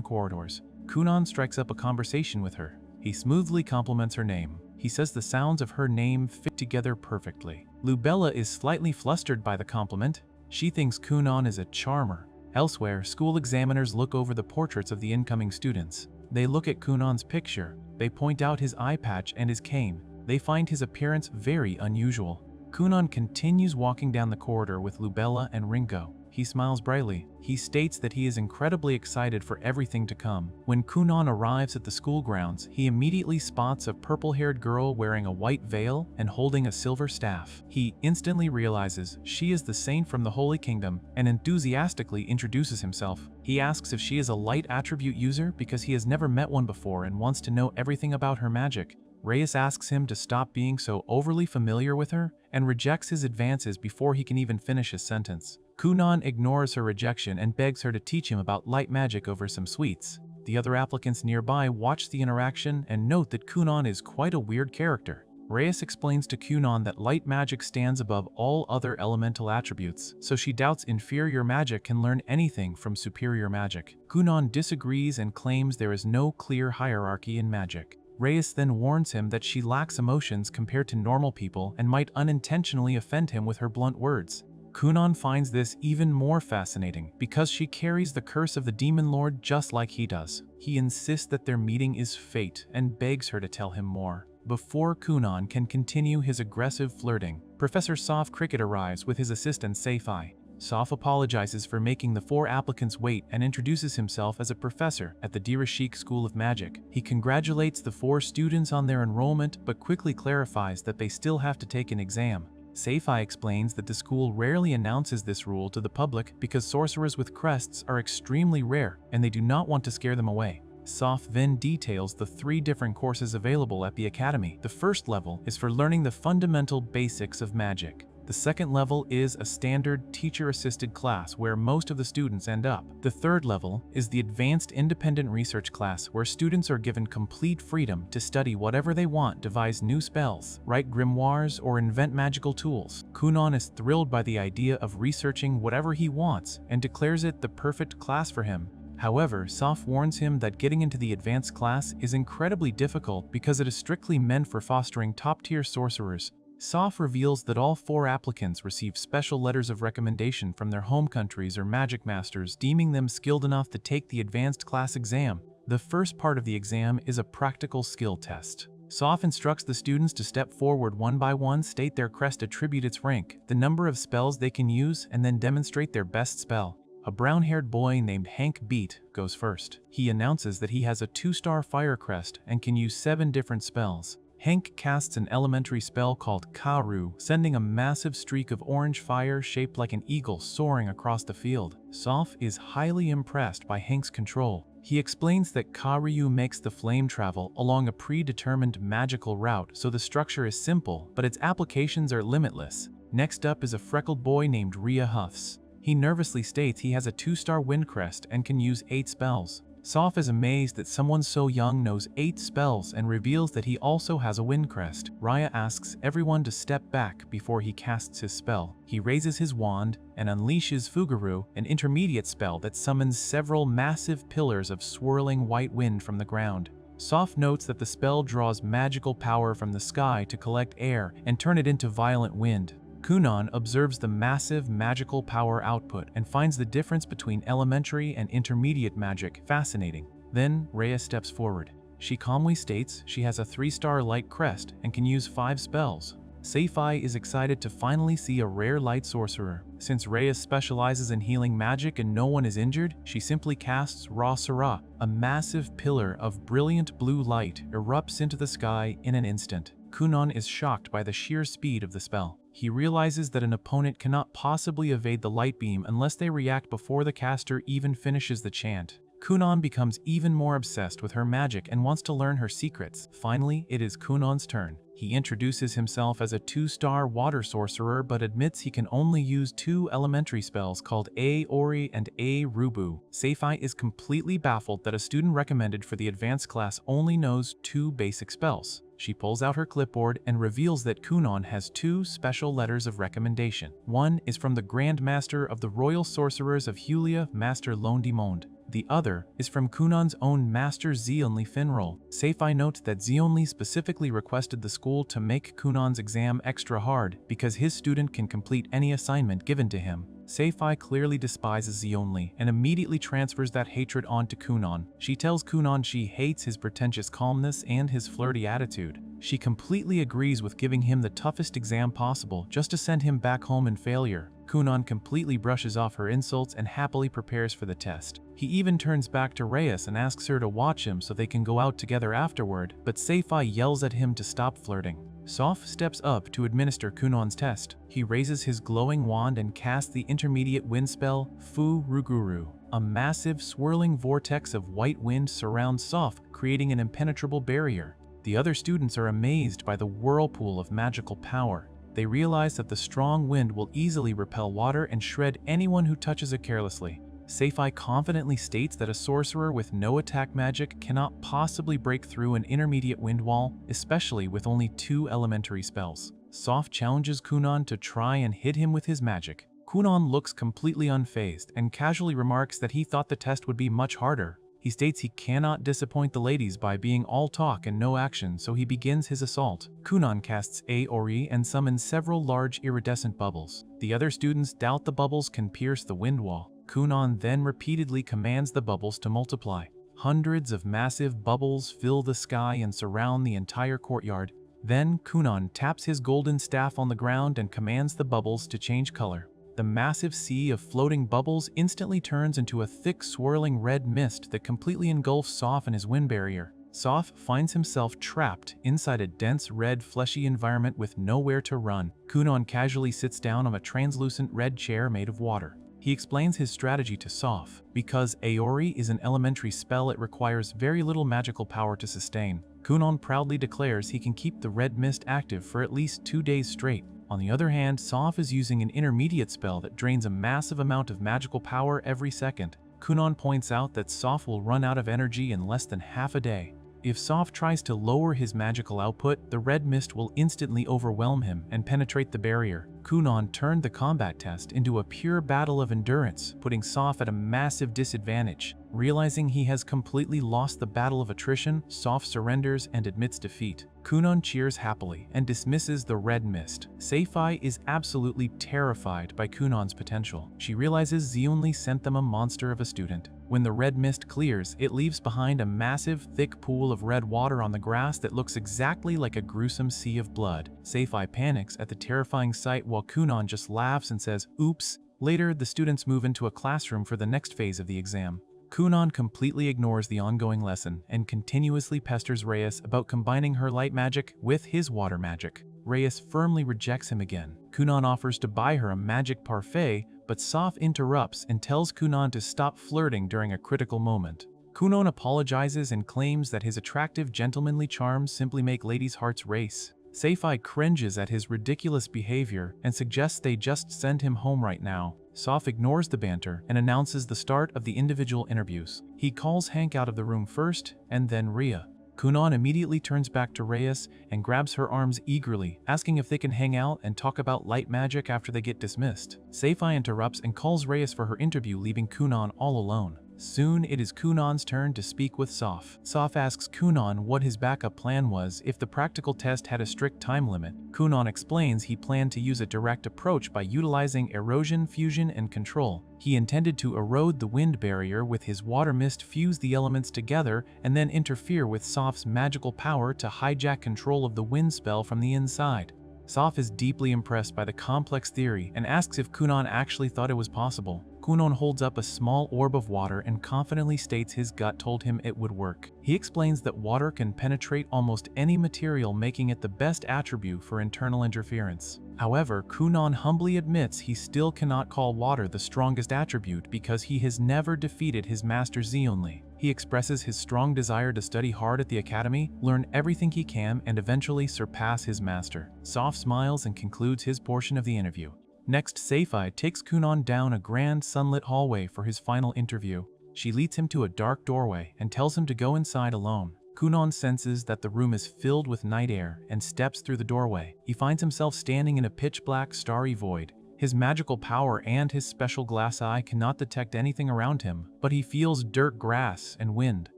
corridors. Kunan strikes up a conversation with her. He smoothly compliments her name. He says the sounds of her name fit together perfectly. Lubella is slightly flustered by the compliment. She thinks Kunan is a charmer. Elsewhere, school examiners look over the portraits of the incoming students. They look at Kunan's picture. They point out his eye patch and his cane. They find his appearance very unusual. Kunan continues walking down the corridor with Lubella and Rinko. He smiles brightly. He states that he is incredibly excited for everything to come. When Kunan arrives at the school grounds, he immediately spots a purple-haired girl wearing a white veil and holding a silver staff. He instantly realizes she is the saint from the Holy Kingdom and enthusiastically introduces himself. He asks if she is a light attribute user because he has never met one before and wants to know everything about her magic. Reyes asks him to stop being so overly familiar with her and rejects his advances before he can even finish his sentence. Kunan ignores her rejection and begs her to teach him about light magic over some sweets. The other applicants nearby watch the interaction and note that Kunan is quite a weird character. Reyes explains to Kunan that light magic stands above all other elemental attributes, so she doubts inferior magic can learn anything from superior magic. Kunan disagrees and claims there is no clear hierarchy in magic. Reyes then warns him that she lacks emotions compared to normal people and might unintentionally offend him with her blunt words. Kunan finds this even more fascinating because she carries the curse of the Demon Lord just like he does. He insists that their meeting is fate and begs her to tell him more. Before Kunan can continue his aggressive flirting, Professor Soph Cricket arrives with his assistant Saifai. Soph apologizes for making the 4 applicants wait and introduces himself as a professor at the Dirashik School of Magic. He congratulates the 4 students on their enrollment but quickly clarifies that they still have to take an exam. Saifai explains that the school rarely announces this rule to the public because sorcerers with crests are extremely rare and they do not want to scare them away. Soph then details the 3 different courses available at the academy. The first level is for learning the fundamental basics of magic. The second level is a standard teacher-assisted class where most of the students end up. The third level is the advanced independent research class where students are given complete freedom to study whatever they want, devise new spells, write grimoires, or invent magical tools. Kunan is thrilled by the idea of researching whatever he wants and declares it the perfect class for him. However, Soph warns him that getting into the advanced class is incredibly difficult because it is strictly meant for fostering top-tier sorcerers. Soph reveals that all 4 applicants receive special letters of recommendation from their home countries or magic masters deeming them skilled enough to take the advanced class exam. The first part of the exam is a practical skill test. Soph instructs the students to step forward one by one, state their crest, attribute its rank, the number of spells they can use, and then demonstrate their best spell. A brown-haired boy named Hank Beat goes first. He announces that he has a 2-star fire crest and can use 7 different spells. Hank casts an elementary spell called Karu, sending a massive streak of orange fire shaped like an eagle soaring across the field. Soph is highly impressed by Hank's control. He explains that Karyu makes the flame travel along a predetermined magical route, so the structure is simple, but its applications are limitless. Next up is a freckled boy named Rhea Huffs. He nervously states he has a 2-star wind crest and can use 8 spells. Soph is amazed that someone so young knows 8 spells and reveals that he also has a wind crest. Raya asks everyone to step back before he casts his spell. He raises his wand and unleashes Fuguru, an intermediate spell that summons several massive pillars of swirling white wind from the ground. Soph notes that the spell draws magical power from the sky to collect air and turn it into violent wind. Kunan observes the massive magical power output and finds the difference between elementary and intermediate magic fascinating. Then, Rhea steps forward. She calmly states she has a 3-star light crest and can use 5 spells. Seifi is excited to finally see a rare light sorcerer. Since Reyes specializes in healing magic and no one is injured, she simply casts Ra Sara. A massive pillar of brilliant blue light erupts into the sky in an instant. Kunon is shocked by the sheer speed of the spell. He realizes that an opponent cannot possibly evade the light beam unless they react before the caster even finishes the chant. Kunon becomes even more obsessed with her magic and wants to learn her secrets. Finally, it is Kunon's turn. He introduces himself as a 2-star water sorcerer but admits he can only use 2 elementary spells called Aori and Rubu. Seifi is completely baffled that a student recommended for the advanced class only knows 2 basic spells. She pulls out her clipboard and reveals that Kunon has 2 special letters of recommendation. One is from the Grand Master of the Royal Sorcerers of Hulia, Master Londimonde. The other is from Kunon's own Master Zionli Finrol. Seifi notes that Zionli specifically requested the school to make Kunon's exam extra hard because his student can complete any assignment given to him. Seifi clearly despises Zionli and immediately transfers that hatred onto Kunon. She tells Kunon she hates his pretentious calmness and his flirty attitude. She completely agrees with giving him the toughest exam possible just to send him back home in failure. Kunon completely brushes off her insults and happily prepares for the test. He even turns back to Reyes and asks her to watch him so they can go out together afterward, but Seifi yells at him to stop flirting. Soph steps up to administer Kunon's test. He raises his glowing wand and casts the intermediate wind spell, Fu Ruguru. A massive swirling vortex of white wind surrounds Soph, creating an impenetrable barrier. The other students are amazed by the whirlpool of magical power. They realize that the strong wind will easily repel water and shred anyone who touches it carelessly. Seifi confidently states that a sorcerer with no attack magic cannot possibly break through an intermediate wind wall, especially with only 2 elementary spells. Soph challenges Kunon to try and hit him with his magic. Kunon looks completely unfazed and casually remarks that he thought the test would be much harder. He states he cannot disappoint the ladies by being all talk and no action, so he begins his assault. Kunon casts Aori and summons several large iridescent bubbles. The other students doubt the bubbles can pierce the wind wall. Kunon then repeatedly commands the bubbles to multiply. Hundreds of massive bubbles fill the sky and surround the entire courtyard. Then Kunon taps his golden staff on the ground and commands the bubbles to change color. The massive sea of floating bubbles instantly turns into a thick swirling red mist that completely engulfs Soph and his wind barrier. Soph finds himself trapped inside a dense red fleshy environment with nowhere to run. Kunon casually sits down on a translucent red chair made of water. He explains his strategy to Soph. Because Aori is an elementary spell, it requires very little magical power to sustain. Kunon proudly declares he can keep the red mist active for at least 2 days straight. On the other hand, Soph is using an intermediate spell that drains a massive amount of magical power every second. Kunon points out that Soph will run out of energy in less than half a day. If Soph tries to lower his magical output, the red mist will instantly overwhelm him and penetrate the barrier. Kunon turned the combat test into a pure battle of endurance, putting Soph at a massive disadvantage. Realizing he has completely lost the battle of attrition, Soph surrenders and admits defeat. Kunon cheers happily and dismisses the red mist. Seifi is absolutely terrified by Kunon's potential. She realizes Zionli sent them a monster of a student. When the red mist clears, it leaves behind a massive, thick pool of red water on the grass that looks exactly like a gruesome sea of blood. Seifi panics at the terrifying sight while Kunon just laughs and says, "Oops." Later, the students move into a classroom for the next phase of the exam. Kunon completely ignores the ongoing lesson and continuously pesters Reyes about combining her light magic with his water magic. Reyes firmly rejects him again. Kunon offers to buy her a magic parfait, but Soph interrupts and tells Kunon to stop flirting during a critical moment. Kunon apologizes and claims that his attractive gentlemanly charms simply make ladies' hearts race. Seifi cringes at his ridiculous behavior and suggests they just send him home right now. Soph ignores the banter and announces the start of the individual interviews. He calls Hank out of the room first, and then Rhea. Kunon immediately turns back to Reyes and grabs her arms eagerly, asking if they can hang out and talk about light magic after they get dismissed. Seifi interrupts and calls Reyes for her interview, leaving Kunon all alone. Soon it is Kunon's turn to speak with Soph. Soph asks Kunon what his backup plan was if the practical test had a strict time limit. Kunon explains he planned to use a direct approach by utilizing erosion, fusion, and control. He intended to erode the wind barrier with his water mist, fuse the elements together, and then interfere with Soph's magical power to hijack control of the wind spell from the inside. Soph is deeply impressed by the complex theory and asks if Kunon actually thought it was possible. Kunon holds up a small orb of water and confidently states his gut told him it would work. He explains that water can penetrate almost any material, making it the best attribute for internal interference. However, Kunon humbly admits he still cannot call water the strongest attribute because he has never defeated his master Zionli. He expresses his strong desire to study hard at the academy, learn everything he can, and eventually surpass his master. Soph smiles and concludes his portion of the interview. Next, Seifi takes Kunon down a grand sunlit hallway for his final interview. She leads him to a dark doorway and tells him to go inside alone. Kunon senses that the room is filled with night air and steps through the doorway. He finds himself standing in a pitch-black, starry void. His magical power and his special glass eye cannot detect anything around him, but he feels dirt, grass, and wind.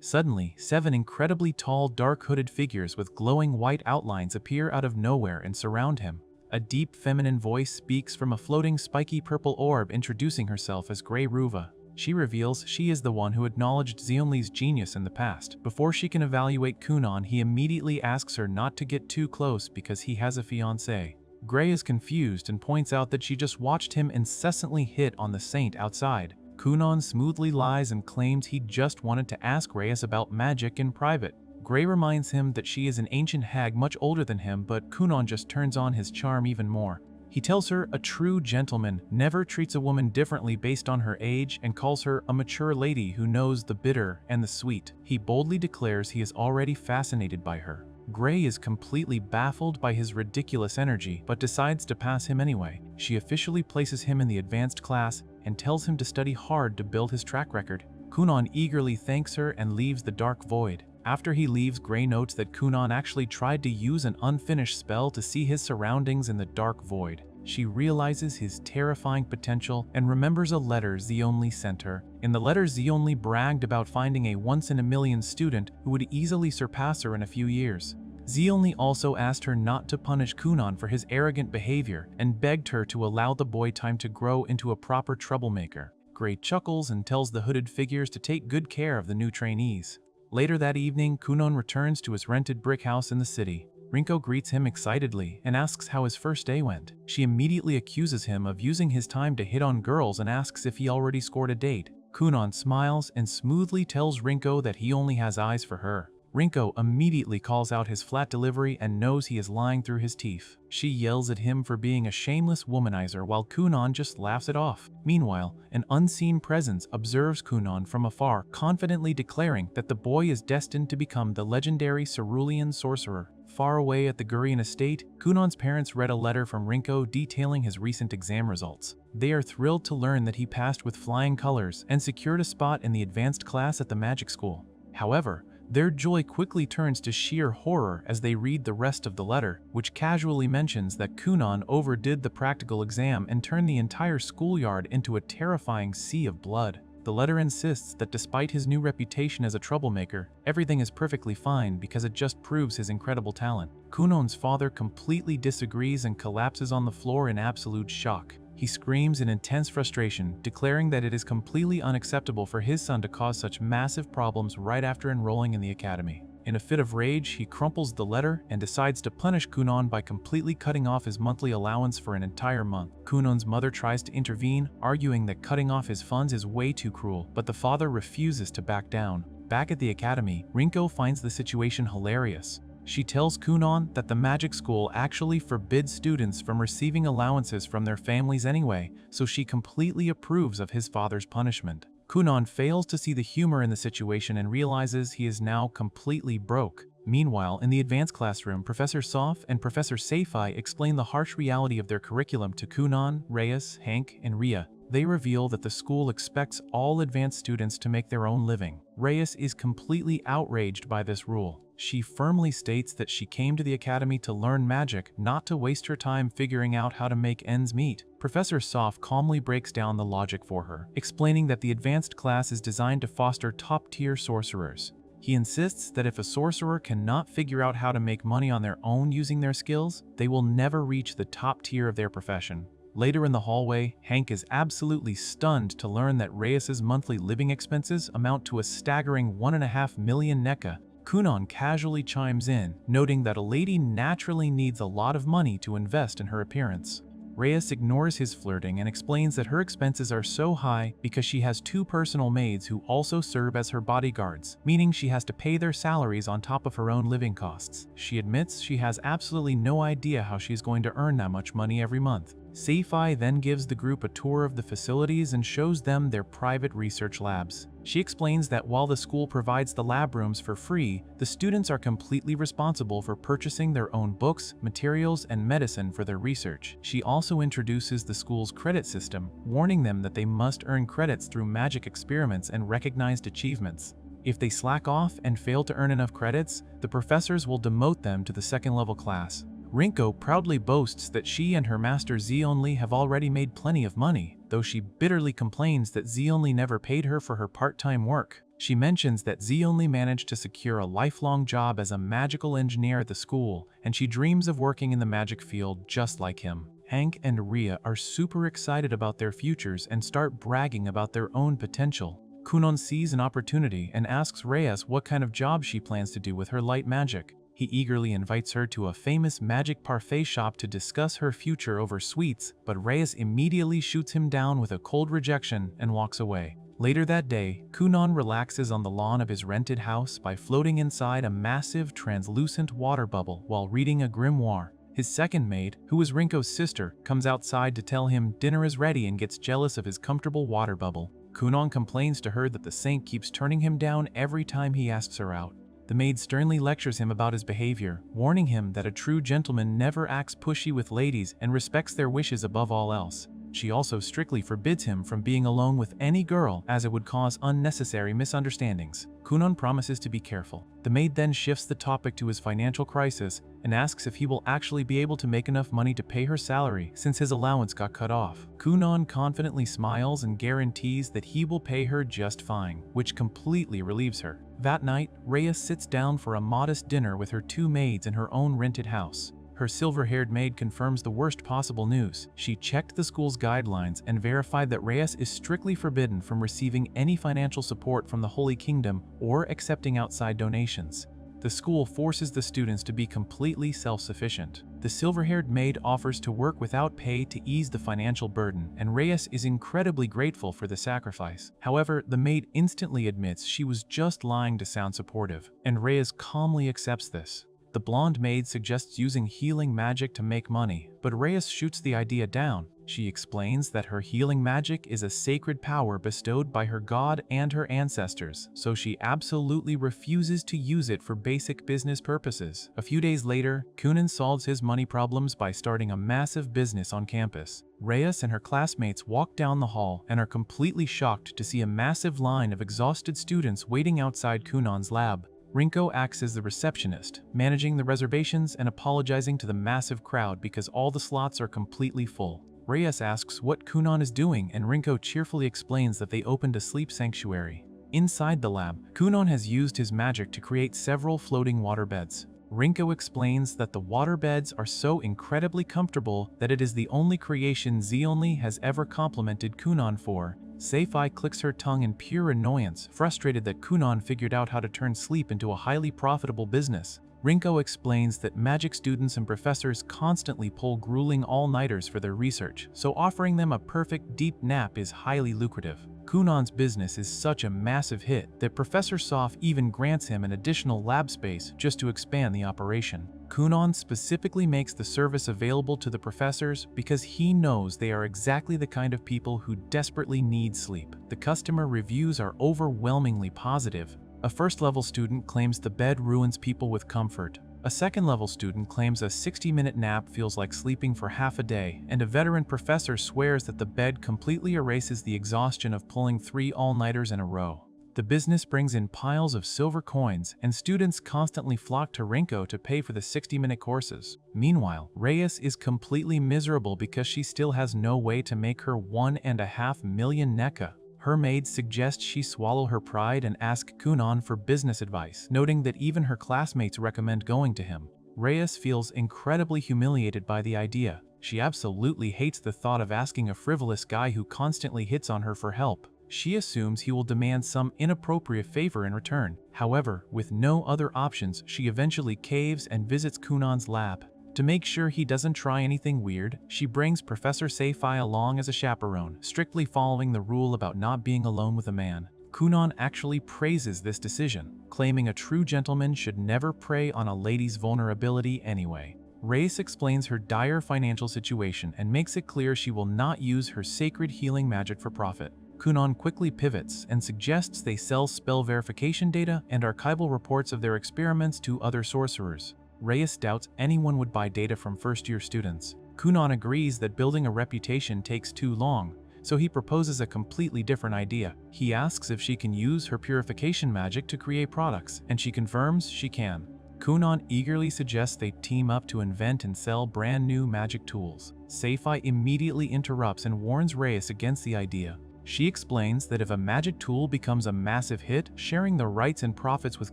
Suddenly, 7 incredibly tall, dark-hooded figures with glowing white outlines appear out of nowhere and surround him. A deep feminine voice speaks from a floating spiky purple orb, introducing herself as Grey Ruva. She reveals she is the one who acknowledged Zionli's genius in the past. Before she can evaluate Kunon, he immediately asks her not to get too close because he has a fiancée. Grey is confused and points out that she just watched him incessantly hit on the saint outside. Kunon smoothly lies and claims he just wanted to ask Reyes about magic in private. Grey reminds him that she is an ancient hag much older than him, but Kunon just turns on his charm even more. He tells her a true gentleman never treats a woman differently based on her age and calls her a mature lady who knows the bitter and the sweet. He boldly declares he is already fascinated by her. Grey is completely baffled by his ridiculous energy, but decides to pass him anyway. She officially places him in the advanced class and tells him to study hard to build his track record. Kunon eagerly thanks her and leaves the dark void. After he leaves, Grey notes that Kunon actually tried to use an unfinished spell to see his surroundings in the dark void. She realizes his terrifying potential and remembers a letter Zionli sent her. In the letter, Zionli bragged about finding a once-in-a-million student who would easily surpass her in a few years. Zionli also asked her not to punish Kunon for his arrogant behavior and begged her to allow the boy time to grow into a proper troublemaker. Grey chuckles and tells the hooded figures to take good care of the new trainees. Later that evening, Kunon returns to his rented brick house in the city. Rinko greets him excitedly and asks how his first day went. She immediately accuses him of using his time to hit on girls and asks if he already scored a date. Kunon smiles and smoothly tells Rinko that he only has eyes for her. Rinko immediately calls out his flat delivery and knows he is lying through his teeth. She yells at him for being a shameless womanizer while Kunon just laughs it off. Meanwhile, an unseen presence observes Kunon from afar, confidently declaring that the boy is destined to become the legendary Cerulean sorcerer. Far away at the Gurian estate, Kunon's parents read a letter from Rinko detailing his recent exam results. They are thrilled to learn that he passed with flying colors and secured a spot in the advanced class at the magic school. However, their joy quickly turns to sheer horror as they read the rest of the letter, which casually mentions that Kunon overdid the practical exam and turned the entire schoolyard into a terrifying sea of blood. The letter insists that despite his new reputation as a troublemaker, everything is perfectly fine because it just proves his incredible talent. Kunon's father completely disagrees and collapses on the floor in absolute shock. He screams in intense frustration, declaring that it is completely unacceptable for his son to cause such massive problems right after enrolling in the academy. In a fit of rage, he crumples the letter and decides to punish Kunon by completely cutting off his monthly allowance for an entire month. Kunon's mother tries to intervene, arguing that cutting off his funds is way too cruel, but the father refuses to back down. Back at the academy, Rinko finds the situation hilarious. She tells Kunon that the magic school actually forbids students from receiving allowances from their families anyway, so she completely approves of his father's punishment. Kunon fails to see the humor in the situation and realizes he is now completely broke. Meanwhile, in the advanced classroom, Professor Soph and Professor Seifi explain the harsh reality of their curriculum to Kunon, Reyes, Hank, and Ria. They reveal that the school expects all advanced students to make their own living. Reyes is completely outraged by this rule. She firmly states that she came to the academy to learn magic, not to waste her time figuring out how to make ends meet. Professor Soph calmly breaks down the logic for her, explaining that the advanced class is designed to foster top-tier sorcerers. He insists that if a sorcerer cannot figure out how to make money on their own using their skills, they will never reach the top tier of their profession. Later in the hallway, Hank is absolutely stunned to learn that Reyes's monthly living expenses amount to a staggering 1.5 million NECA. Kunan casually chimes in, noting that a lady naturally needs a lot of money to invest in her appearance. Reyes ignores his flirting and explains that her expenses are so high because she has 2 personal maids who also serve as her bodyguards, meaning she has to pay their salaries on top of her own living costs. She admits she has absolutely no idea how she's going to earn that much money every month. Seifi then gives the group a tour of the facilities and shows them their private research labs. She explains that while the school provides the lab rooms for free, the students are completely responsible for purchasing their own books, materials, and medicine for their research. She also introduces the school's credit system, warning them that they must earn credits through magic experiments and recognized achievements. If they slack off and fail to earn enough credits, the professors will demote them to the second-level class. Rinko proudly boasts that she and her master Zionli have already made plenty of money, though she bitterly complains that Zionli never paid her for her part-time work. She mentions that Zionli managed to secure a lifelong job as a magical engineer at the school, and she dreams of working in the magic field just like him. Hank and Ria are super excited about their futures and start bragging about their own potential. Kunon sees an opportunity and asks Reyes what kind of job she plans to do with her light magic. He eagerly invites her to a famous magic parfait shop to discuss her future over sweets, but Reyes immediately shoots him down with a cold rejection and walks away. Later that day, Kunon relaxes on the lawn of his rented house by floating inside a massive, translucent water bubble while reading a grimoire. His second maid, who is Rinko's sister, comes outside to tell him dinner is ready and gets jealous of his comfortable water bubble. Kunon complains to her that the saint keeps turning him down every time he asks her out. The maid sternly lectures him about his behavior, warning him that a true gentleman never acts pushy with ladies and respects their wishes above all else. She also strictly forbids him from being alone with any girl as it would cause unnecessary misunderstandings. Kunon promises to be careful. The maid then shifts the topic to his financial crisis and asks if he will actually be able to make enough money to pay her salary since his allowance got cut off. Kunon confidently smiles and guarantees that he will pay her just fine, which completely relieves her. That night, Reyes sits down for a modest dinner with her 2 maids in her own rented house. Her silver-haired maid confirms the worst possible news. She checked the school's guidelines and verified that Reyes is strictly forbidden from receiving any financial support from the Holy Kingdom or accepting outside donations. The school forces the students to be completely self-sufficient. The silver-haired maid offers to work without pay to ease the financial burden, and Reyes is incredibly grateful for the sacrifice. However, the maid instantly admits she was just lying to sound supportive, and Reyes calmly accepts this. The blonde maid suggests using healing magic to make money, but Reyes shoots the idea down. She explains that her healing magic is a sacred power bestowed by her god and her ancestors, so she absolutely refuses to use it for basic business purposes. A few days later, Kunon solves his money problems by starting a massive business on campus. Reyes and her classmates walk down the hall and are completely shocked to see a massive line of exhausted students waiting outside Kunon's lab. Rinko acts as the receptionist, managing the reservations and apologizing to the massive crowd because all the slots are completely full. Reyes asks what Kunon is doing, and Rinko cheerfully explains that they opened a sleep sanctuary. Inside the lab, Kunon has used his magic to create several floating water beds. Rinko explains that the water beds are so incredibly comfortable that it is the only creation Zionli has ever complimented Kunon for. Seifi clicks her tongue in pure annoyance, frustrated that Kunon figured out how to turn sleep into a highly profitable business. Rinko explains that magic students and professors constantly pull grueling all-nighters for their research, so offering them a perfect deep nap is highly lucrative. Kunon's business is such a massive hit that Professor Soph even grants him an additional lab space just to expand the operation. Kunon specifically makes the service available to the professors because he knows they are exactly the kind of people who desperately need sleep. The customer reviews are overwhelmingly positive. A first-level student claims the bed ruins people with comfort. A second-level student claims a 60-minute nap feels like sleeping for half a day, and a veteran professor swears that the bed completely erases the exhaustion of pulling 3 all-nighters in a row. The business brings in piles of silver coins, and students constantly flock to Rinko to pay for the 60-minute courses. Meanwhile, Reyes is completely miserable because she still has no way to make her 1.5 million NECA. Her maids suggest she swallow her pride and ask Kunon for business advice, noting that even her classmates recommend going to him. Reyes feels incredibly humiliated by the idea. She absolutely hates the thought of asking a frivolous guy who constantly hits on her for help. She assumes he will demand some inappropriate favor in return. However, with no other options, she eventually caves and visits Kunan's lab. To make sure he doesn't try anything weird, she brings Professor Seifai along as a chaperone, strictly following the rule about not being alone with a man. Kunan actually praises this decision, claiming a true gentleman should never prey on a lady's vulnerability anyway. Reyes explains her dire financial situation and makes it clear she will not use her sacred healing magic for profit. Kunan quickly pivots and suggests they sell spell verification data and archival reports of their experiments to other sorcerers. Reyes doubts anyone would buy data from first-year students. Kunan agrees that building a reputation takes too long, so he proposes a completely different idea. He asks if she can use her purification magic to create products, and she confirms she can. Kunan eagerly suggests they team up to invent and sell brand new magic tools. Seifai immediately interrupts and warns Reyes against the idea. She explains that if a magic tool becomes a massive hit, sharing the rights and profits with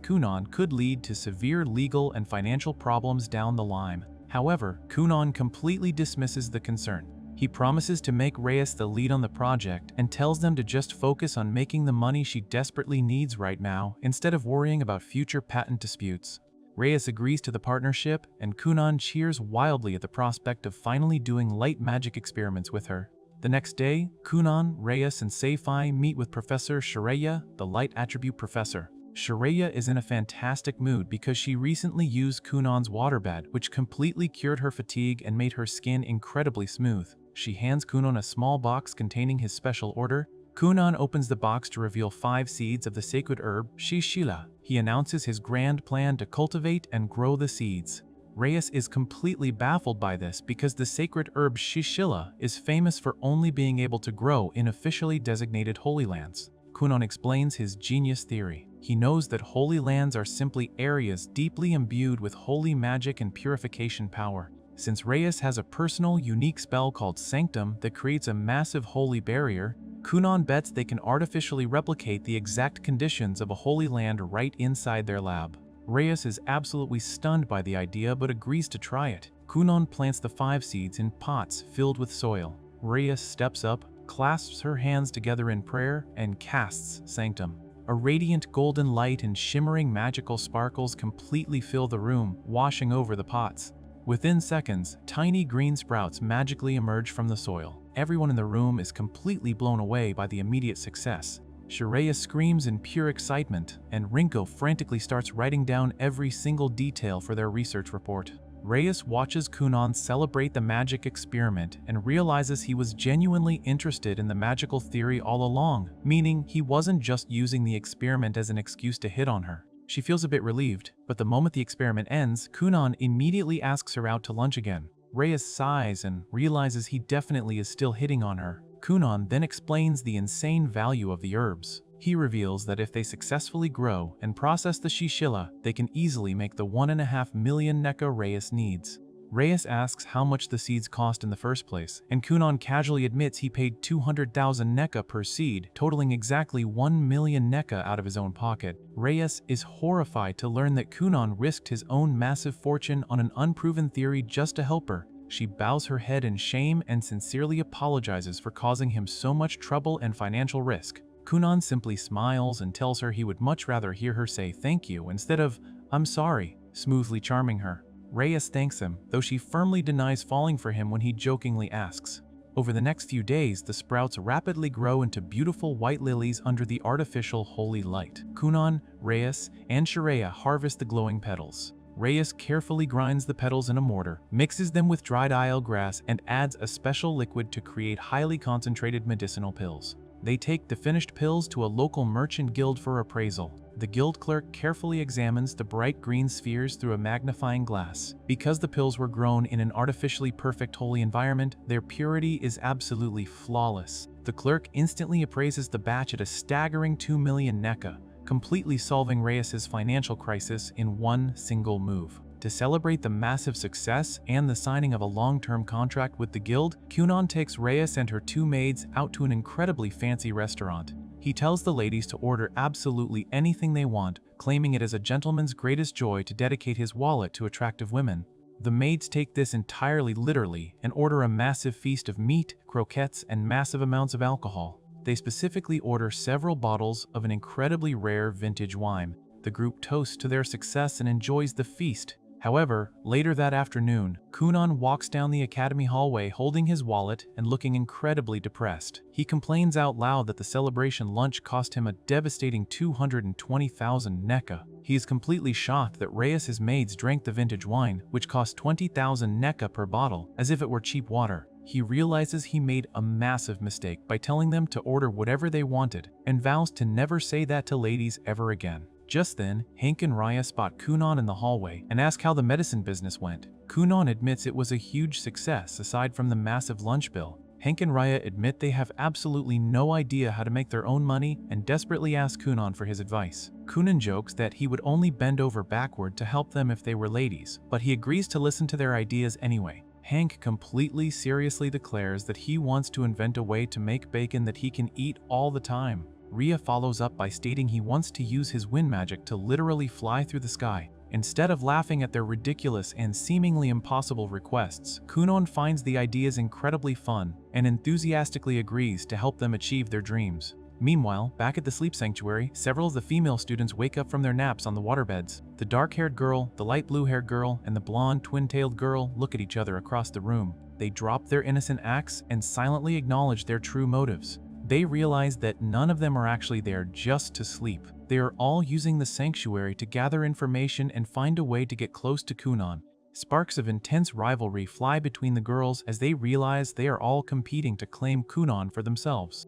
Kunan could lead to severe legal and financial problems down the line. However, Kunan completely dismisses the concern. He promises to make Reyes the lead on the project and tells them to just focus on making the money she desperately needs right now instead of worrying about future patent disputes. Reyes agrees to the partnership, and Kunan cheers wildly at the prospect of finally doing light magic experiments with her. The next day, Kunan, Reyes, and Seifai meet with Professor Shreya, the light attribute professor. Shreya is in a fantastic mood because she recently used Kunan's waterbed, which completely cured her fatigue and made her skin incredibly smooth. She hands Kunan a small box containing his special order. Kunan opens the box to reveal 5 seeds of the sacred herb, Shishila. He announces his grand plan to cultivate and grow the seeds. Reyes is completely baffled by this because the sacred herb Shishila is famous for only being able to grow in officially designated holy lands. Kunan explains his genius theory. He knows that holy lands are simply areas deeply imbued with holy magic and purification power. Since Reyes has a personal, unique spell called Sanctum that creates a massive holy barrier, Kunan bets they can artificially replicate the exact conditions of a holy land right inside their lab. Reyes is absolutely stunned by the idea but agrees to try it. Kunan plants the 5 seeds in pots filled with soil. Reyes steps up, clasps her hands together in prayer, and casts Sanctum. A radiant golden light and shimmering magical sparkles completely fill the room, washing over the pots. Within seconds, tiny green sprouts magically emerge from the soil. Everyone in the room is completely blown away by the immediate success. Shreya screams in pure excitement, and Rinko frantically starts writing down every single detail for their research report. Reyes watches Kunan celebrate the magic experiment and realizes he was genuinely interested in the magical theory all along, meaning he wasn't just using the experiment as an excuse to hit on her. She feels a bit relieved, but the moment the experiment ends, Kunan immediately asks her out to lunch again. Reyes sighs and realizes he definitely is still hitting on her. Kunan then explains the insane value of the herbs. He reveals that if they successfully grow and process the shishila, they can easily make the 1.5 million NECA Reyes needs. Reyes asks how much the seeds cost in the first place, and Kunan casually admits he paid 200,000 NECA per seed, totaling exactly 1 million NECA out of his own pocket. Reyes is horrified to learn that Kunan risked his own massive fortune on an unproven theory just to help her. She bows her head in shame and sincerely apologizes for causing him so much trouble and financial risk. Kunan simply smiles and tells her he would much rather hear her say thank you instead of "I'm sorry," smoothly charming her. Reyes thanks him, though she firmly denies falling for him when he jokingly asks. Over the next few days, the sprouts rapidly grow into beautiful white lilies under the artificial holy light. Kunan, Reyes, and Shreya harvest the glowing petals. Reyes carefully grinds the petals in a mortar, mixes them with dried isle grass, and adds a special liquid to create highly concentrated medicinal pills. They take the finished pills to a local merchant guild for appraisal. The guild clerk carefully examines the bright green spheres through a magnifying glass. Because the pills were grown in an artificially perfect holy environment, their purity is absolutely flawless. The clerk instantly appraises the batch at a staggering 2 million NECA, completely solving Reyes' financial crisis in one single move. To celebrate the massive success and the signing of a long-term contract with the guild, Kunan takes Reyes and her 2 maids out to an incredibly fancy restaurant. He tells the ladies to order absolutely anything they want, claiming it is a gentleman's greatest joy to dedicate his wallet to attractive women. The maids take this entirely literally and order a massive feast of meat, croquettes, and massive amounts of alcohol. They specifically order several bottles of an incredibly rare vintage wine. The group toasts to their success and enjoys the feast. However, later that afternoon, Kunan walks down the academy hallway holding his wallet and looking incredibly depressed. He complains out loud that the celebration lunch cost him a devastating 220,000 NECA. He is completely shocked that Reyes' his maids drank the vintage wine, which cost 20,000 NECA per bottle, as if it were cheap water. He realizes he made a massive mistake by telling them to order whatever they wanted, and vows to never say that to ladies ever again. Just then, Hank and Raya spot Kunan in the hallway and ask how the medicine business went. Kunan admits it was a huge success aside from the massive lunch bill. Hank and Raya admit they have absolutely no idea how to make their own money and desperately ask Kunan for his advice. Kunan jokes that he would only bend over backward to help them if they were ladies, but he agrees to listen to their ideas anyway. Hank completely seriously declares that he wants to invent a way to make bacon that he can eat all the time. Rhea follows up by stating he wants to use his wind magic to literally fly through the sky. Instead of laughing at their ridiculous and seemingly impossible requests, Kunan finds the ideas incredibly fun and enthusiastically agrees to help them achieve their dreams. Meanwhile, back at the sleep sanctuary, several of the female students wake up from their naps on the waterbeds. The dark-haired girl, the light blue-haired girl, and the blonde twin-tailed girl look at each other across the room. They drop their innocent acts and silently acknowledge their true motives. They realize that none of them are actually there just to sleep. They are all using the sanctuary to gather information and find a way to get close to Kunan. Sparks of intense rivalry fly between the girls as they realize they are all competing to claim Kunan for themselves.